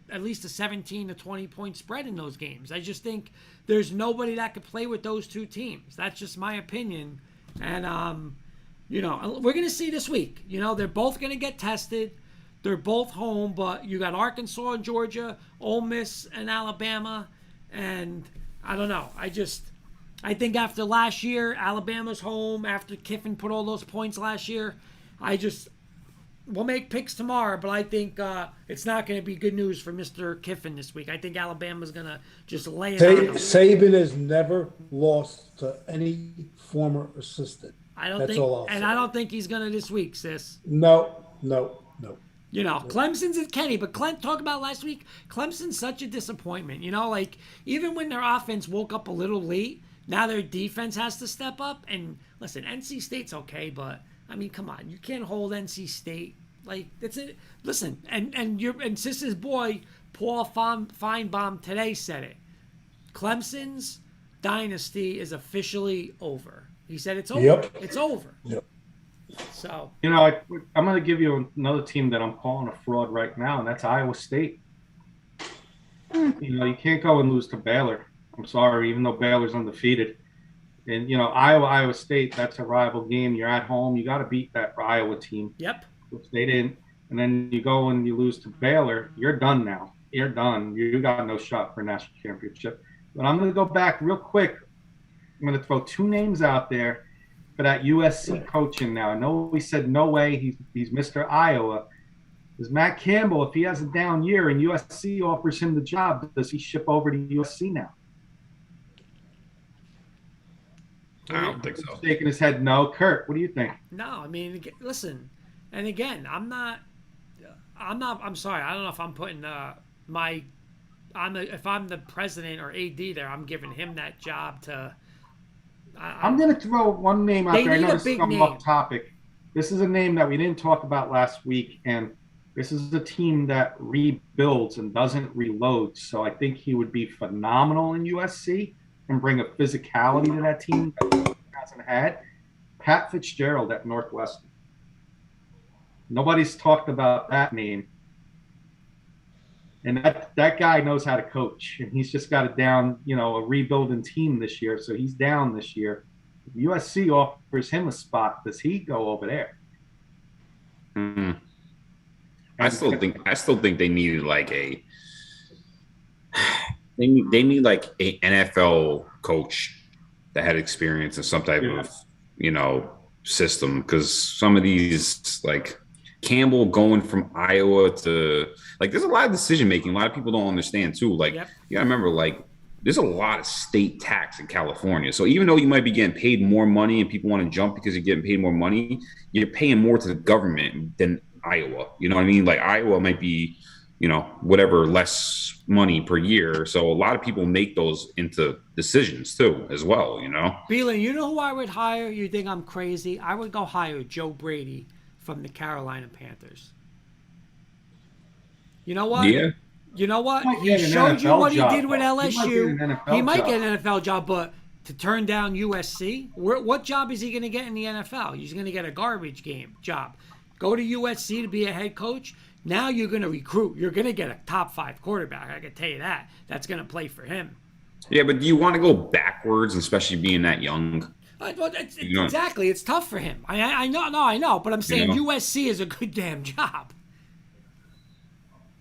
at least a 17 to 20 point spread in those games. I just think there's nobody that could play with those two teams. That's just my opinion. And, you know, we're going to see this week. You know, they're both going to get tested. They're both home, but you got Arkansas and Georgia, Ole Miss and Alabama. And I don't know. I think after last year, Alabama's home, after Kiffin put all those points last year, we'll make picks tomorrow, but I think it's not going to be good news for Mr. Kiffin this week. I think Alabama's going to just lay it on him. Saban has never lost to any former assistant. I don't think he's going to this week, Sis. No. You know, Clemson's at Kenny, but talk about last week. Clemson's such a disappointment. You know, like, even when their offense woke up a little late, now their defense has to step up. And listen, NC State's okay, but I mean, come on, you can't hold NC State. Like, that's it. Listen, and Sis's boy Paul Feinbaum today said it. Clemson's dynasty is officially over. He said it's over. Yep. It's over. Yep. So, You know, I'm going to give you another team that I'm calling a fraud right now, and that's Iowa State. You know, you can't go and lose to Baylor. I'm sorry, even though Baylor's undefeated. And, you know, Iowa State, that's a rival game. You're at home. You got to beat that Iowa team. yep. Which they didn't. And then you go and you lose to Baylor. You're done now. You're done. You got no shot for a national championship. But I'm going to go back real quick. I'm going to throw 2 names out there for that USC coaching now. I know we said no way he's Mr. Iowa. Is Matt Campbell, if he has a down year and USC offers him the job, does he ship over to USC now? I don't think so. Shaking his head no. Kurt, what do you think? No, I mean, listen, and again, I'm sorry. I don't know if I'm putting if I'm the president or AD there, I'm giving him that job to. I'm going to throw one name out there. I know this is off topic. This is a name that we didn't talk about last week, and this is a team that rebuilds and doesn't reload. So I think he would be phenomenal in USC and bring a physicality to that team that he hasn't had. Pat Fitzgerald at Northwestern. Nobody's talked about that name. And that guy knows how to coach, and he's just got a rebuilding team this year, so he's down this year. If USC offers him a spot, does he go over there? Mm-hmm. I still think they needed like a NFL coach that had experience in some type of system, because some of these like Campbell going from Iowa to there's a lot of decision making. A lot of people don't understand too. You gotta remember, there's a lot of state tax in California. So even though you might be getting paid more money and people want to jump because you're getting paid more money, you're paying more to the government than Iowa. You know what I mean? Like Iowa might be, whatever, less money per year. So a lot of people make those into decisions too, as well, Beelan, you know who I would hire? You think I'm crazy? I would go hire Joe Brady from the Carolina Panthers. You know what? Yeah. You know what? He showed you what he did with LSU. He might get an NFL job, but to turn down USC, what job is he going to get in the NFL? He's going to get a garbage job. Go to USC to be a head coach. Now you're going to recruit. You're going to get a top 5 quarterback. I can tell you that. That's going to play for him. Yeah, but do you want to go backwards, especially being that young? Exactly. It's tough for him. I know. But I'm saying USC is a good damn job.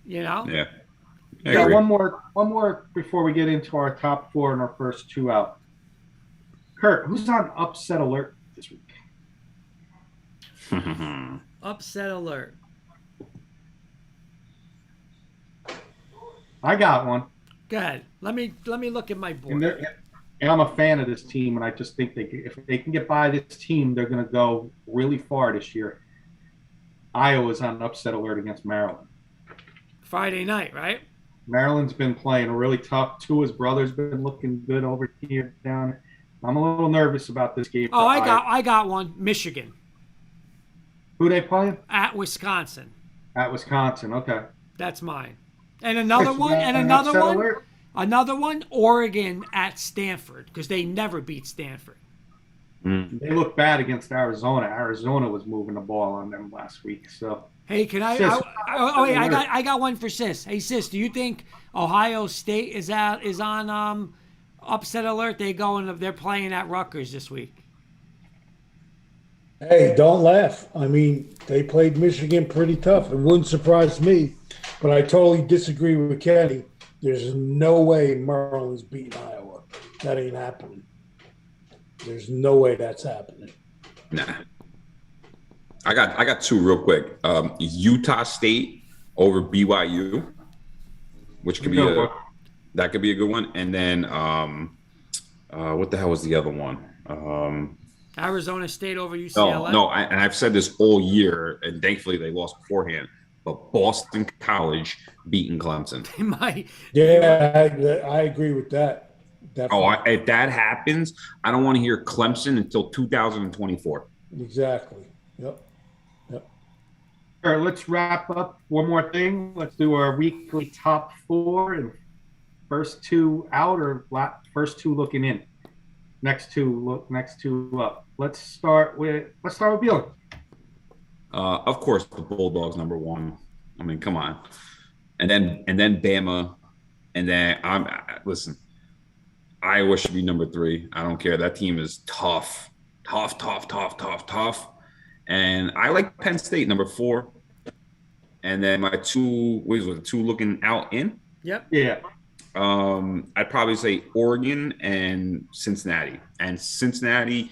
Yeah. Yeah, one more before we get into our top 4 and our first 2 out. Kurt, who's on upset alert this week? Upset alert. I got one. Go ahead. Let me look at my board. And I'm a fan of this team, and I just think if they can get by this team, they're going to go really far this year. Iowa's on upset alert against Maryland. Friday night, right? Maryland's been playing really tough. Tua's brother's been looking good over here down. I'm a little nervous about this game. Oh, I got one. Michigan. Who they playing? At Wisconsin. At Wisconsin. Okay. That's mine. And another one. And another one. Alert? Another one. Oregon at Stanford, because they never beat Stanford. They look bad against Arizona. Arizona was moving the ball on them last week. So. Hey, can I? Sis, I got one for Sis. Hey, Sis, do you think Ohio State is on upset alert? They're playing at Rutgers this week. Hey, don't laugh. I mean, they played Michigan pretty tough. It wouldn't surprise me, but I totally disagree with Kenny. There's no way Maryland's beating Iowa. That ain't happening. There's no way that's happening. Nah. I got 2 real quick. Utah State over BYU, which could be that could be a good one. And then what the hell was the other one? Arizona State over UCLA. No, and I've said this all year, and thankfully they lost beforehand. But Boston College beating Clemson. They might. Yeah, I agree with that. Definitely. If that happens, I don't want to hear Clemson until 2024. Exactly. Yep. All right, let's wrap up. One more thing. Let's do our weekly top 4 and first 2 out, or first 2 looking in. Next 2 up. Let's start with Beal. Of course, the Bulldogs number 1. I mean, come on. And then Bama, and then listen. Iowa should be number 3. I don't care. That team is tough. And I like Penn State number 4. And then my 2 looking out in? Yep. Yeah. I'd probably say Oregon and Cincinnati. And Cincinnati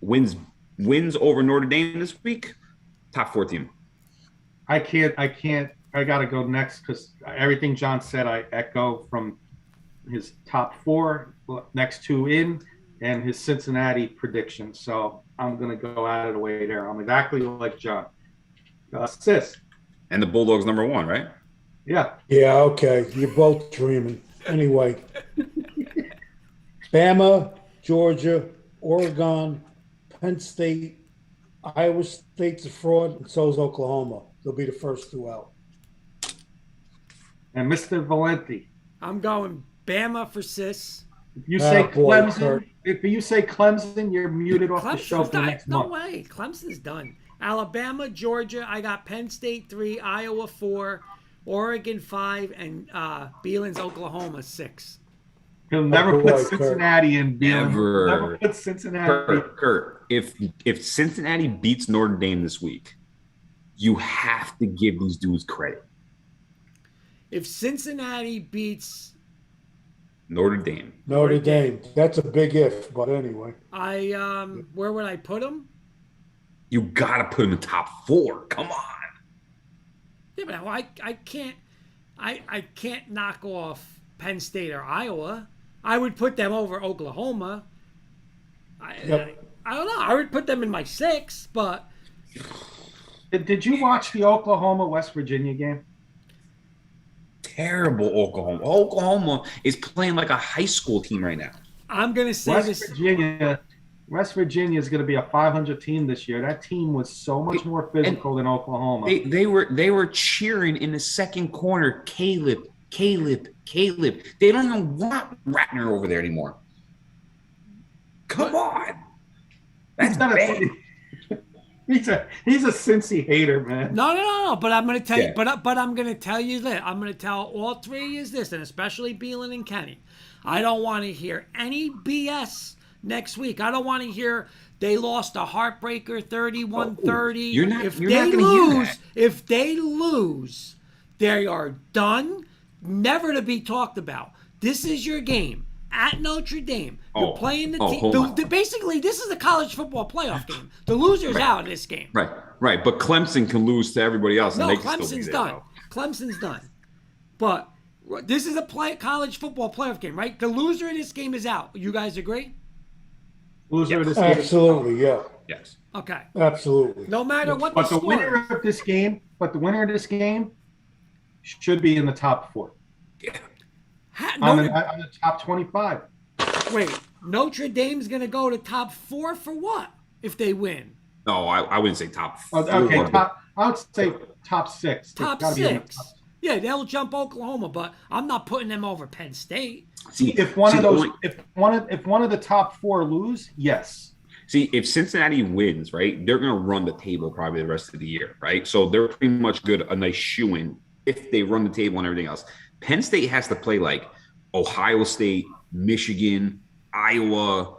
wins over Notre Dame this week. Top 4 team. I got to go next because everything John said, I echo from his top 4, next 2 in, and his Cincinnati prediction. So I'm going to go out of the way there. I'm exactly like John. Sis. And the Bulldogs number 1, right? Yeah. Yeah, okay. You're both dreaming. Anyway. Bama, Georgia, Oregon, Penn State, Iowa State's a fraud, and so is Oklahoma. They'll be the first 2 out. And Mr. Valenti. I'm going Bama for Sis, If you say boy, Clemson, Kurt. if you say Clemson, you're muted off the show Clemson's for the done. next No month. way. Clemson's done. Alabama, Georgia. I got Penn State 3, Iowa 4, Oregon 5, and Beelin's Oklahoma 6. He'll never boy, put Kurt. Cincinnati in. Never. Never put Cincinnati. Kurt, if Cincinnati beats Notre Dame this week, you have to give these dudes credit. If Cincinnati beats Notre Dame. Notre Dame. That's a big if, but anyway. where would I put them? You got to put them in top 4. Come on. Yeah, but I can't knock off Penn State or Iowa. I would put them over Oklahoma. I don't know. I would put them in my 6, but Did you watch the Oklahoma-West Virginia game? Terrible Oklahoma. Oklahoma is playing like a high school team right now. I'm gonna say West Virginia is going to be a 500 team this year. That team was so much more physical than Oklahoma. They were cheering in the second corner. Caleb. They don't even want Ratner over there anymore. Come on. That's bad. He's a Cincy hater, man. No. But I'm gonna tell you. But I'm gonna tell you that I'm gonna tell all three is this, and especially Beelan and Kenny. I don't want to hear any BS next week. I don't want to hear they lost a heartbreaker 31-30. You're not going to hear that. If they lose, they are done, never to be talked about. This is your game at Notre Dame. You're playing the team. Basically, this is a college football playoff game. The loser's out in this game. Right. But Clemson can lose to everybody else. No, and they can Clemson's still be there, done. though. Clemson's done. But this is a college football playoff game, right? The loser of this game is out. You guys agree? Loser of this game. Absolutely, yeah. Yes. Okay. Absolutely. No matter what But the the winner score. of this game should be in the top 4. Yeah. On the top 25. Wait, Notre Dame's going to go to top 4 for what if they win? No, I wouldn't say top 4. Okay, I would say top 6. Top 6. Yeah, they'll jump Oklahoma, but I'm not putting them over Penn State. See, if one of the top 4 lose, yes. See, if Cincinnati wins, right, they're going to run the table probably the rest of the year, right? So they're pretty much good, a nice shoo-in if they run the table and everything else. Penn State has to play like Ohio State, Michigan, Iowa,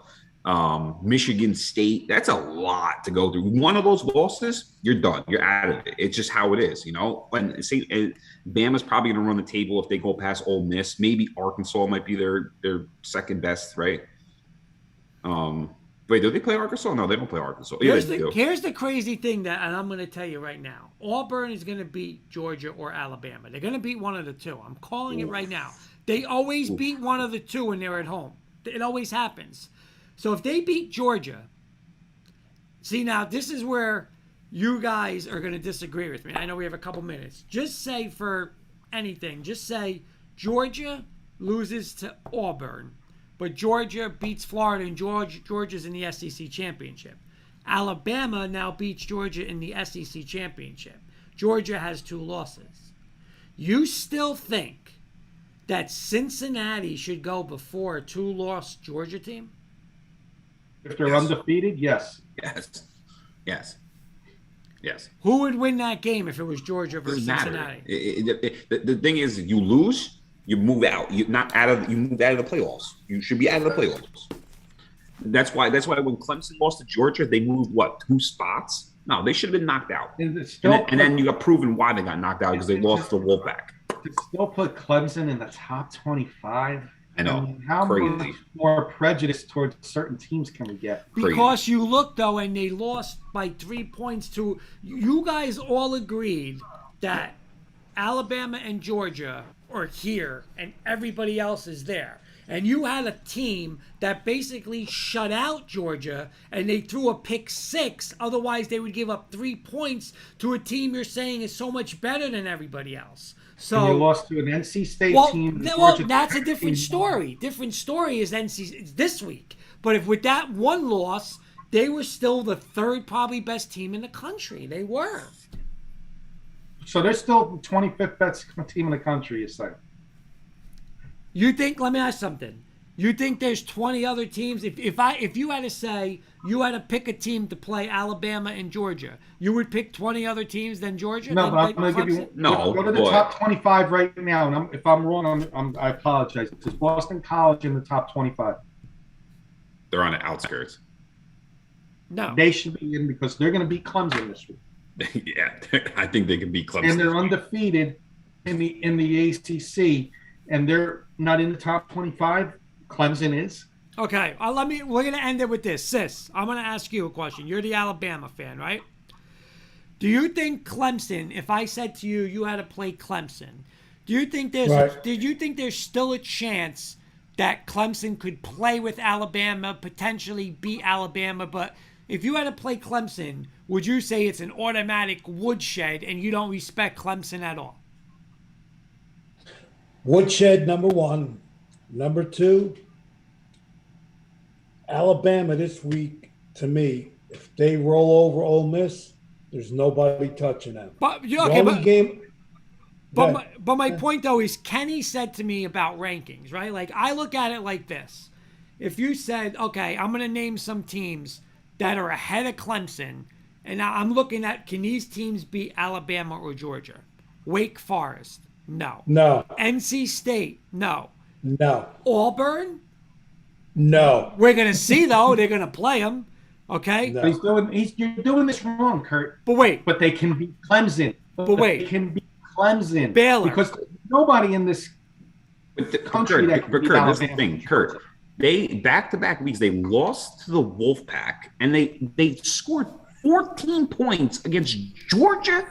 Michigan State. That's a lot to go through. One of those losses, you're done. You're out of it. It's just how it is, you know. And Bama's probably going to run the table if they go past Ole Miss. Maybe Arkansas might be their second best, right? Wait, do they play Arkansas? No, they don't play Arkansas. Here's the crazy thing and I'm going to tell you right now. Auburn is going to beat Georgia or Alabama. They're going to beat one of the two. I'm calling it right now. They always beat one of the two when they're at home. It always happens. So if they beat Georgia, see now this is where you guys are going to disagree with me. I know we have a couple minutes. Just say for anything, just say Georgia loses to Auburn, but Georgia beats Florida and Georgia's in the SEC championship. Alabama now beats Georgia in the SEC championship. Georgia has 2 losses. You still think that Cincinnati should go before a 2-loss Georgia team? If they're undefeated, yes. Yes. Who would win that game if it was Georgia versus Cincinnati? The thing is, you lose, you move out. You move out of the playoffs. You should be out of the playoffs. That's why when Clemson lost to Georgia, they moved 2 spots? No, they should have been knocked out. And then you got proven why they got knocked out because they lost to Wolfpack. To still put Clemson in the top 25. I know. How crazy. much more prejudice towards certain teams can we get? Because you look, though, and they lost by 3 points to – you guys all agreed that Alabama and Georgia are here and everybody else is there. And you had a team that basically shut out Georgia and they threw a pick 6. Otherwise, they would give up 3 points to a team you're saying is so much better than everybody else. So and you lost to an NC State team. That's a different story. Different story is NC this week. But if with that one loss, they were still the 3rd probably best team in the country. They were. So they're still the 25th best team in the country, you say? You think, let me ask something. You think there's 20 other teams? If you had to say you had to pick a team to play Alabama and Georgia, you would pick 20 other teams than Georgia? No, than, but I'm going to give you go to the top 25 right now, and if I'm wrong, I apologize. Is Boston College in the top 25? They're on the outskirts. No, they should be in because they're going to beat Clemson this week. Yeah, I think they can beat Clemson. And they're undefeated in the ACC, and they're not in the top 25. Clemson is. Okay, we're gonna end it with this. Sis, I'm gonna ask you a question. You're the Alabama fan, right? Do you think Clemson, if I said to you you had to play Clemson, do you think there's still a chance that Clemson could play with Alabama, potentially beat Alabama? But if you had to play Clemson, would you say it's an automatic woodshed and you don't respect Clemson at all? Woodshed, number one. Number two, Alabama this week, to me, if they roll over Ole Miss, there's nobody touching them. But my point, though, is Kenny said to me about rankings, right? Like, I look at it like this. If you said, okay, I'm going to name some teams that are ahead of Clemson, and now I'm looking at, can these teams beat Alabama or Georgia? Wake Forest, no. No. NC State, no. No. Auburn? No. We're going to see, though. They're going to play them. Okay? No. You're doing this wrong, Kurt. But wait. But they can beat Clemson. But wait. They can beat Clemson. Baylor. Because nobody in this country that can beat Alabama. This is the thing, Kurt. They, back-to-back weeks, they lost to the Wolfpack, and they scored 14 points against Georgia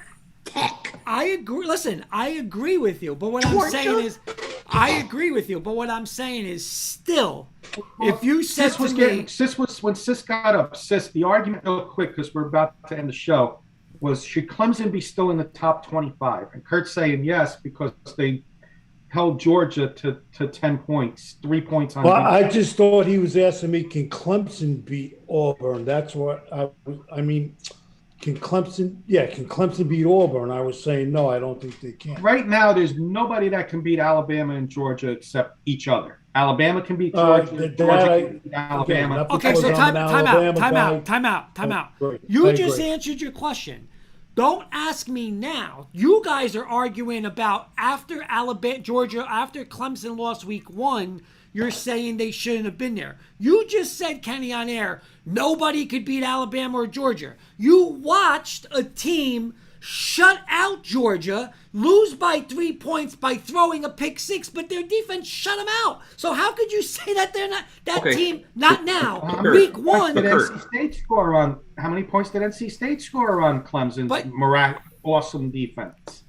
Tech. I agree. Listen, I agree with you. But what I'm saying is, I agree with you. But what I'm saying is, still, if you said to me, when Sis got up, the argument real quick because we're about to end the show was should Clemson be still in the top 25? And Kurt's saying yes because they held Georgia to 10 points, 3 points on. Well, I just thought he was asking me, can Clemson beat Auburn? That's what I mean. Can Clemson beat Auburn? I was saying, no, I don't think they can. Right now, there's nobody that can beat Alabama and Georgia except each other. Alabama can beat Georgia. Georgia can beat Alabama. Okay, so time out. You just answered your question. Don't ask me now. You guys are arguing about after Clemson lost week 1, you're saying they shouldn't have been there. You just said, Kenny, on air, nobody could beat Alabama or Georgia. You watched a team shut out Georgia, lose by 3 points by throwing a pick 6, but their defense shut them out. So how could you say that they're not team not now? Week 1. How many points did NC State score on Clemson's awesome defense?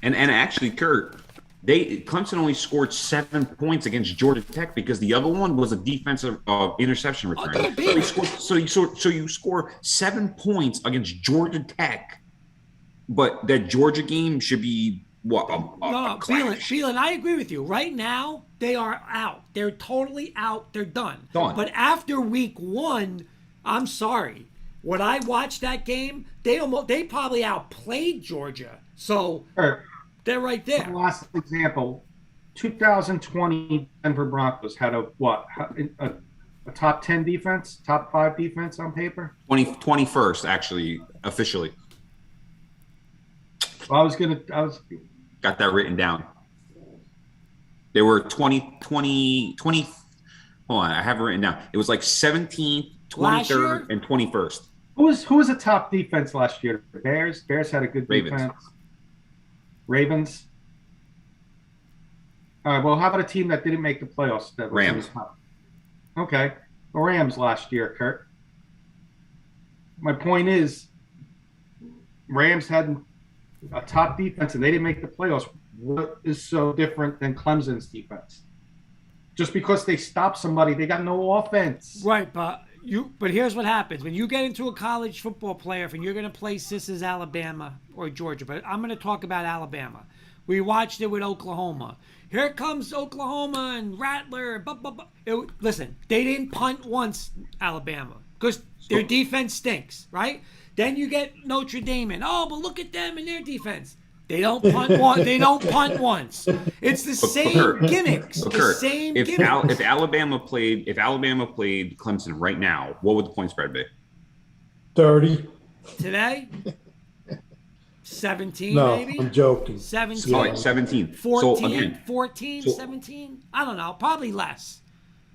And actually, Kurt, Clemson only scored 7 points against Georgia Tech because the other one was a defensive interception return. So you score 7 points against Georgia Tech, but that Georgia game should be what? Phelan, I agree with you. Right now, they are out. They're totally out. They're done. But after week 1, I'm sorry. When I watched that game, they probably outplayed Georgia. So. They're right there. Last example, 2020 Denver Broncos had a top 10 defense, top 5 defense on paper? 21st, actually, officially. Well, I was got that written down. They were 20. Hold on, I have it written down. It was like 17th, 23rd, and 21st. Who was a top defense last year? Bears had a good defense. Ravens. All right. Well, how about a team that didn't make the playoffs? Rams. Okay. The Rams last year, Kurt. My point is, Rams had a top defense and they didn't make the playoffs. What is so different than Clemson's defense? Just because they stopped somebody, they got no offense. Right, but here's what happens. When you get into a college football playoff and you're going to play Sis's Alabama or Georgia, but I'm going to talk about Alabama. We watched it with Oklahoma. Here comes Oklahoma and Rattler. Listen, they didn't punt once, Alabama, because their defense stinks, right? Then you get Notre Dame and, but look at them and their defense. They don't punt one. They don't punt once. It's the same gimmicks. The same if gimmicks. If Alabama played Clemson right now, what would the point spread be? 30. Today, 17 No, maybe. I'm joking. 17. All right, 17. 14, So again, 14, 17. I don't know. Probably less.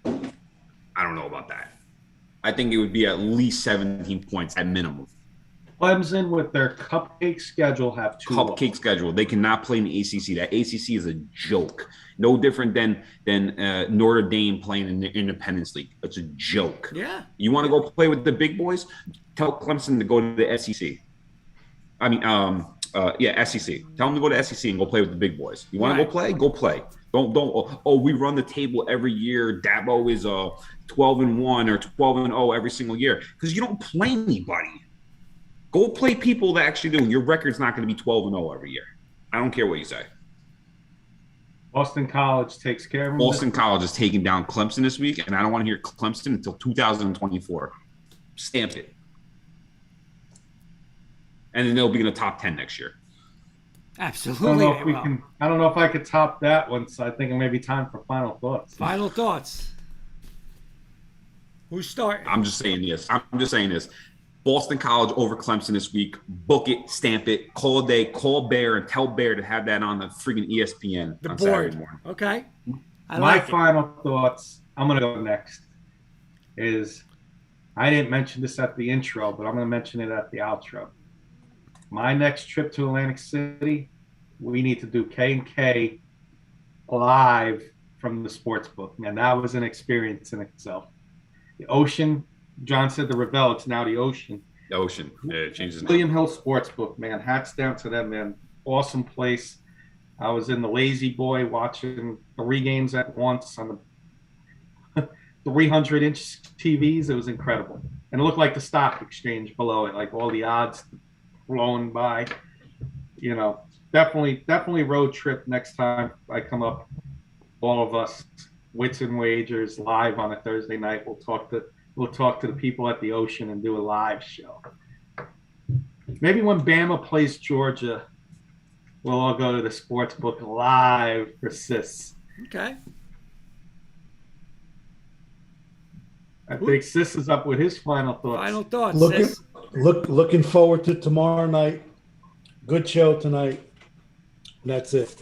I don't know about that. I think it would be at least 17 points at minimum. Clemson with their cupcake schedule have two. Cupcake schedule. They cannot play in the ACC. That ACC is a joke. No different than Notre Dame playing in the Independence League. It's a joke. Yeah. You want to go play with the big boys? Tell Clemson to go to the SEC. I mean, SEC. Tell them to go to SEC and go play with the big boys. You want to go play? Go play. Don't. Oh, we run the table every year. Dabo is 12-1 or 12-0 every single year because you don't play anybody. Go play people that actually do. Your record's not going to be 12-0 every year. I don't care what you say. Boston College takes care of them. Boston College is taking down Clemson this week, and I don't want to hear Clemson until 2024. Stamp it. And then they'll be in the top 10 next year. Absolutely. I don't know if I could top that one, so I think it may be time for final thoughts. Final thoughts. Who's starting? I'm just saying this. Boston College over Clemson this week. Book it, stamp it, call a day, call Bear, and tell Bear to have that on the freaking ESPN on Saturday morning. Okay. My final thoughts, I'm going to go next, is I didn't mention this at the intro, but I'm going to mention it at the outro. My next trip to Atlantic City, we need to do K&K live from the sports book. Man, that was an experience in itself. The Ocean, John said the Revell, it's now the Ocean. The Ocean. Yeah, it changes. William Hill Sportsbook, man. Hats down to them, man. Awesome place. I was in the Lazy Boy watching 3 games at once on the 300-inch TVs. It was incredible. And it looked like the stock exchange below it, like all the odds flowing by. You know, definitely road trip next time I come up. All of us, Wits and Wagers, live on a Thursday night. We'll talk to the people at the Ocean and do a live show. Maybe when Bama plays Georgia, we'll all go to the sports book live for Sis. Okay. I think Sis is up with his final thoughts. Final thoughts, Sis. Looking forward to tomorrow night. Good show tonight. And that's it.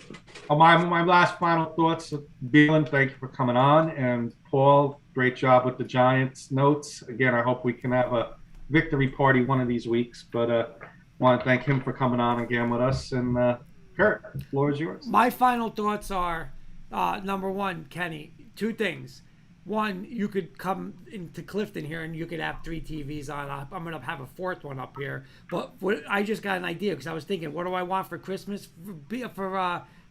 My last final thoughts. Beelan, thank you for coming on. And Paul, great job with the Giants notes. Again, I hope we can have a victory party one of these weeks. But want to thank him for coming on again with us. And Kurt, the floor is yours. My final thoughts are, number one, Kenny, 2 things. One, you could come into Clifton here and you could have 3 TVs on. I'm going to have a 4th one up here. But I just got an idea because I was thinking, what do I want for Christmas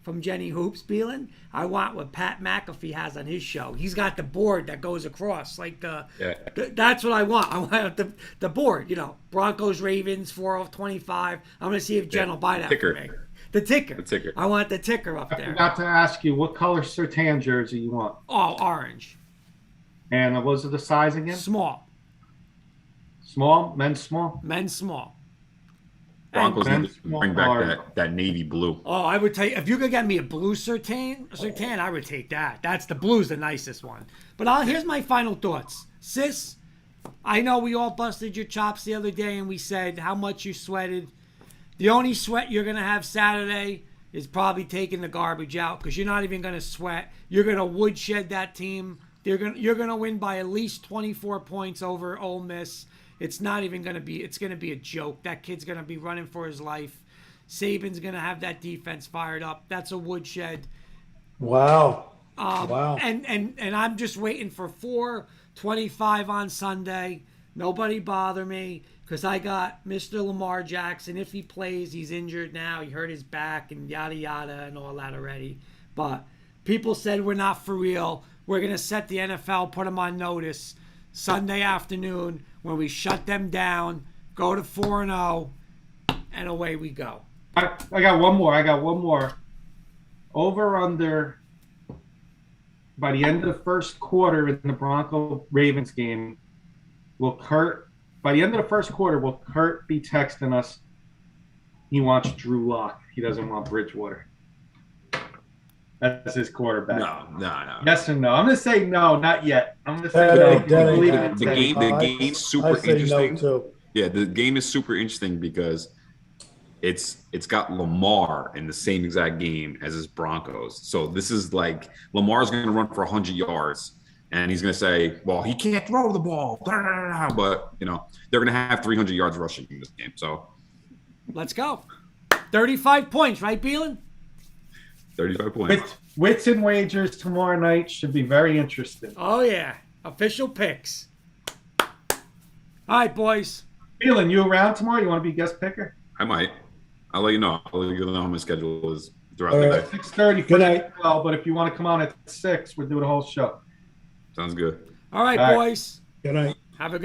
from Jenny Hoops, Beelan? I want what Pat McAfee has on his show. He's got the board that goes across. That's what I want. I want the board, Broncos, Ravens, 4-25. I'm going to see if Jen will buy that for me. The ticker. I want the ticker up there. I forgot to ask you, what color Sertan jersey you want? Oh, orange. And what was the size again? Small. Small? Men's small? Men's small. Broncos need to bring back that navy blue. Oh, I would take, if you could get me a blue Sertan, I would take that. That's the blue's the nicest one. But here's my final thoughts. Sis, I know we all busted your chops the other day and we said how much you sweated. The only sweat you're going to have Saturday is probably taking the garbage out because you're not even going to sweat. You're going to woodshed that team. You're going to win by at least 24 points over Ole Miss. It's not even going to be – it's going to be a joke. That kid's going to be running for his life. Saban's going to have that defense fired up. That's a woodshed. Wow. Wow. And I'm just waiting for 4:25 on Sunday. Nobody bother me because I got Mr. Lamar Jackson. If he plays, he's injured now. He hurt his back and yada, yada and all that already. But people said we're not for real. We're going to set the NFL, put them on notice Sunday afternoon when we shut them down, go to 4-0, and away we go. I got one more. Over under by the end of the first quarter in the Bronco-Ravens game, will Kurt be texting us, He wants Drew Lock. He doesn't want Bridgewater. That's his quarterback. No. Yes or no? I'm gonna say no, not yet. I'm gonna say That no. ain't- that ain't Believe happening. in Teddy. The game's super I say interesting. no too. Yeah, the game is super interesting because it's got Lamar in the same exact game as his Broncos. So this is like Lamar's going to run for 100 yards, and he's going to say, "Well, he can't throw the ball," but they're going to have 300 yards rushing in this game. So Let's go. 35 points, right, Beelan? 35 points. Wits and wagers tomorrow night should be very interesting. Oh, yeah. Official picks. All right, boys. Phelan, you around tomorrow? You want to be guest picker? I might. I'll let you know. I'll let you know how my schedule is throughout All the right. day. 6:30. Good night. Well, but if you want to come on at 6, we'll do the whole show. Sounds good. All right, All right. boys. Good night. Have a good